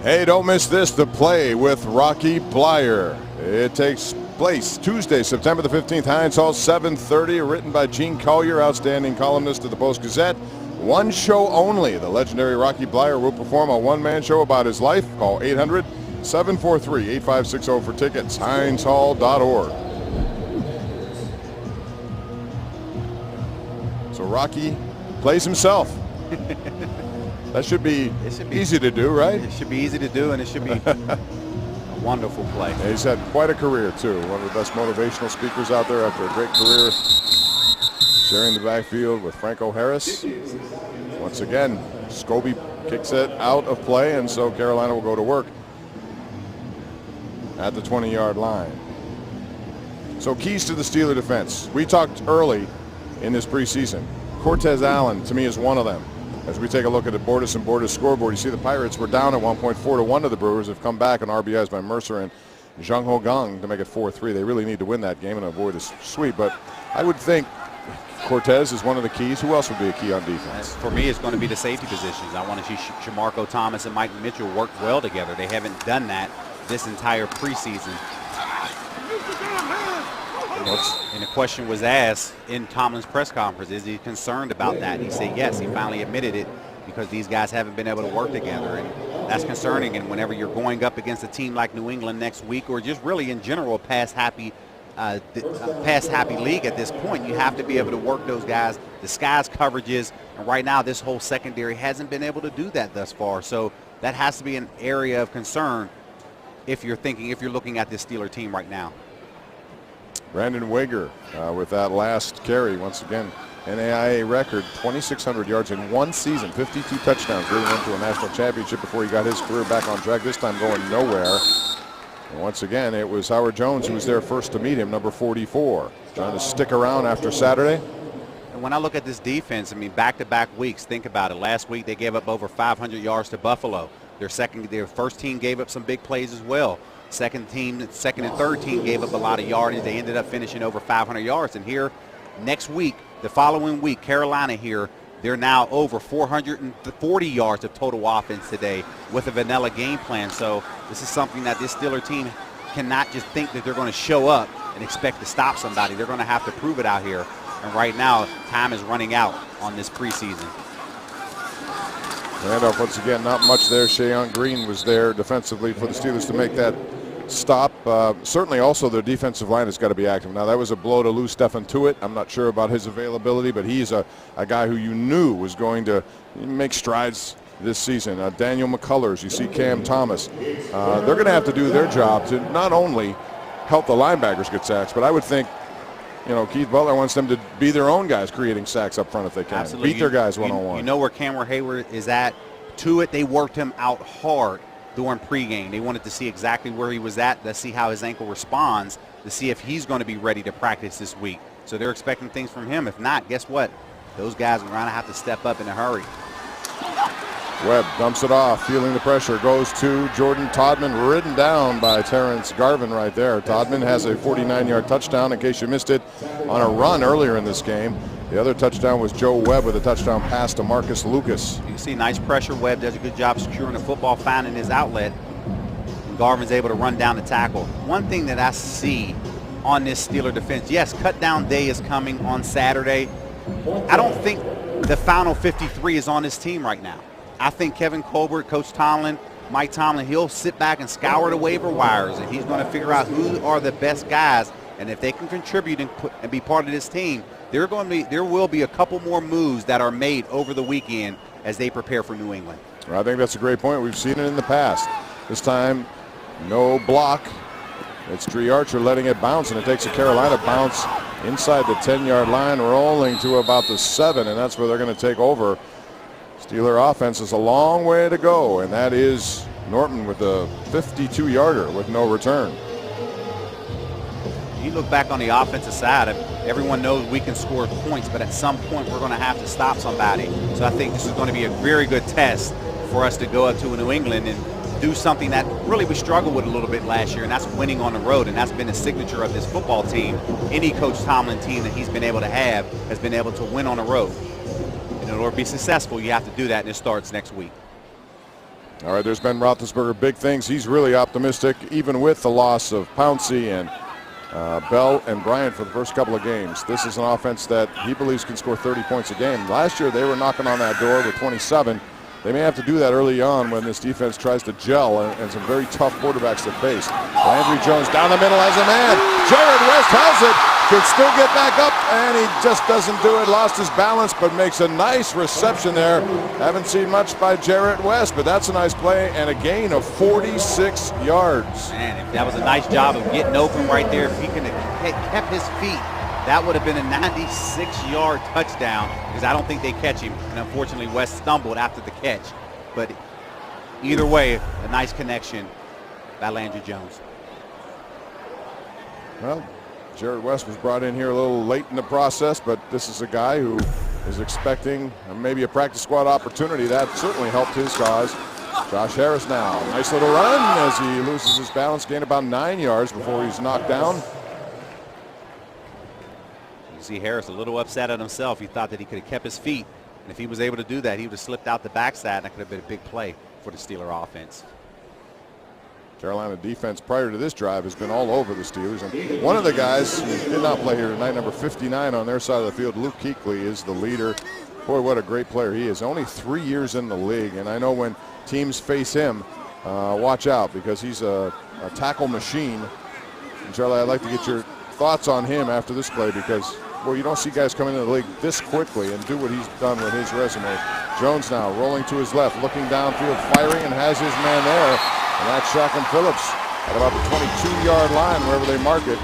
Hey, don't miss this, The Play with Rocky Bleier. It takes place Tuesday, September the 15th, Heinz Hall, 7:30, written by Gene Collier, outstanding columnist of the Post-Gazette. One show only. The legendary Rocky Bleier will perform a one-man show about his life. Call 800-743-8560 for tickets. HeinzHall.org. So Rocky plays himself. That should be easy to do, right? It should be easy to do, and it should be a wonderful play. Yeah, he's had quite a career, too. One of the best motivational speakers out there after a great career. Sharing the backfield with Franco Harris. Once again, Scobie kicks it out of play, and so Carolina will go to work at the 20-yard line. So keys to the Steeler defense. We talked early in this preseason. Cortez Allen, to me, is one of them. As we take a look at the Bordas and Bordas scoreboard, you see the Pirates were down at one point 4-1 to the Brewers. Have come back on RBIs by Mercer and Jung Ho Gang to make it 4-3. They really need to win that game and avoid a sweep. But I would think Cortez is one of the keys. Who else would be a key on defense? For me, it's going to be the safety positions. I want to see Shamarko Thomas and Mike Mitchell work well together. They haven't done that this entire preseason. And the question was asked in Tomlin's press conference, is he concerned about that? And he said yes. He finally admitted it because these guys haven't been able to work together. And that's concerning. And whenever you're going up against a team like New England next week, or just really in general a pass-happy league at this point, you have to be able to work those guys, disguise coverages. And right now, this whole secondary hasn't been able to do that thus far. So that has to be an area of concern if you're looking at this Steeler team right now. Brandon Wager with that last carry. Once again, NAIA record, 2,600 yards in one season, 52 touchdowns. Really went to a national championship before he got his career back on track, this time going nowhere. And once again, it was Howard Jones who was there first to meet him, number 44, trying to stick around after Saturday. And when I look at this defense, I mean, back-to-back weeks, think about it. Last week they gave up over 500 yards to Buffalo. Their first team gave up some big plays as well. Second and third team gave up a lot of yardage. They ended up finishing over 500 yards. And here, next week, the following week, Carolina here, they're now over 440 yards of total offense today with a vanilla game plan. So this is something that this Steeler team cannot just think that they're going to show up and expect to stop somebody. They're going to have to prove it out here. And right now, time is running out on this preseason. Handoff once again, not much there. Shayon Green was there defensively for the Steelers to make that stop. Certainly also their defensive line has got to be active. Now that was a blow to lose Stephen Tuitt. I'm not sure about his availability, but he's a guy who you knew was going to make strides this season. Daniel McCullers, you see Cam Thomas. They're going to have to do their job to not only help the linebackers get sacks, but I would think, you know, Keith Butler wants them to be their own guys creating sacks up front if they can. Absolutely. Beat their guys one-on-one. You know where Cameron Hayward is at. Tuitt, they worked him out hard during pregame. They wanted to see exactly where he was at, to see how his ankle responds, to see if he's going to be ready to practice this week. So they're expecting things from him. If not, guess what? Those guys are going to have to step up in a hurry. Webb dumps it off, feeling the pressure, goes to Jordan Todman, ridden down by Terrence Garvin right there. Todman has a 49-yard touchdown, in case you missed it, on a run earlier in this game. The other touchdown was Joe Webb with a touchdown pass to Marcus Lucas. You can see nice pressure. Webb does a good job securing the football, finding his outlet. And Garvin's able to run down the tackle. One thing that I see on this Steeler defense, yes, cut down day is coming on Saturday. I don't think the final 53 is on this team right now. I think Kevin Colbert, Coach Tomlin, Mike Tomlin, he'll sit back and scour the waiver wires, and he's going to figure out who are the best guys. And if they can contribute and be part of this team, there will be a couple more moves that are made over the weekend as they prepare for New England. I think that's a great point. We've seen it in the past. This time, no block. It's Dree Archer letting it bounce, and it takes a Carolina bounce inside the 10-yard line, rolling to about the 7, and that's where they're going to take over. Steeler offense is a long way to go, and that is Norton with a 52-yarder with no return. You look back on the offensive side, everyone knows we can score points, but at some point we're going to have to stop somebody. So I think this is going to be a very good test for us to go up to New England and do something that really we struggled with a little bit last year, and that's winning on the road, and that's been a signature of this football team. Any Coach Tomlin team that he's been able to have has been able to win on the road. In order to be successful, you have to do that, and it starts next week. All right, there's Ben Roethlisberger. Big things. He's really optimistic, even with the loss of Pouncey and Bell and Bryant for the first couple of games. This is an offense that he believes can score 30 points a game. Last year, they were knocking on that door with 27. They may have to do that early on when this defense tries to gel and some very tough quarterbacks to face. Landry Jones down the middle has a man. Jared West has it. Could still get back up, and he just doesn't do it. Lost his balance, but makes a nice reception there. Haven't seen much by Jarrett West, but that's a nice play and a gain of 46 yards. Man, that was a nice job of getting open right there. If he could have kept his feet, that would have been a 96-yard touchdown, because I don't think they catch him. And unfortunately, West stumbled after the catch. But either way, a nice connection by Landry Jones. Well, Jared West was brought in here a little late in the process, but this is a guy who is expecting maybe a practice squad opportunity. That certainly helped his cause. Josh Harris now. Nice little run as he loses his balance, gained about 9 yards before he's knocked down. You see Harris a little upset at himself. He thought that he could have kept his feet. And if he was able to do that, he would have slipped out the backside, and that could have been a big play for the Steeler offense. Carolina defense prior to this drive has been all over the Steelers. And one of the guys who did not play here tonight, number 59 on their side of the field, Luke Kuechly, is the leader. Boy, what a great player he is. Only 3 years in the league. And I know when teams face him, watch out, because he's a tackle machine. And Charlie, I'd like to get your thoughts on him after this play, because, well, you don't see guys come into the league this quickly and do what he's done with his resume. Jones now rolling to his left, looking downfield, firing, and has his man there. And that's Shaquem Phillips at about the 22-yard line, wherever they mark it.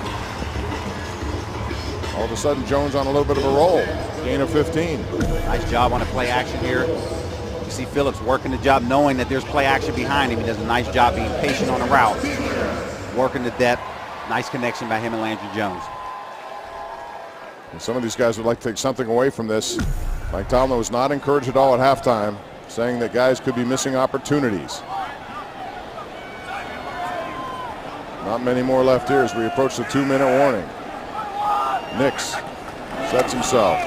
All of a sudden, Jones on a little bit of a roll. Gain of 15. Nice job on the play action here. You see Phillips working the job, knowing that there's play action behind him. He does a nice job being patient on the route, working the depth. Nice connection by him and Landry Jones. And some of these guys would like to take something away from this. Mike Tomlin was not encouraged at all at halftime, saying that guys could be missing opportunities. Not many more left here as we approach the 2-minute warning. Nix sets himself.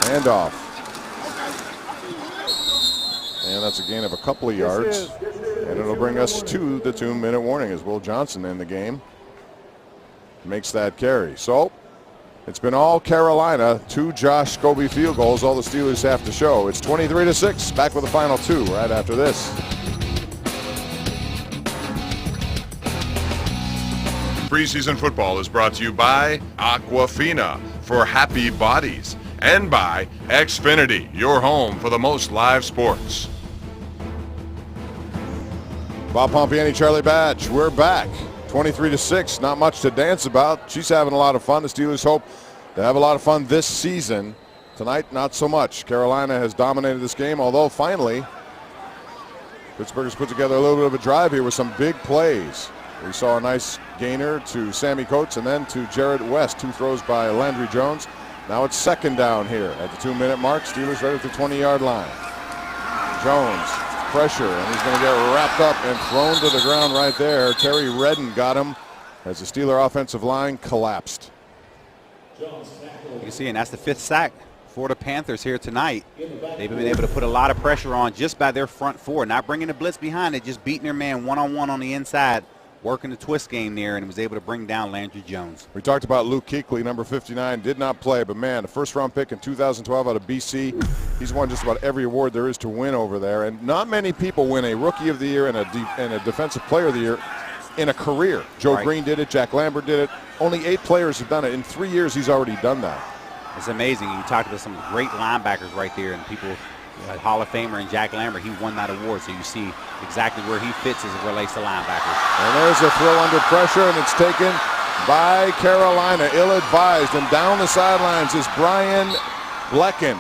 Handoff. And that's a gain of a couple of yards. And it'll bring us to the 2-minute warning as Will Johnson in the game makes that carry. So it's been all Carolina, 2 Josh Scobie field goals, all the Steelers have to show. It's 23-6, back with the final 2 right after this. Preseason football is brought to you by Aquafina for happy bodies and by Xfinity, your home for the most live sports. Bob Pompiani, Charlie Batch, we're back. 23-6, not much to dance about. She's having a lot of fun. The Steelers hope to have a lot of fun this season. Tonight, not so much. Carolina has dominated this game, although finally, Pittsburgh has put together a little bit of a drive here with some big plays. We saw a nice gainer to Sammy Coates and then to Jared West. 2 throws by Landry Jones. Now it's second down here at the 2-minute mark. Steelers right at the 20-yard line. Jones, pressure, and he's going to get wrapped up and thrown to the ground right there. Terry Redden got him as the Steeler offensive line collapsed. You can see, and that's the 5th sack for the Panthers here tonight. They've been able to put a lot of pressure on just by their front 4, not bringing the blitz behind it, just beating their man one-on-one on the inside, working the twist game there, and was able to bring down Landry Jones. We talked about Luke Kuechly, number 59, did not play, but man, a first-round pick in 2012 out of BC. He's won just about every award there is to win over there, and not many people win a Rookie of the Year and a Defensive Player of the Year in a career. Joe Green did it, Jack Lambert did it. Only 8 players have done it. In 3 years, he's already done that. It's amazing. You talked about some great linebackers right there, and people, Hall of Famer and Jack Lambert, he won that award, so you see exactly where he fits as it relates to linebackers. And there's a throw under pressure, and it's taken by Carolina, ill-advised, and down the sidelines is Brian Blecken.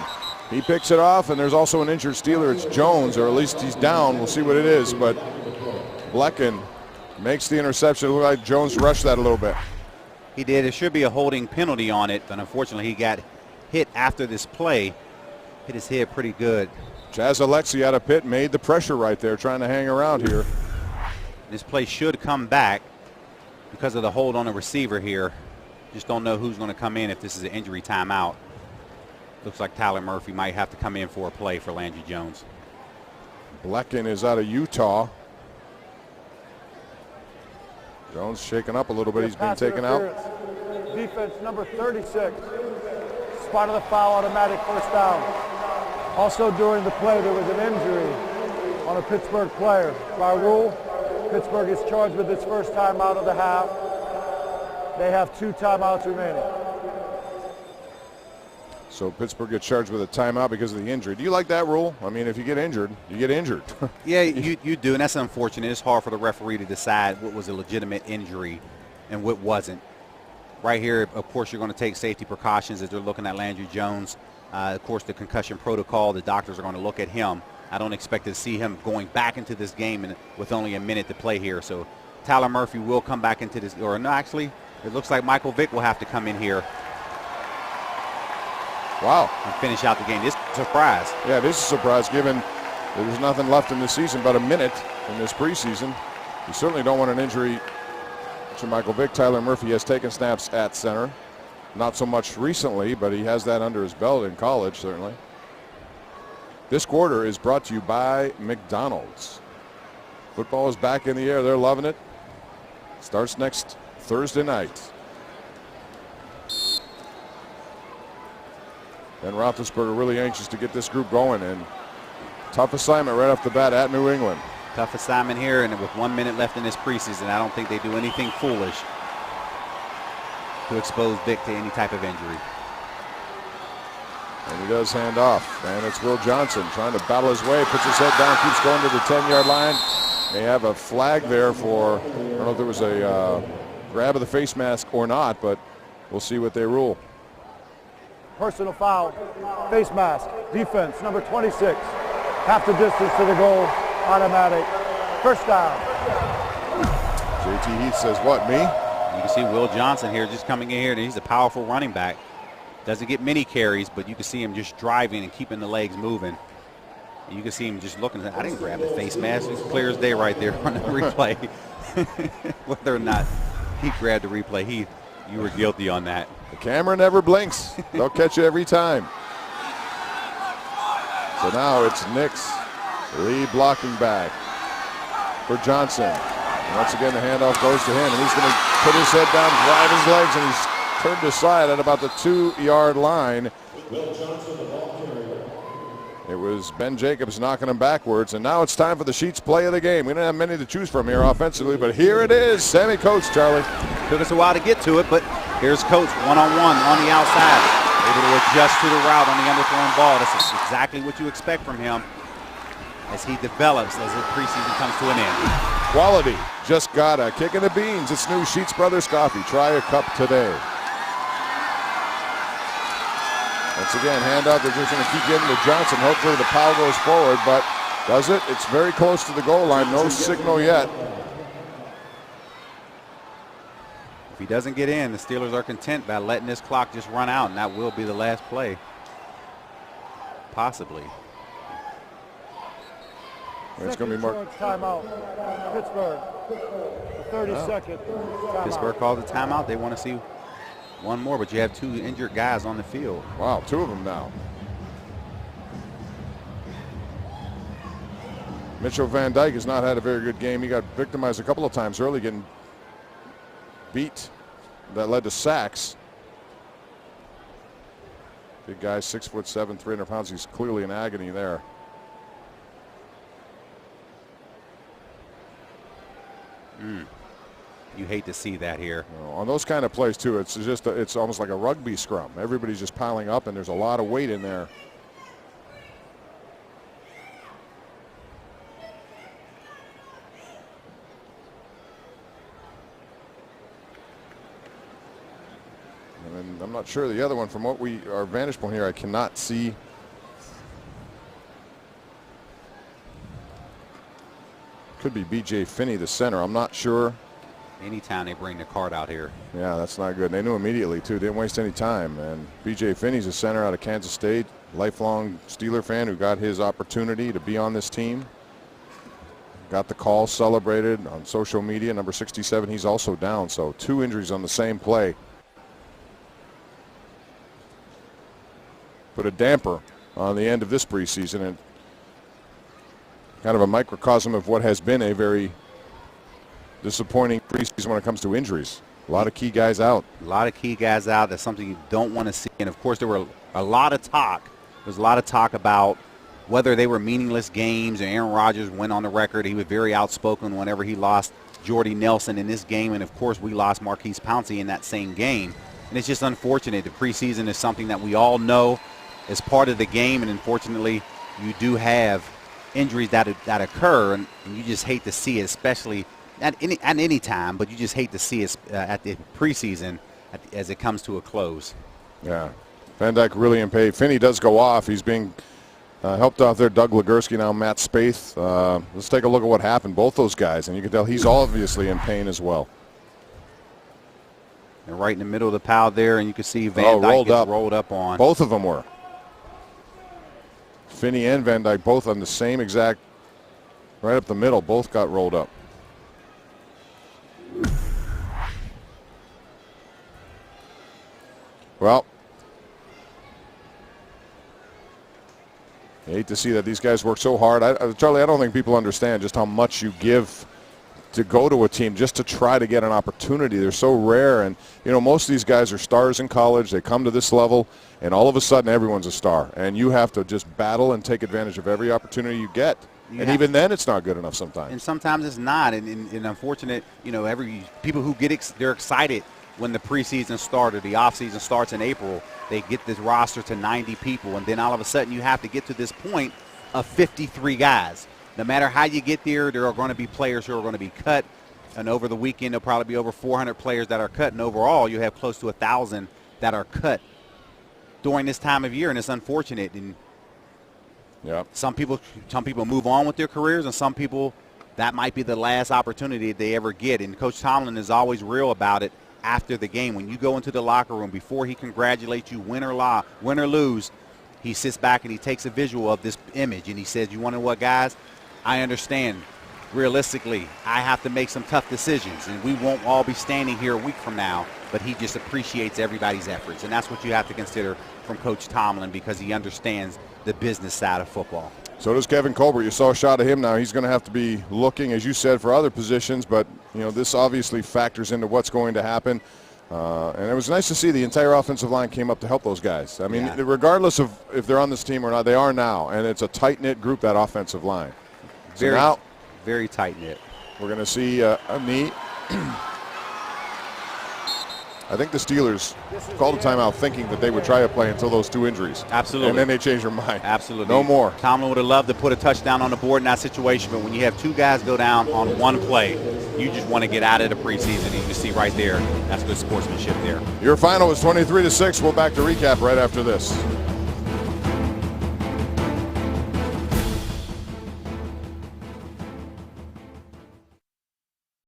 He picks it off, and there's also an injured Steeler. It's Jones, or at least he's down. We'll see what it is, but Blecken makes the interception. It looked like Jones rushed that a little bit. He did. It should be a holding penalty on it, but unfortunately he got hit after this play. Hit his head pretty good. Chaz Alexi out of Pitt made the pressure right there, trying to hang around here. This play should come back because of the hold on the receiver here. Just don't know who's going to come in if this is an injury timeout. Looks like Tyler Murphy might have to come in for a play for Landry Jones. Blecken is out of Utah. Jones shaken up a little bit. He's been taken out. Defense number 36. Spot of the foul, automatic first down. Also during the play, there was an injury on a Pittsburgh player. By rule, Pittsburgh is charged with its first timeout of the half. They have 2 timeouts remaining. So Pittsburgh gets charged with a timeout because of the injury. Do you like that rule? I mean, if you get injured, you get injured. Yeah, you do, and that's unfortunate. It's hard for the referee to decide what was a legitimate injury and what wasn't. Right here, of course, you're going to take safety precautions as they're looking at Landry Jones. Of course, the concussion protocol, the doctors are going to look at him. I don't expect to see him going back into this game with only a minute to play here. So Tyler Murphy will come back into this, or no, actually, It looks like Michael Vick will have to come in here. Wow. And finish out the game. This is a surprise. Yeah, it is a surprise given there's nothing left in the season but a minute in this preseason. You certainly don't want an injury to Michael Vick. Tyler Murphy has taken snaps at center. Not so much recently, but he has that under his belt in college, certainly. This quarter is brought to you by McDonald's. Football is back in the air. They're loving it. Starts next Thursday night. And Roethlisberger really anxious to get this group going, and tough assignment right off the bat at New England. Tough assignment here, and with 1 minute left in this preseason, I don't think they do anything foolish to expose Vick to any type of injury. And he does hand off, and it's Will Johnson trying to battle his way, puts his head down, keeps going to the 10-yard line. They have a flag there for, I don't know if there was a grab of the face mask or not, but we'll see what they rule. Personal foul, face mask, defense, number 26. Half the distance to the goal, automatic. First down. JT Heath says, what, me? You can see Will Johnson here just coming in here, and he's a powerful running back. Doesn't get many carries, but you can see him just driving and keeping the legs moving. You can see him just looking. I didn't grab the face mask. It's clear as day right there on the replay. Whether or not he grabbed the replay, Heath, you were guilty on that. The camera never blinks. They'll catch you every time. So now it's Nix, lead blocking back for Johnson. And once again, the handoff goes to him, and he's going to put his head down, drive his legs, and he's turned aside at about the 2-yard line. It was Ben Jacobs knocking him backwards, and now it's time for the Sheets play of the game. We don't have many to choose from here offensively, but here it is. Sammy Coates, Charlie. Took us a while to get to it, but here's Coates one-on-one on the outside. Able to adjust to the route on the underthrown ball. This is exactly what you expect from him as he develops as the preseason comes to an end. Quality. Just got a kick in the beans. It's new Sheets Brothers coffee. Try a cup today. Once again, handoff. They're just going to keep getting to Johnson. Hopefully the pile goes forward, but does it? It's very close to the goal line. No signal yet. If he doesn't get in, the Steelers are content by letting this clock just run out, and that will be the last play. Possibly. It's going to be more. Timeout. Pittsburgh. 30-second timeout. Pittsburgh called a timeout. They want to see one more, but you have 2 injured guys on the field. Wow, 2 of them now. Mitchell Van Dyke has not had a very good game. He got victimized a couple of times early, getting beat. That led to sacks. Big guy, 6'7", 300 pounds. He's clearly in agony there. You hate to see that here. On those kind of plays too, it's almost like a rugby scrum. Everybody's just piling up, and there's a lot of weight in there. And then I'm not sure the other one, from what our vantage point here, I cannot see. Could be B.J. Finney, the center. I'm not sure. Anytime they bring the card out here. Yeah, that's not good. They knew immediately, too. Didn't waste any time. And B.J. Finney's a center out of Kansas State, lifelong Steeler fan who got his opportunity to be on this team. Got the call, celebrated on social media. Number 67, he's also down. So 2 injuries on the same play. Put a damper on the end of this preseason, and kind of a microcosm of what has been a very disappointing preseason when it comes to injuries. A lot of key guys out. A lot of key guys out. That's something you don't want to see. And, of course, there were a lot of talk. There's a lot of talk about whether they were meaningless games. And Aaron Rodgers went on the record. He was very outspoken whenever he lost Jordy Nelson in this game. And, of course, we lost Marquise Pouncey in that same game. And it's just unfortunate. The preseason is something that we all know is part of the game. And, unfortunately, you do have injuries that occur. And you just hate to see it, especially at any time, but you just hate to see it at the preseason as it comes to a close. Yeah. Van Dyke really in pain. Finney does go off. He's being helped off there. Doug Legursky, now Matt Spaeth. Let's take a look at what happened. Both those guys, and you can tell he's obviously in pain as well. And right in the middle of the pile there, and you can see Van Dyke gets rolled up on. Both of them were. Finney and Van Dyke both on the same exact, right up the middle, both got rolled up. Well, I hate to see that these guys work so hard. Charlie, I don't think people understand just how much you give to go to a team just to try to get an opportunity. They're so rare, and you know, most of these guys are stars in college. They come to this level, and all of a sudden everyone's a star, and you have to just battle and take advantage of every opportunity you get. And even then, it's not good enough sometimes. And sometimes it's not. And unfortunate, you know, people who they're excited when the preseason started, the offseason starts in April. They get this roster to 90 people, and then all of a sudden you have to get to this point of 53 guys. No matter how you get there, there are going to be players who are going to be cut. And over the weekend, there'll probably be over 400 players that are cut. And overall, you have close to 1,000 that are cut during this time of year. And it's unfortunate. And some people move on with their careers, and some people, that might be the last opportunity they ever get. And Coach Tomlin is always real about it after the game. When you go into the locker room, before he congratulates you, win or lose, he sits back and he takes a visual of this image. And he says, you want to know what, guys? I understand. Realistically, I have to make some tough decisions, and we won't all be standing here a week from now, but he just appreciates everybody's efforts. And that's what you have to consider from Coach Tomlin, because he understands the business side of football. So does Kevin Colbert. You saw a shot of him now. He's going to have to be looking, as you said, for other positions, but you know, this obviously factors into what's going to happen. And it was nice to see the entire offensive line came up to help those guys. I mean, regardless of if they're on this team or not, they are now, and it's a tight-knit group, that offensive line. So now, very tight-knit. We're going to see a knee. I think the Steelers called a timeout thinking that they would try a play until those two injuries. Absolutely. And then they changed their mind. Absolutely. No more. Tomlin would have loved to put a touchdown on the board in that situation, but when you have two guys go down on one play, you just want to get out of the preseason. And you can see right there, that's good sportsmanship there. Your final was 23-6. We'll back to recap right after this.